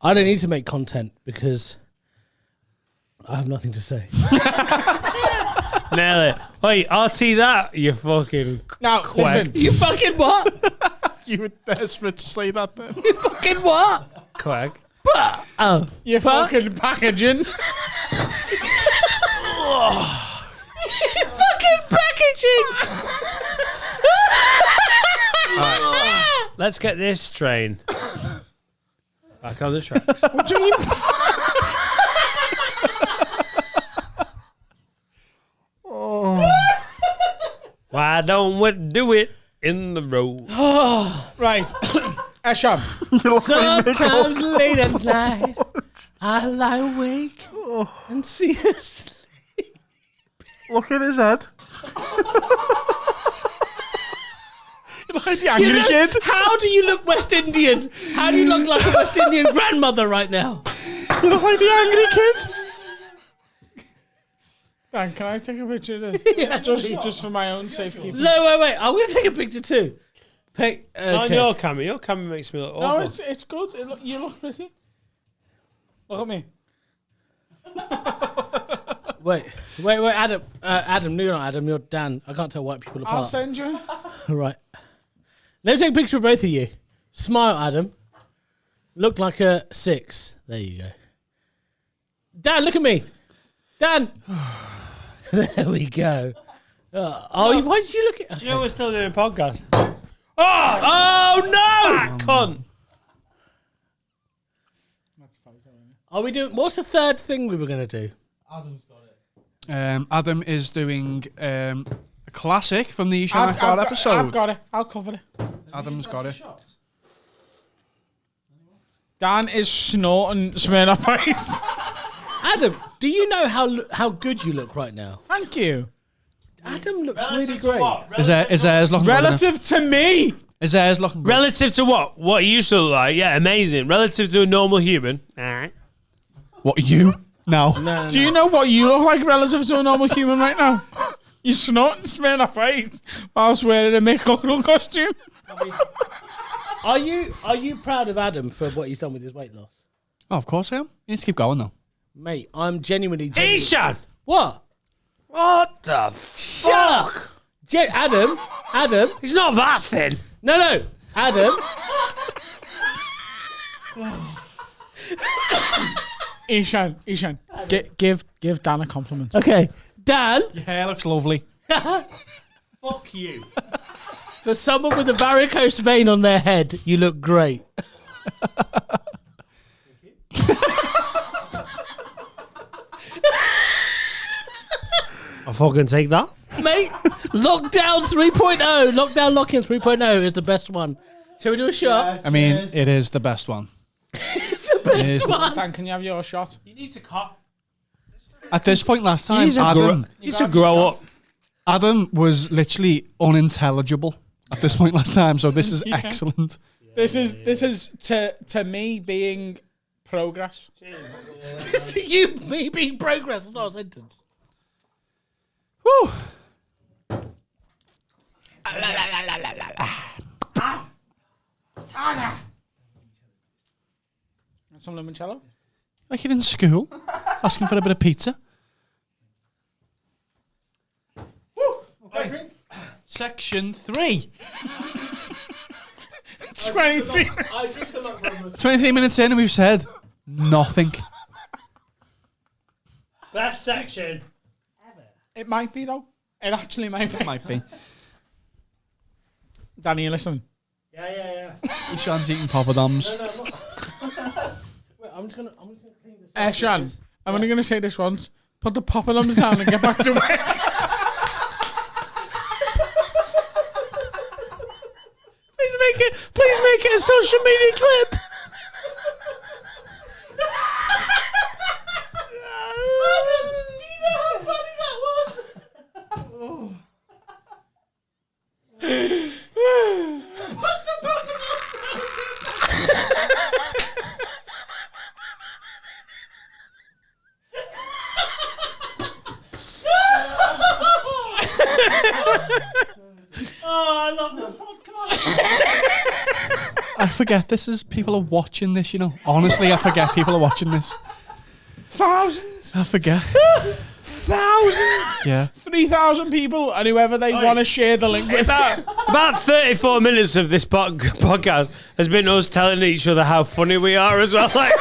I don't need to make content because I have nothing to say. Nail it. Wait, RT that, you fucking Now, quack. listen, You fucking what? You were desperate to say that then. You fucking what? quack. Oh, you're fucking packaging. fucking packaging. Let's get this train back on the tracks. What do you mean? Why don't we do it in the road? Right. Asham, Sometimes late at night, I lie awake and see us. Look at his head. You look like the angry kid. How do you look West Indian? How do you look like a West Indian grandmother right now? You look like the angry kid. Dan, can I take a picture of this? Yeah, just for my own safekeeping. No, wait. I'm going to take a picture too. Not Okay. your camera. Your camera makes me look No, awful. it's good. You look pretty. Look at me. Wait, Adam. Adam, no, you're not Adam. You're Dan. I can't tell white people I'll apart. send you. Right. Let me take a picture of both of you. Smile, Adam. Look like a 6. There you go. Dan, look at me. Dan. There we go. Why did you look at? You know we're still doing a podcast. Oh no! Cunt. Are we doing? What's the third thing we were going to do? Adam is doing a classic from the Ishan Akbar episode. I've got it. I'll cover it. Adam's got it. Dan is snorting Smirnoff Ice. Adam, do you know how good you look right now? Thank you. Adam looks really great. Is there looking Relative to me. His hair's looking good. Relative to what? What he used to look like? Yeah, amazing. Relative to a normal human. Alright. What, you? No. Do you know what you look like relative to a normal human right now? You're snorting smearing a face whilst wearing a Mick Hucknall costume. Are you proud of Adam for what he's done with his weight loss? Oh, of course I am. You need to keep going, though. Mate, I'm genuinely... Ishan! What? What the fuck? Adam? He's not that thin. No, Adam. Ishan, give Dan a compliment. Okay, Dan. Your hair looks lovely. Fuck you. For someone with a varicose vein on their head, you look great. I'll fucking take that. Mate, Lockdown 3.0. Lockdown Lock-In 3.0 is the best one. Shall we do a shot? I mean, it is the best one. It's the best one. Dan, can you have your shot? You need to cut. At this point last time, You need to grow up. Adam was literally unintelligible at this point last time, so this is excellent. This is to me being progress. Me being progress, it's not a sentence. Whew. Some limoncello? Like you're in school, asking for a bit of pizza. Okay. Section 3. 23. 23 minutes in and we've said nothing. Best section. It might be though. It actually might be. Might be. Danny, you listening? Yeah. Ishan's eating poppadoms. Wait, I'm just gonna clean this. Shan, I'm only going to say this once. Put the poppadoms down and get back to work. Please make it a social media clip. Do you know how funny that was? Oh, I love this podcast. I forget this is people are watching this, you know. Honestly, I forget people are watching this. Thousands. I forget. Thousands. Yeah. 3,000 people, and whoever they want to share the link with. About 34 minutes of this podcast has been us telling each other how funny we are as well. Like,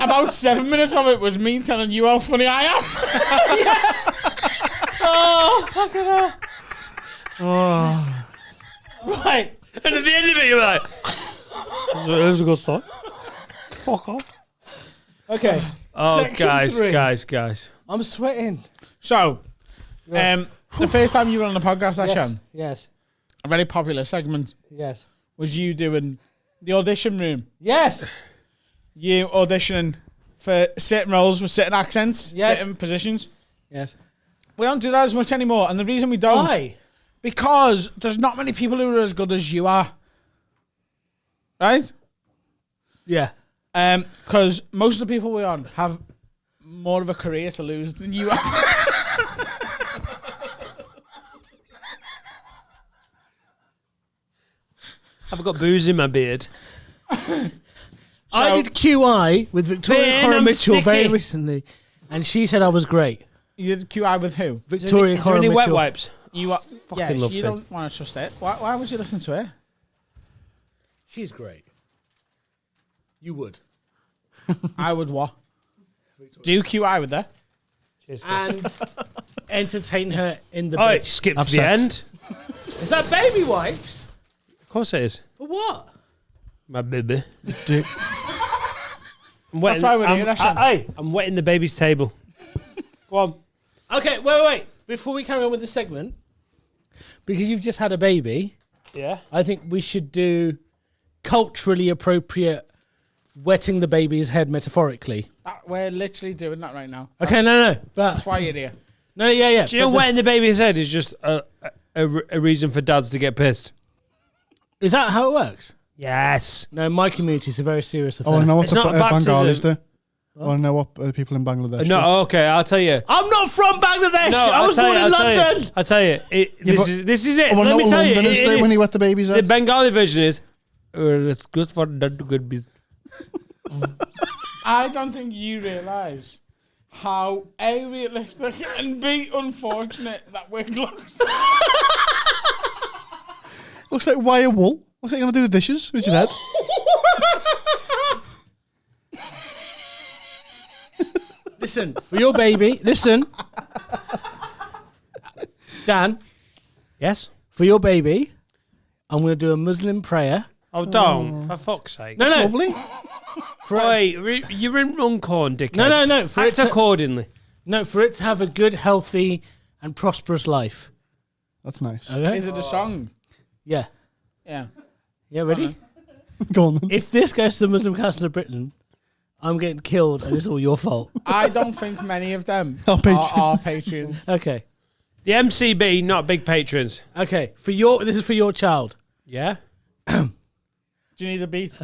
About 7 minutes of it was me telling you how funny I am. Oh, fucking hell. Oh. Right. and at the end of it, you're like, "That's a good start." Fuck off. Okay. Oh, Section 3. guys. I'm sweating. So, the first time you were on the podcast, Shan, Yes. a very popular segment Yes. was you doing the audition room. Yes. You auditioning for certain roles with certain accents, Yes. certain positions. Yes. We don't do that as much anymore, and the reason we don't, Why? because there's not many people who are as good as you are, right? Yeah. Because most of the people we're on have more of a career to lose than you have. I've got booze in my beard. I did QI with Victoria Ben, Cora I'm Mitchell very sticky. recently, and she said I was great. You did QI with who? Victoria Is there Cora any Mitchell. wet wipes? You are Fucking love you Fizz. don't want to trust it. Why would you listen to it? She's great. You would. I would what? Do QI with her. And entertain her in the Oh, bed. it skipped Have to the sex. end. Is that baby wipes? Of course it is. For what? My baby. Do- I'm wetting, why we're here, Ashan. I'm wetting the baby's table. Go on. Okay, wait. Before we carry on with the segment, because you've just had a baby, Yeah. I think we should do culturally appropriate wetting the baby's head metaphorically. We're literally doing that right now. Okay, no. But That's why you're here. no, yeah. Do you know but wetting the baby's head is just a reason for dads to get pissed. Is that how it works? Yes. No, in my community, it's a very serious I want to affair. know what It's the not a baptism. Bengalis do. I want to know what people in Bangladesh do. No, okay, I'll tell you. I'm not from Bangladesh. No, I was born in London. I'll tell you. This is it. I want to Let know me what tell you. Londoners do when he wet the baby's The head. Bengali version is, it's good for that good business. I don't think you realise how A, realistic and B, unfortunate that wig looks. Looks like wire wool. Looks like you're going to do the dishes with your head. Listen, for your baby, listen. Dan, Yes? for your baby, I'm going to do a Muslim prayer. Oh, don't. For fuck's sake. No, no. Lovely. Wait, you're in Runcorn, dickhead. No. For Act accordingly. for it to have a good, healthy, and prosperous life. That's nice. Okay? Is it a song? Yeah. Yeah. Yeah, ready? Go on then. If this goes to the Muslim Council of Britain, I'm getting killed and it's all your fault. I don't think many of them Our are patrons. Okay. The MCB, not big patrons. Okay. This is for your child. Yeah? Do you need a beat?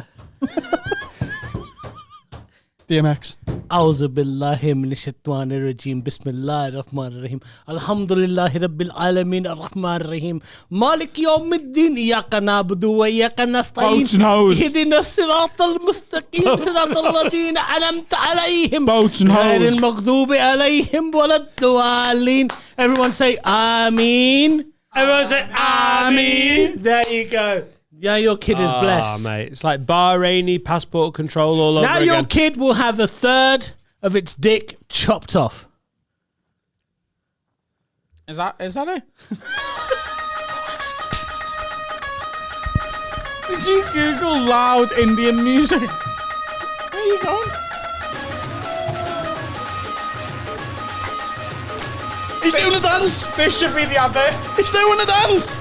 DMX. أعوذ بالله من الشيطان الرجيم بسم الله الرحمن الرحيم الحمد لله رب العالمين الرحمن الرحيم مالك يوم الدين إياك نعبد وإياك نستعين اهدنا الصراط المستقيم صراط الذين أنعمت عليهم غير المغضوب عليهم ولا الضالين. Everyone say Ameen. Everyone say, Ameen. There you go. Yeah, your kid is blessed. Mate, it's like Bahraini passport control all over Now again. your kid will have a third of its dick chopped off. Is that it? Did you Google loud Indian music? Where are you going? He's doing the dance. This should be the advert. He's doing the dance.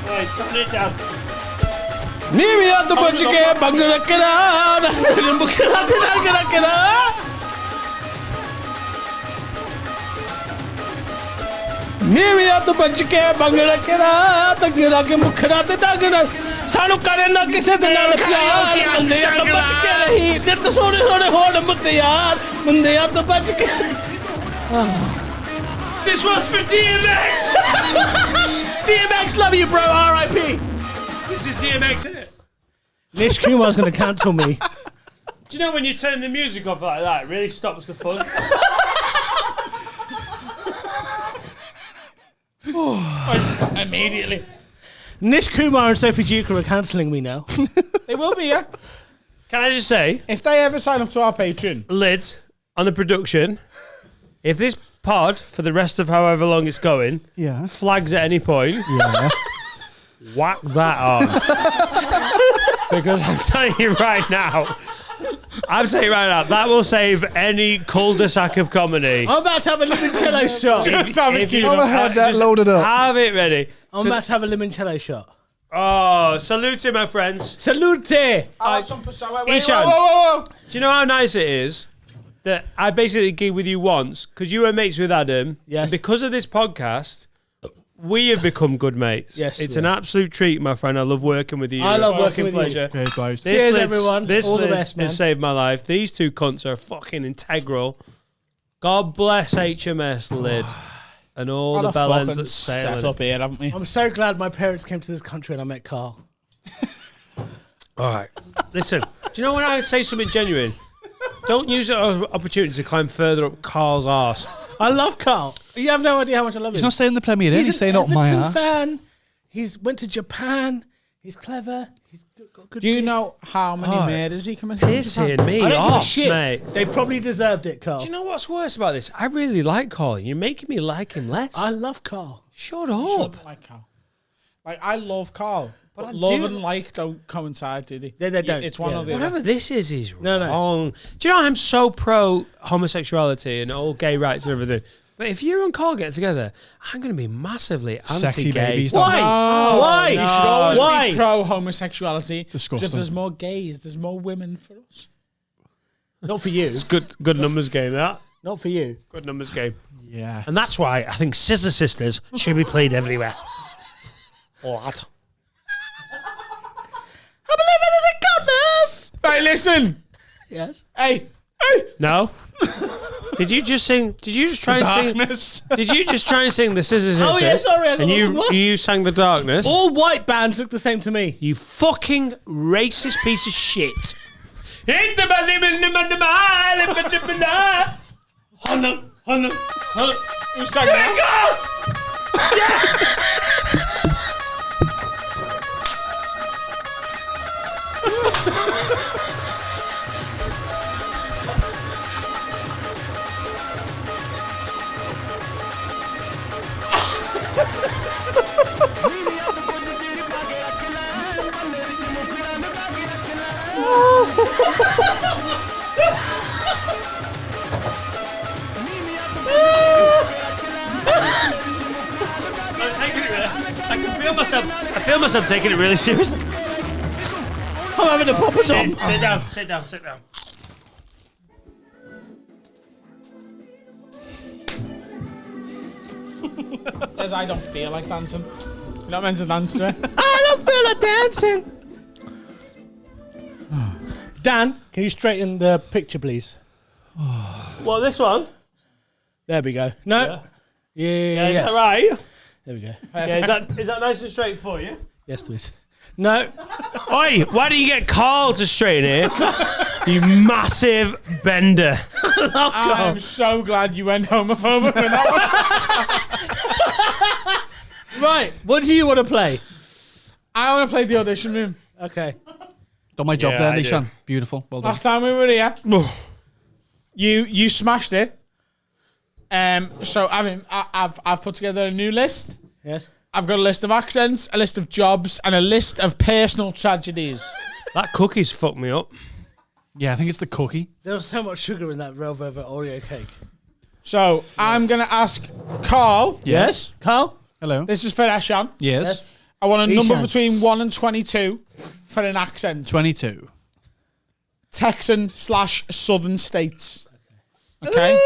Right, turn it down. Nimi atu bajke bangla kara mukra tera kara. Nimi atu bajke bangla kara tagla ke mukra tera kara. Sanu kare na kise de naal pyar munde atu bajke rahi dir to sone hod munde atu bajke. This was for DMX. DMX, love you, bro. R.I.P. This is DMX, isn't it? Nish Kumar's going to cancel me. Do you know when you turn the music off like that, it really stops the fun? Immediately. Nish Kumar and Sophie Duker are cancelling me now. They will be, yeah. Can I just say, If they ever sign up to our Patreon. Lid, on the production, if this pod, for the rest of however long it's going, Yeah. flags at any point, Yeah. whack that on. Because I'm telling you right now, that will save any cul-de-sac of comedy. I'm about to have a limoncello shot. Just have it If you queued I've up. had that just loaded up. have it ready. I'm about to have a limoncello shot. Oh, salute my friends. Salute! I'll have some Passoa. Ishan. Whoa. Do you know how nice it is that I basically gig with you once because you were mates with Adam? Yes. And because of this podcast, we have become good mates. Yes, It's we an are. absolute treat, my friend. I love working with you. I love It's a working fucking with you. pleasure. Okay, guys. This Cheers, lid's- everyone. This All the lid best, man. has saved my life. These two cunts are fucking integral. God bless HMS Lid and all the bell ends that sail. set up here, haven't we? I'm so glad my parents came to this country and I met Carl. All right. Listen, do you know when I say something genuine? Don't use it as an opportunity to climb further up Carl's arse. I love Carl. You have no idea how much I love He's him. not staying in the Premier League. He's an staying up my Everton ass. fan. He's went to Japan. He's clever. He's got good Do you beard. know how many Oh, murders he committed? Pissing me I don't give a off, shit. mate. They probably deserved it, Carl. Do you know what's worse about this? I really like Carl. You're making me like him less. I love Carl. Shut up. Like Carl. Like, I love Carl. But I love do- and like don't coincide, do they? They don't. It's one Yeah. or the other. Whatever this is No. wrong. Do you know I'm so pro homosexuality and all gay rights and everything? But if you and Carl get together, I'm going to be massively Sexy anti-gay. babies. Why? Why? You should always Why? be pro homosexuality. Disgusting. If there's more gays, there's more women for us. Not for you. It's good numbers game, that. Not for you. Good numbers game. Yeah. And that's why I think Scissor Sisters should be played everywhere. What? I believe in the goodness. Right, listen. Yes. Hey. No. Did you just sing? Did you just try and sing? Darkness. Did you just try and sing the Scissor Sisters? Oh, yeah, sorry, I got And the wrong one. you sang the darkness. All white bands look the same to me. You fucking racist piece of shit. Who sang that? I'm taking it really. I can feel myself. I feel myself taking it really seriously. I'm having a proper dump. Sit down. Sit down. Sit down. Says I don't feel like dancing. You're not meant to dance to it. I don't feel like dancing. Dan, can you straighten the picture, please? Well, this one. There we go. No. Yeah. Is Yes. that right? There we go. Yeah, is that nice and straight for you? Yes, please. No. Oi, why don't you get Carl to straighten it? You massive bender. I'm so glad you went homophobic with that one. Right. What do you want to play? I want to play the audition room. Okay. Done my job Yeah, there, I do. Nishan. Beautiful. Well done. Last time we were here, you smashed it. So I've put together a new list. Yes. I've got a list of accents, a list of jobs, and a list of personal tragedies. That cookie's fucked me up. Yeah, I think it's the cookie. There was so much sugar in that Red Velvet Oreo cake. So I'm gonna ask Carl. Yes. Carl? Hello. This is for Eshan. Yes. I want a Eshan. number between 1 and 22 for an accent. 22. Texan/Southern states. Okay.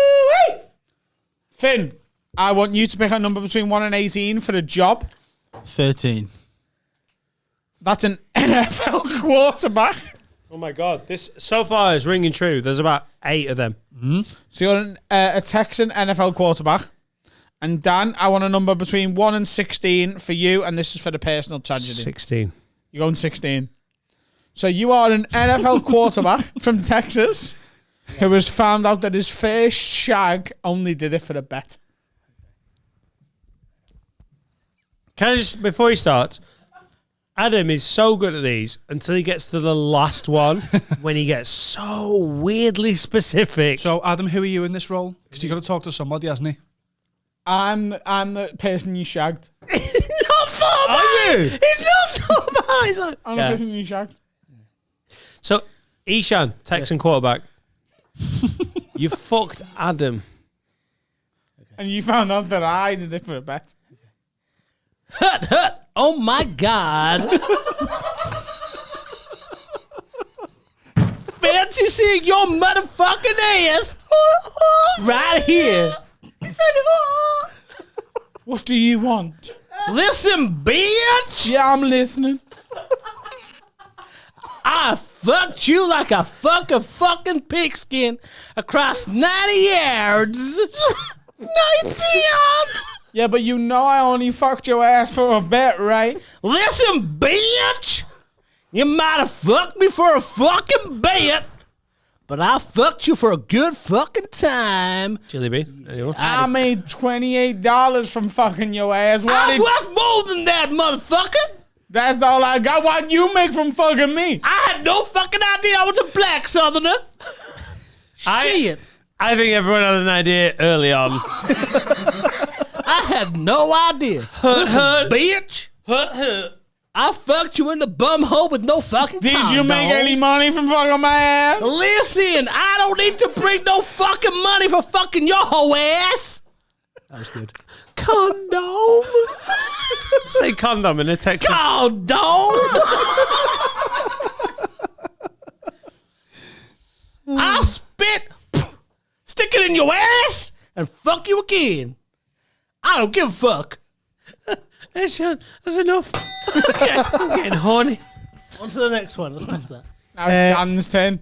Finn, I want you to pick a number between 1 and 18 for a job. 13. That's an NFL quarterback. Oh my god, this so far is ringing true. There's about 8 of them. So you're a Texan NFL quarterback. And Dan, I want a number between 1 and 16 for you, and this is for the personal tragedy. 16. You're going 16. So you are an NFL quarterback from Texas who has found out that his first shag only did it for a bet. Can I just, before he starts, Adam is so good at these until he gets to the last one when he gets so weirdly specific. So, Adam, who are you in this role? Because you've got to talk to somebody, hasn't he? I'm the person you shagged. Not for Are you? He's not He's like, I'm Yeah. the person you shagged. So, Ishan, Texan quarterback, you fucked Adam. And you found out that I did it for a bet. hut. Oh my God. Fancy seeing your motherfucking ass right here. He said, What do you want? listen, bitch. Yeah, I'm listening. I fucked you like a fucking pigskin across 90 yards. 90 yards. Yeah, but you know I only fucked your ass for a bet, right? Listen, bitch. You might have fucked me for a fucking bet, but I fucked you for a good fucking time. Chili Bean, anyone? I made $28 from fucking your ass. I was more than that, motherfucker. That's all I got. What'd you make from fucking me? I had no fucking idea I was a black southerner. Shit. I think everyone had an idea early on. I had no idea. Listen, bitch. I fucked you in the bum hole with no fucking Did condom. you make any money from fucking my ass? Listen, I don't need to bring no fucking money for fucking your whole ass. That was good. Condom. Say condom in a Texas. Condom. I'll spit. Stick it in your ass. fuck you again. I don't give a fuck. That's enough. I'm getting horny. On to the next one. Let's smash that. Now it's Dan's turn.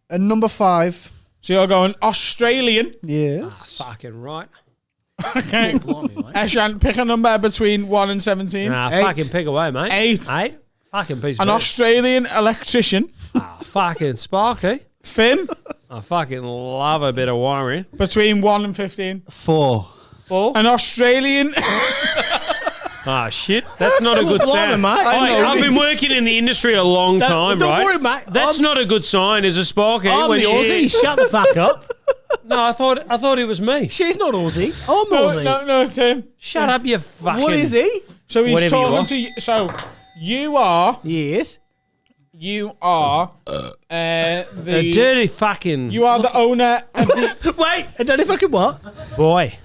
And number 5. So you're going Australian. Yes. Fucking right. Okay. Blimey, mate. Eshan, pick a number between 1 and 17. Nah, 8. fucking pick away, mate. 8. 8? Fucking piece of An shit. Australian electrician. Fucking Sparky. Finn, I fucking love a bit of wiring. between 1 and 15. 4. An Australian. Ah, shit. That's not a good Blimey, sound. mate. I know. I've been working in the industry a long time, don't right? worry, mate. That's not a good sign as a Sparky. I'm when the you hear- Aussie. Shut the fuck up. No, I thought it was me. She's not Aussie. I'm No, Aussie. no, it's him. Shut up, you fucking... What is he? So he's Whatever you talking are. to you. So you are Yes. A the dirty fucking you are the owner of the Wait, I don't know fucking what. boy.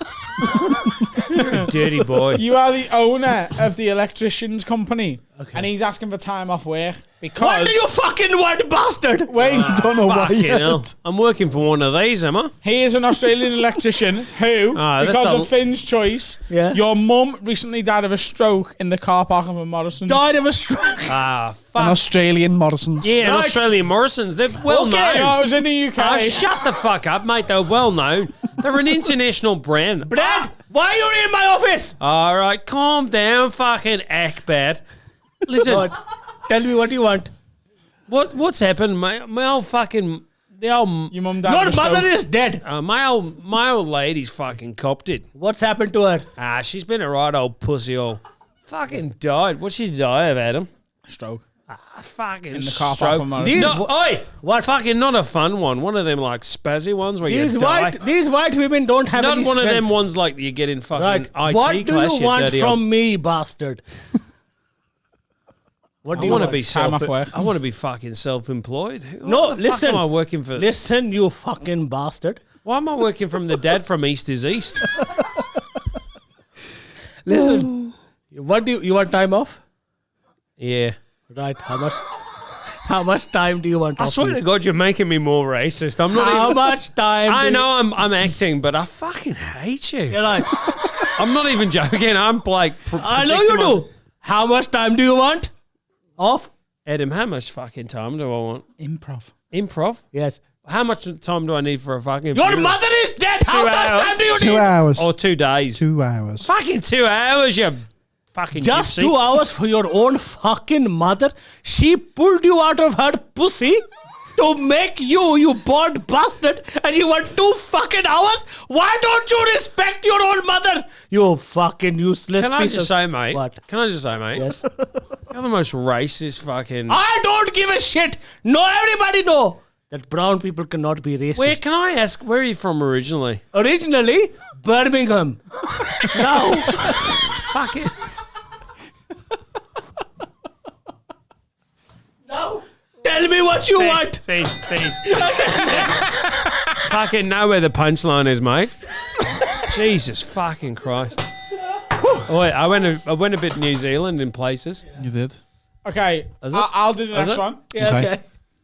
You're a dirty boy. you are the owner of the electrician's company, and he's asking for time off work because. What do you fucking want, bastard? Wait, Don't know why Fucking yet. hell. I'm working for one of these, am I? he is an Australian electrician who, Ah, that's because a- of Finn's choice, Yeah. your mum recently died of a stroke in the car park of a Morrison's. Died of a stroke. Ah, An fuck. Australian Morrison's. Yeah, an Right. Australian Morrison's. They're well known. No, it was in the UK. Ah, shut the fuck up, mate. They're well known. They're an international brand. Brad, why are you in my office? All right, calm down, fucking Akbat. Listen, What? Tell me what you want. what's happened? My old fucking the old Your mum died Your of a mother stroke. is dead. my old lady's fucking copped it. What's happened to her? Ah, she's been a right old pussy. All fucking died. What'd she die of, Adam? Stroke. Fucking In the car park stroke. of Morrison's. No, oi! What? Fucking not a fun one. One of them like spazzy ones where you die. These white women don't have Not any one of strength. them ones like you get in fucking Right. IT What do class. you want dirty from old- me, bastard? What do I you want to want? be Time off work. I want to be fucking self-employed. No, What the fuck listen. am I working for? Listen, you fucking bastard. Why am I working from the dad from East is East? Listen. What do you want time off? Yeah. Right. How much time do you want I off? swear to God, you're making me more racist. I'm not How even. much time? I do know I'm acting, but I fucking hate you. You're right. I'm not even joking. I'm like. I know you do. How much time do you want off? Adam, how much fucking time do I want? Improv. Improv? Yes. How much time do I need for a fucking? Your funeral? mother is dead. How 2 much hours. time do you 2 need? hours. Or 2 days? 2 hours. Fucking 2 hours, you fucking Just gypsy. 2 hours for your own fucking mother. She pulled you out of her pussy to make you bald bastard, and you want 2 fucking hours? Why don't you respect your own mother? You fucking useless Can I piece just of... say, mate? What? Can I just say, mate? Yes. You're the most racist fucking. I don't give a shit. No, everybody know that brown people cannot be racist. Where can I ask? Where are you from originally? Originally, Birmingham. Now, Fucking. now, tell me what you want. See. Fucking know where the punchline is, mate. Jesus fucking Christ. Oh, wait, I went a bit New Zealand in places. You did. Okay, Is it? I'll do the Is next it? one. Yeah, Okay. okay.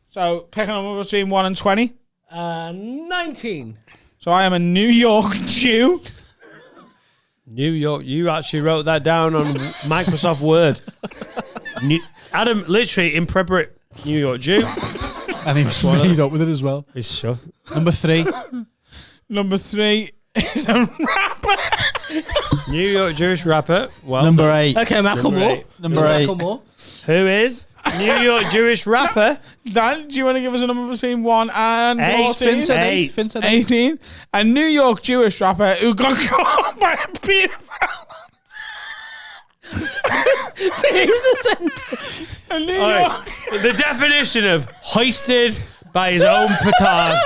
So pick a number between 1 and 20. 19. So I am a New York Jew. New York. You actually wrote that down on Microsoft Word. Adam, literally in preparation. New York Jew. And he was made up with it as well. Is sure. Number 3. Number 3 is a rapper. New York Jewish rapper. Well, Number 8. Okay, Macklemore. Number 8. Macklemore. who is New York Jewish rapper? Dan, do you want to give us a number between 1 and 14? Finn said 8. Eight. Finn said 8. 18. A New York Jewish rapper who got caught by a pedophile. A New York. The definition of hoisted by his own petard.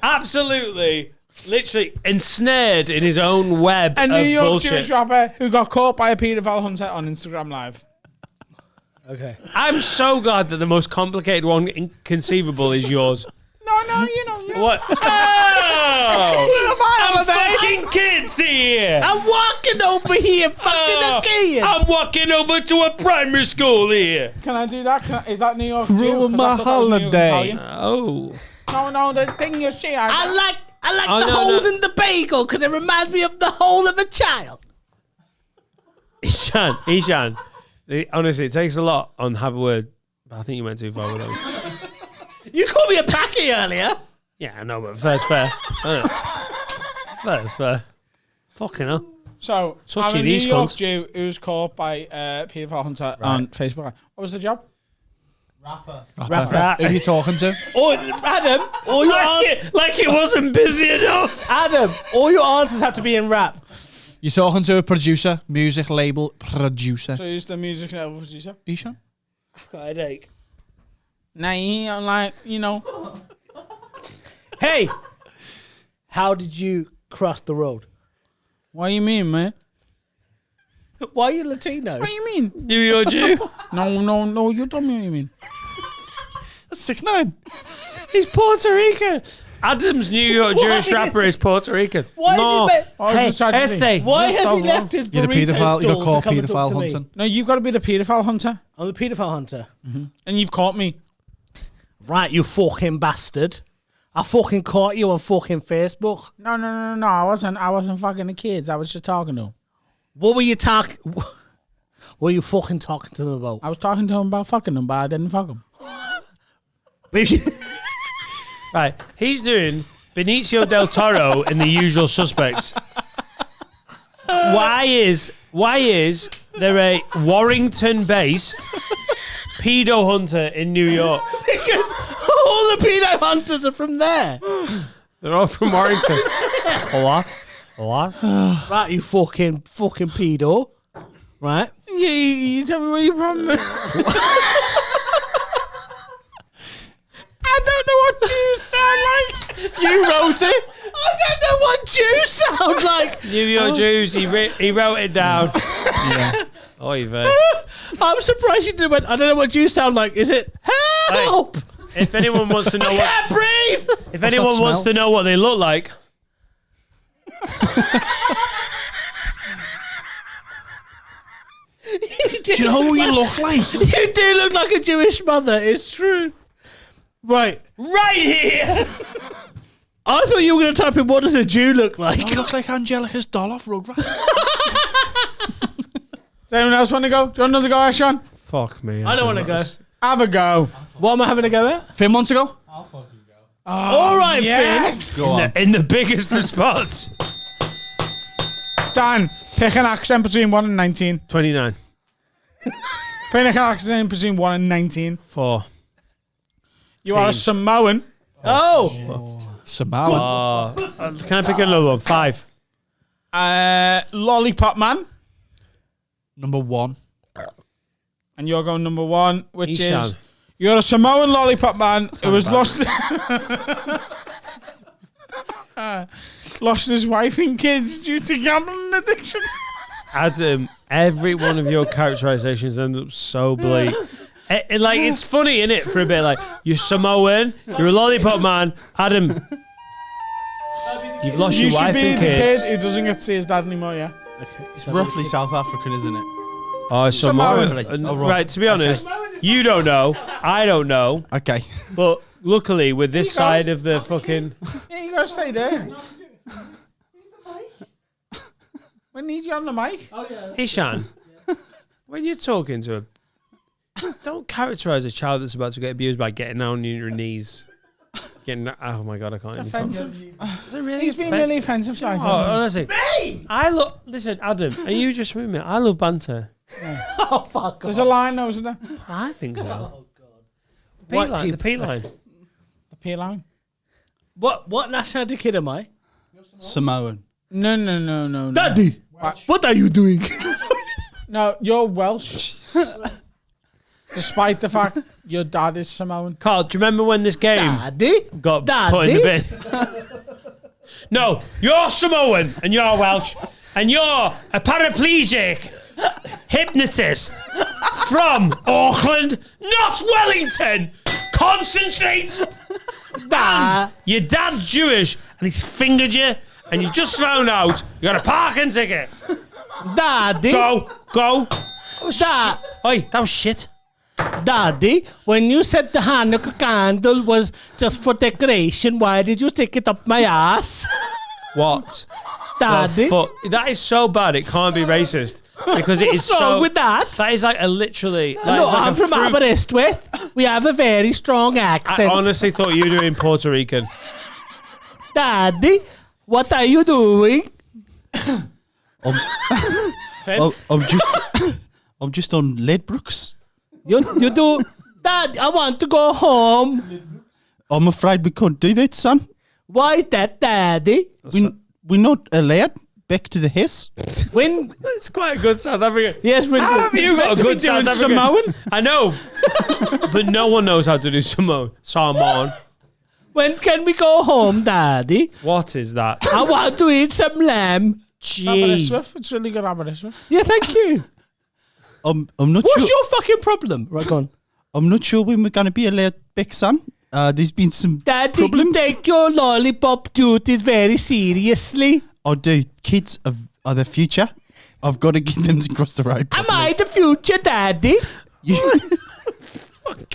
Absolutely, literally ensnared in his own web A New of York bullshit. Jewish rapper who got caught by a paedophile hunter on Instagram Live. Okay. I'm so glad that the most complicated one conceivable is yours. No, you know. What? Oh! I'm fucking kids here! I'm walking over here fucking again. I'm walking over to a primary school here. Can I do that? Is that New York Jew? Ruin 'Cause my I thought that was New York holiday. Italian. Oh. No, the thing you see, I I like the holes in the bagel because it reminds me of the hole of a child. Ishan. Honestly, it takes a lot on have a word. But I think you went too far with that. You called me a packy earlier. Yeah, I know, but fair's fair. Fair's fair. Fucking hell. So, Touchy I'm a New these York cunts. Jew who was caught by paedophile hunter on Facebook. What was the job? Rapper. Rapper. Who are you talking to? Adam, all your Like it wasn't busy enough. Adam, all your answers have to be in rap. You're talking to a producer, music label producer. So who's the music label producer? Ishan? I've got a headache. Nah, I'm like, you know. Hey, how did you cross the road? What do you mean, man? Why are you Latino? What do you mean? New York Jew. No, you tell me what you mean. That's 6ix9ine. He's Puerto Rican. Adam's New York Jewish Why? rapper is Puerto Rican. Why No. is he? Oh, it's a tragedy. Why has he left his You're the burrito paedophile. You stall got caught to come and paedophile talk to me? hunting. No, you've got to be the paedophile hunter. I'm the paedophile hunter. And you've caught me. Right, you fucking bastard. I fucking caught you on fucking Facebook. No. I wasn't fucking the kids. I was just talking to them. What were you talking? What were you fucking talking to them about? I was talking to them about fucking them, but I didn't fuck them. Right, he's doing Benicio del Toro in The Usual Suspects. Why is there a Warrington-based pedo hunter in New York? Because all the pedo hunters are from there. They're all from Warrington. What? Right, you fucking pedo. Right? Yeah, you tell me where you're from. I don't know what Jews sound like. You wrote it? I don't know what Jews sound like. New York Jews, he wrote it down. Yeah. Oy vey. I'm surprised you didn't went, I don't know what Jews sound like. Is it help? If anyone wants to know I can't breathe. if anyone wants to know what they look like, Do you know who you look like? You do look like a Jewish mother. It's true. Right here. I thought you were going to type in what does a Jew look like? He looks like Angelica's doll off Rugrats. Does anyone else want to go? Do you want another go, Ashan? fuck me. I don't want to go. Have a go. What am I having to go at? Finn wants to go? All right, Yes. Go on. In the biggest of spots. Dan, pick an accent between 1 and 19. 29. Pick an accent between 1 and 19. 4. You are a Samoan. Finn. Oh. Samoan. Can I pick another one? 5. Lollipop Man. Number 1. And you're going number 1, which Ishan. is... You're a Samoan lollipop man who has lost his wife and kids due to gambling addiction. Adam, every one of your characterizations ends up so bleak. It's funny, innit, for a bit. Like, you're Samoan, you're a lollipop man. Adam, you've lost You your should wife be and the kids. kid who doesn't get to see his dad anymore, yeah? It's roughly South African, isn't it? Oh, Samoan. Samoan. Oh, Right, to be honest, you don't know, I don't know, Okay. but luckily with this There you go. side of the fucking... Yeah, you gotta stay there. We need you on the mic. Ishan, when you're talking to a... Don't characterise a child that's about to get abused by getting down on your knees. Oh my God, I can't even talk. Offensive. Is it really He's been really offensive. Oh, honestly. Listen, Adam, are you just with me? I love banter. Oh, fuck. There's a line though, isn't there? I think so. Oh, The What P line. The P line. The P line. What nationality kid am I? Samoan. No. Daddy, what are you doing? No, you're Welsh. Despite the fact your dad is Samoan. Carl, do you remember when this game Daddy? got put in the bin? No, you're Samoan and you're Welsh and you're a paraplegic hypnotist from Auckland, not Wellington. Concentrate. And your dad's Jewish and he's fingered you and you just found out you got a parking ticket. Daddy? Go. Dad. Oi, that was shit. Daddy, when you said the Hanukkah candle was just for decoration, why did you stick it up my ass? What? Daddy? That is so bad. It can't be racist because it is What's wrong so. with that? That is like a literally. That No, is like I'm a from fruit- Aberystwyth. We have a very strong I accent. honestly thought you were doing Puerto Rican. Daddy, what are you doing? I'm just on Ledbrooks. You do. Dad, I want to go home. I'm afraid we can't do that, son. Why that, Daddy? We're not allowed back to the house. When It's quite a good South African. yes, when How have you got a good South African? Samoan? I know, but no one knows how to do Samoan. when can we go home, Daddy? What is that? I want to eat some lamb. Jeez. Aberystwyth. It's really good Aberystwyth. Yeah, thank you. I'm not What's sure. your fucking problem? Right, go on. I'm not sure when we're going to be allowed back, son. There's been some Daddy, you problems. take your lollipop duties very seriously. I do. Kids are the future. I've got to get them to cross the road. Am I the future, Daddy?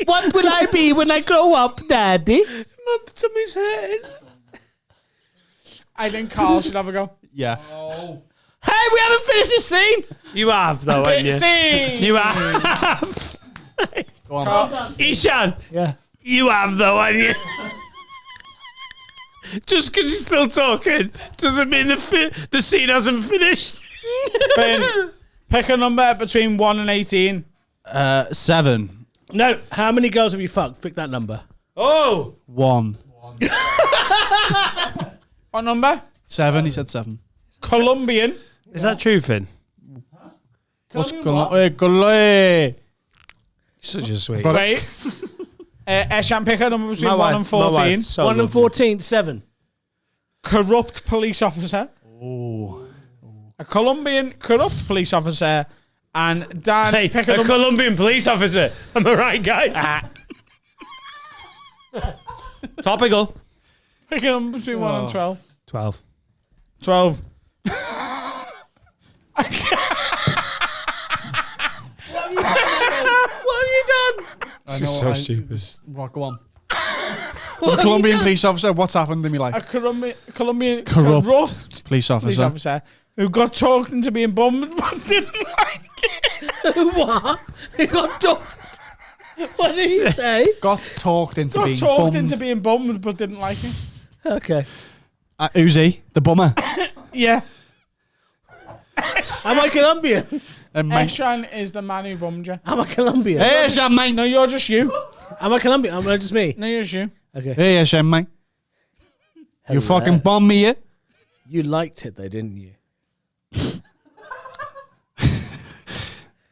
What will I be when I grow up, Daddy? My tummy's hurting. I think Carl should have a go. Yeah. Hey, we haven't finished this scene. You have though, haven't you? See. You have. Go on. Ishan. Yeah. You have though, haven't you? Just because you're still talking doesn't mean the scene hasn't finished. Finn, pick a number between 1 and 18. 7. No, how many girls have you fucked? Pick that number. Oh, 1. What number? 7. He said 7. Colombian. is that true, Finn? What's going on? Hey, Gole. Such a sweet. Wait. Eshan, pick a number between 1 and 14. 1 and 14, 7. Corrupt police officer. A Colombian corrupt police officer. And Dan, Hey, pick a a number. Colombian police officer. Am I right, guys? Topical. Pick a number between 1 and 12. 12. 12. What have you done? This is so stupid. What, go on. The Colombian police officer, what's happened in my A life? Colombian Corrupt corrupt Police police officer. officer who got talked into being bombed but didn't like it. What? He got ducked. What did he say? Got talked into Got being talked bummed. into being bombed but didn't like it. Okay. Who's he? The bummer. Yeah. Am I Colombian? Mate. Eshan is the man who bummed you. Am I Colombian? Hey, Shem, mate. No, you're just you. Am I Colombian? Am I just me? No, you're just you. Okay. Hey, Shem, mate. You Hello. fucking bomb me, yeah? You liked it though, didn't you?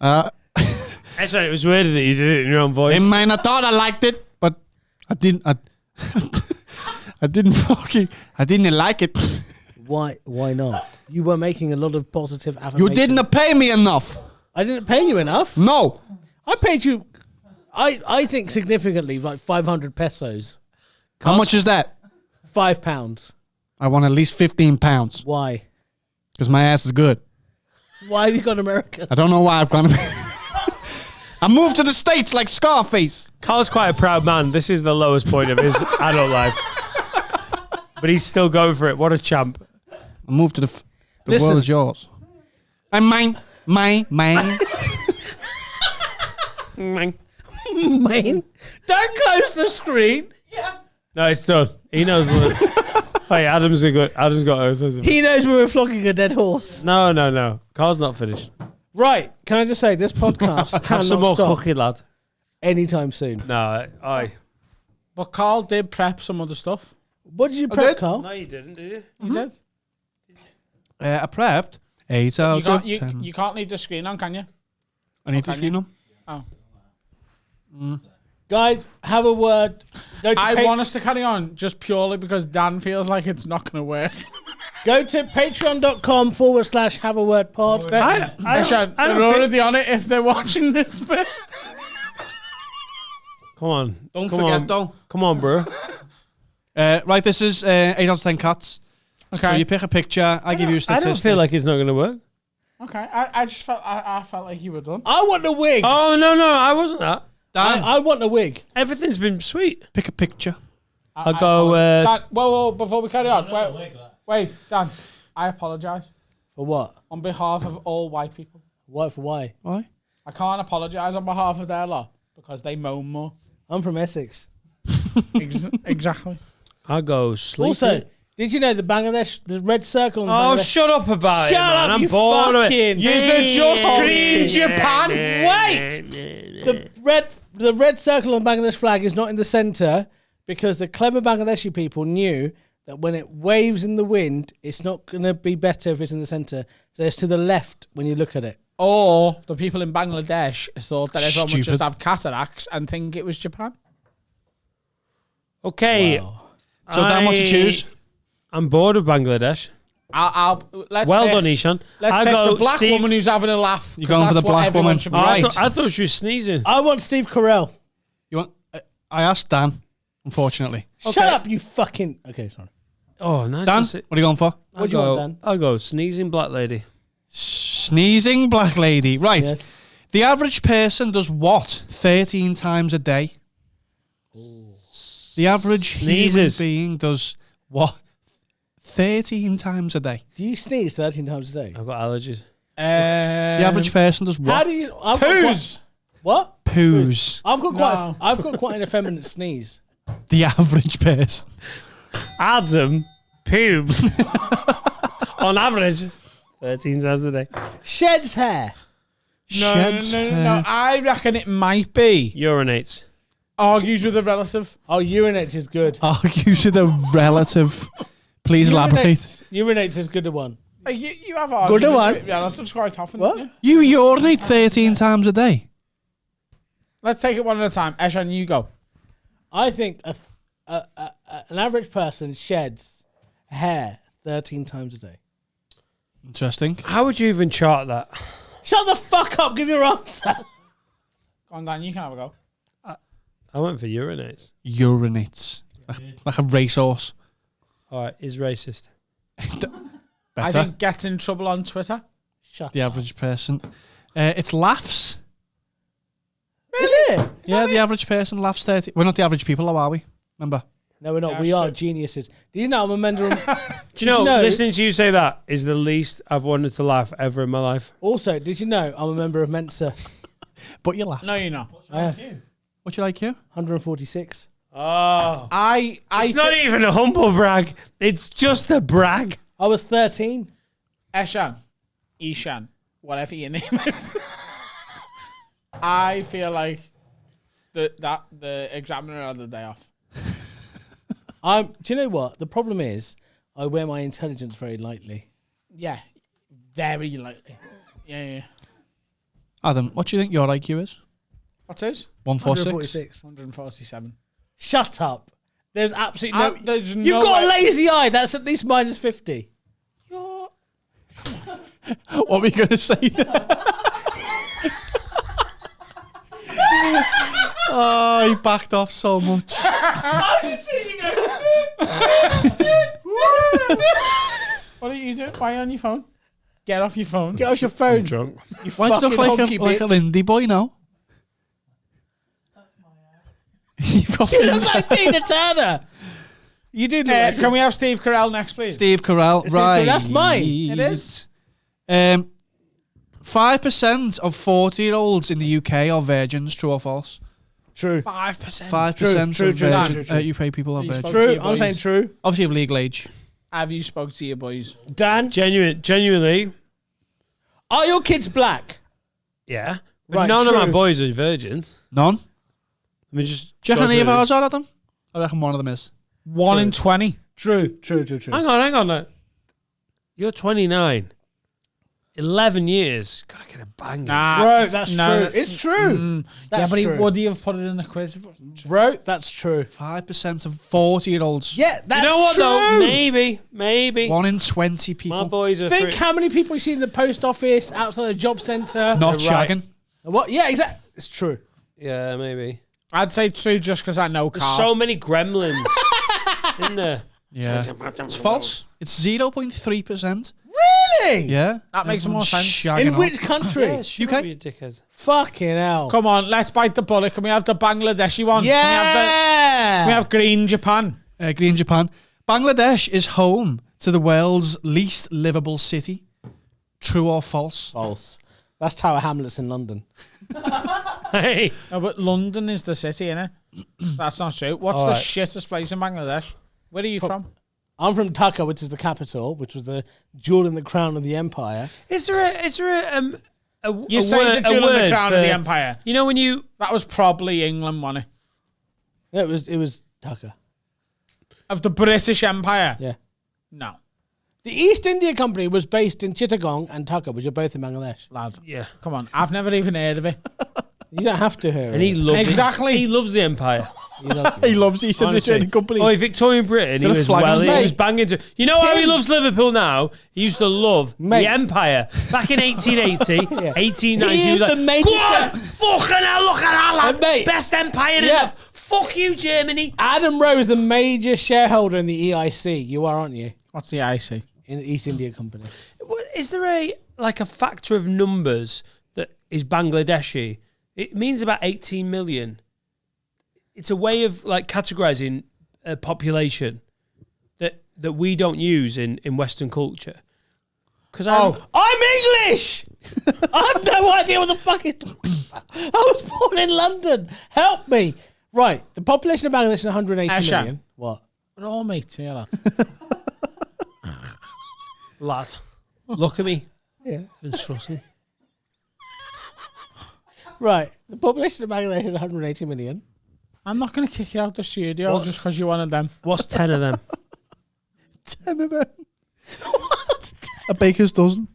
Actually, it was weird that you did it in your own voice. Hey, man, I thought I liked it, but I didn't. I didn't like it. Why not? You were making a lot of positive affirmations. You didn't pay me enough. I didn't pay you enough. No. I paid you I think significantly, like 500 pesos. How much is that? £5. I want at least 15 pounds Why? because my ass is good. Why have you got American? I don't know why I've gone. I moved to the States like Scarface. Carl's quite a proud man. This is the lowest point of his adult life. But he's still going for it. What a champ. I moved to the Listen. world is yours. And mine. Man, don't close the screen. No, it's done. He knows. Hey, Adam's got us. He knows we were flogging a dead horse. No. Carl's not finished. Right, can I just say, this podcast Have some cannot more stop cookie, lad. anytime soon. No, I. But Carl did prep some other stuff. What did you prep, Carl? No, you didn't, did you? You did. I prepped 8 You hours can't, of you, 10. you can't leave the screen on, can you? I need to can screen you? them. Oh. Guys, have a word. Go to I want us to carry on just purely because Dan feels like it's not going to work. Go to patreon.com/have a word pod. Eshan, they're already on it if they're watching this bit. Come on. Don't Come forget, on. though. Come on, bro. Right, this is 8 out of 10 cats. Okay. So you pick a picture, I give you a I statistic. don't feel like it's not going to work. Okay. I just felt I felt like you were done. I want the wig. Oh, no, I wasn't that. Dan, I want a wig. Everything's been sweet. pick a picture. I'll go. Dan, whoa, before we carry on. Wait, Dan, I apologise For what? on behalf of all white people. What for why? Why? I can't apologise on behalf of their lot because they moan more. I'm from Essex. Exactly. I'll go sleep. Also, did you know the red circle on the Oh, Bangladesh? shut up about it, Shut man. up, I'm you bored of it. fucking- You're just green Japan. Wait! The red circle on the Bangladesh flag is not in the centre because the clever Bangladeshi people knew that when it waves in the wind, it's not going to be better if it's in the centre. So it's to the left when you look at it. Or the people in Bangladesh thought that everyone would Stupid. just have cataracts and think it was Japan. Okay. Wow. So Dan, what to choose? I'm bored of Bangladesh. Let's Well pick, done, Ishan. Let's I'll pick go the black Steve. woman who's having a laugh. You're going for the that's what black everyone woman. should be Oh, Right. I thought she was sneezing. I want Steve Carell. You want? I asked Dan. Unfortunately, Shut up, you fucking. Okay, sorry. Oh, nice. Dan, to see. what are you going for? What do you want, Dan? I'll go sneezing black lady. Sneezing black lady. Right. Yes. The average person does what 13 times a day? The average Sneezes. human being does what 13 times a day? Do you sneeze 13 times a day? I've got allergies. The average person does How what? do you? I've got Poos. What? Poos. I've got No. I've got quite an effeminate sneeze. The average person. Adam pubes. On average, 13 times a day. Sheds hair. Sheds No. hair. I reckon it might be. Urinates. Argues with a relative. Oh, urinates is good. Argues with a relative. Please elaborate. Urinates is good one. You have arguments one. with relatives quite often. What? don't you? You urinate 13 times a day. Let's take it one at a time. Eshan, you go. I think an average person sheds hair 13 times a day. Interesting. How would you even chart that? Shut the fuck up. Give your answer. Go on, Dan. You can have a go. I went for urinates. Urinates. Like a racehorse. All right, is racist. Better. I think get in trouble on Twitter. Shut The up. average person. It's laughs. Is it? Yeah, the average person laughs 30. We're not the average people, though, are we? Remember? No, we're not. Yeah, we are shit. geniuses. Do you know I'm a member of... Do you know, know- listening to you say that is the least I've wanted to laugh ever in my life. Also, did you know I'm a member of Mensa? But you laugh. No, you're not. What you like, you? 146. Oh. It's It's not even a humble brag. It's just a brag. I was 13. Eshan, Ishan, whatever your name is. I feel like the examiner had the day off. Do you know what? The problem is I wear my intelligence very lightly. Yeah, very lightly. Yeah. Adam, what do you think your IQ is? What's his? 146. 147. Shut up. There's absolutely no... There's You've no got a way- lazy eye. That's at least minus 50. You're- What were you going to say there? Oh, he backed off so much. What are you doing? Why are you on your phone? Get off your phone. Get off your phone. Drunk. You Why do you fucking look like honky a, like a bitch. Lindy boy now? You've got You look like Tina Turner. You do look like... Can we have Steve Carell next, please? Steve Carell, Steve right. Carell, that's mine. It is. 5% of 40-year-olds in the UK are virgins, true or false? True. 5%. 5% True, of true, virgin true. UK people are You virgins. spoke- True. your I'm saying boys. true. Obviously of legal age. Have you spoke to your boys? Dan, Genuinely, are your kids black? yeah. But Right, none of my true. boys are virgins. None? I mean, just. Do you go reckon any of through it. ours are, Adam? I reckon one of them is. 1 in 20. True. Hang on. You're 29. 11 years. Gotta get a banger. Nah, Bro, that's no, true. no. It's true. Yeah, That's but true. would he have put it in the quiz? Bro, that's true. 5% of 40-year-olds. Yeah, that's You know what, true. though? Maybe. 1 in 20 My people. boys are Think three. how many people you see in the post office, outside the job centre. Not right. shagging. What? Yeah, exactly. It's true. Yeah, maybe. I'd say 2 just because I know There's Carl. so many gremlins. Isn't there? Yeah. It's false. It's 0.3%. Really? Yeah. That makes more sense. Shagging In off. which country? Yeah, she UK? might be a dickhead. Fucking hell. Come on, let's bite the bullet. Can we have the Bangladeshi one? Yeah. Can we have green Japan? Green Japan. Bangladesh is home to the world's least livable city. True or false? False. That's Tower Hamlets in London. Hey. No, but London is the city, innit? That's not true. What's the shittest place in Bangladesh? Where are you from? I'm from Dhaka, which is the capital, which was the jewel in the crown of the empire. Is there a You say the jewel in the crown of the for- empire. You know when you That was probably England, wasn't it? No, it was Dhaka. Of the British Empire? Yeah. No. The East India Company was based in Chittagong and Dhaka, which are both in Bangladesh. Lad. yeah, Come on. I've never even heard of it. You don't have to hear and he it. loves Exactly. He loves the empire. You don't He loves East India Honestly. Trading Company. Oh, Victorian Britain, he Got a was flag on well. his He mate. was banging to. You know how he loves Liverpool now? He used to love Mate. the empire back in 1880, 1890. He He is was the like, major "Go on, fucking hell, look at that, lad. Mate. Best empire in Yeah. the. Fuck you, Germany." Adam Rowe is the major shareholder in the EIC. You are, aren't you? What's the IC? In the East India Company. Is there a factor of numbers that is Bangladeshi? It means about 18 million. It's a way of categorizing a population that we don't use in Western culture. Because I'm English! I have no idea what the fuck you're talking about. I was born in London. Help me. Right. The population of Bangladesh is 180 Asha. million. What? We're all mates here, lad. lad, look at me Yeah. and trust me. Right. The population of Bangladesh is 180 million. I'm not going to kick you out the studio just because you're one of them. What's 10 of them? 10 of them. A baker's dozen.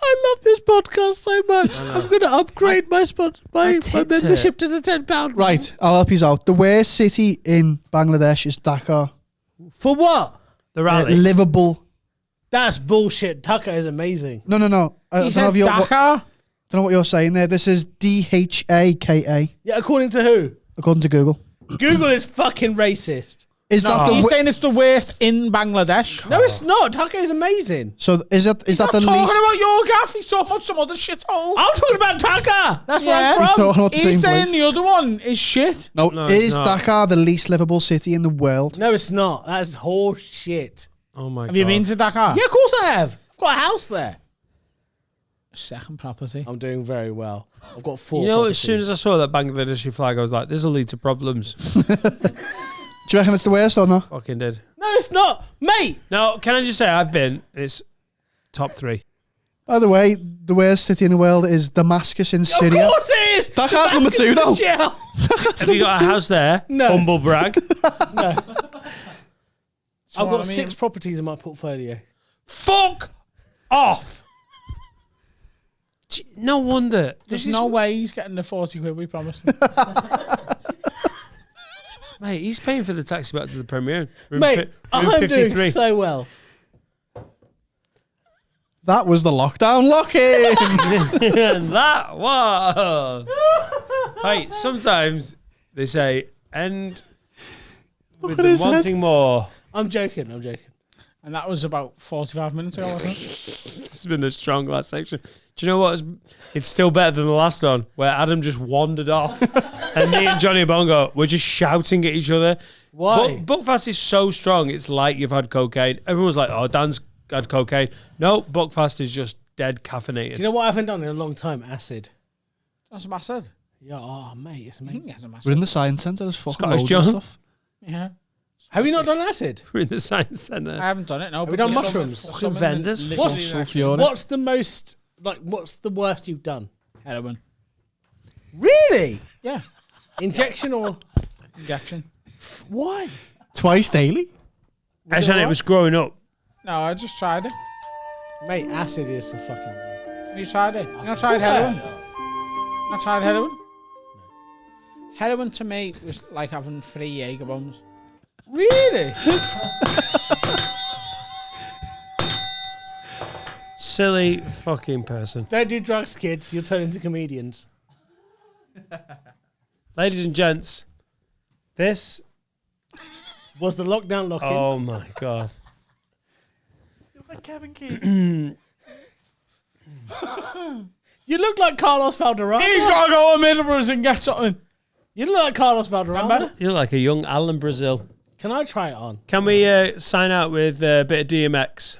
I love this podcast so much. I'm going to upgrade my tits membership to the £10. Right, I'll help you out. The worst city in Bangladesh is Dhaka. For what? The rally. Livable. That's bullshit. Dhaka is amazing. No. I He don't know, said if Dakar. don't know what you're saying there. This is Dhaka, Yeah, according to who? according to Google. Google is fucking racist. Is that the He's wo- saying it's the worst in Bangladesh. No, it's not. Dhaka is amazing. So is that He's the not talking least? about your gaff. He's talking about some other shithole. I'm talking about Dhaka. That's where Yeah. I'm He's from. talking about the He's same saying place. the other one is shit. No, No, is it's not. Dhaka the least livable city in the world? No, it's not. That's horse shit. Oh my god. Have you been to Dakar? Yeah, of course I have. I've got a house there. Second property. I'm doing very well. I've got 4 You know, as soon properties. as I saw that Bangladeshi flag, I was like, "This will lead to problems." Do you reckon it's the worst or not? Fucking did. No, it's not. Mate! No, can I just say I've been? It's top 3. By the way, the worst city in the world is Damascus in Syria. Of course it is! Dakar's number 2 though. Yeah. Have you got a house there? No. Humble brag. I've what got I mean. 6 properties in my portfolio. Fuck off. No wonder. There's no way he's getting the 40 quid we promised him. Mate, he's paying for the taxi back to the premiere. Room Mate, room I'm doing 53. so well. That was the lockdown lock-in. And that was. Hey, sometimes they say, end with at them his head. wanting more. I'm joking. And that was about 45 minutes ago, wasn't it? It's been a strong last section. Do you know what? It's still better than the last one, where Adam just wandered off, and me and Johnny Bongo were just shouting at each other. Why? Buckfast is so strong. It's like you've had cocaine. Everyone's like, "Oh, Dan's had cocaine." No, Buckfast is just dead caffeinated. Do you know what I haven't done in a long time? Acid. That's what I said. Yeah, oh, mate, it's I think amazing. he has a We're massive. in the science centre. There's fucking Scottish loads of John. stuff. Yeah. Have you not done acid? We're in the science centre. I haven't done it, no. we done mushrooms? Fucking vendors. What's- Sulfuric. What's the most, what's the worst you've done? Heroin. Really? Yeah. Injection or Injection. why? Twice daily? Actually, it was growing up. No, I just tried it. Mate, acid is the fucking. Have you tried it? You not tried heroin? Not tried heroin? Heroin to me was like having 3 Jaeger bombs. Really? Silly fucking person. Don't do drugs, kids. You'll turn into comedians. Ladies and gents, this. Was the lockdown lock-in? Oh my god. Kevin Keegan. You look like Carlos Valderrama. He's got to go to Middlesbrough and get something. You look like Carlos Valderrama. You look like a young Alan Brazil. Can I try it on? Can we sign out with a bit of DMX?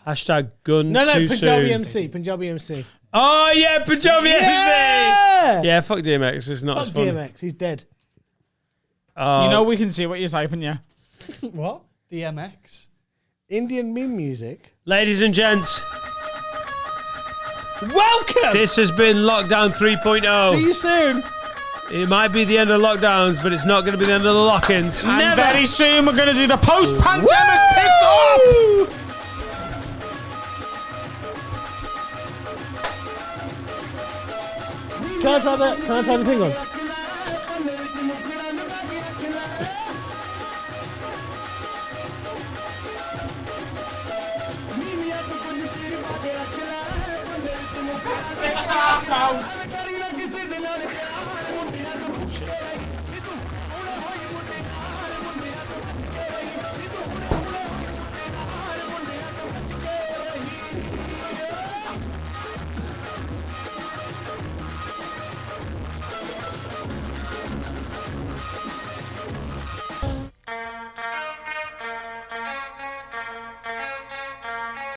Hashtag gun No, too Punjabi soon. MC. Punjabi MC. Oh, yeah, Punjabi MC. Yeah! Yeah, fuck DMX. It's not as Fuck fun. DMX. He's dead. Oh, You know we can see what you're typing, yeah. What? DMX. Indian meme music. ladies and gents, Welcome! this has been Lockdown 3.0. See you soon. It might be the end of lockdowns, but it's not going to be the end of the lock-ins. And very soon we're going to do the post-pandemic piss-off. Can I try the thing on? Sound.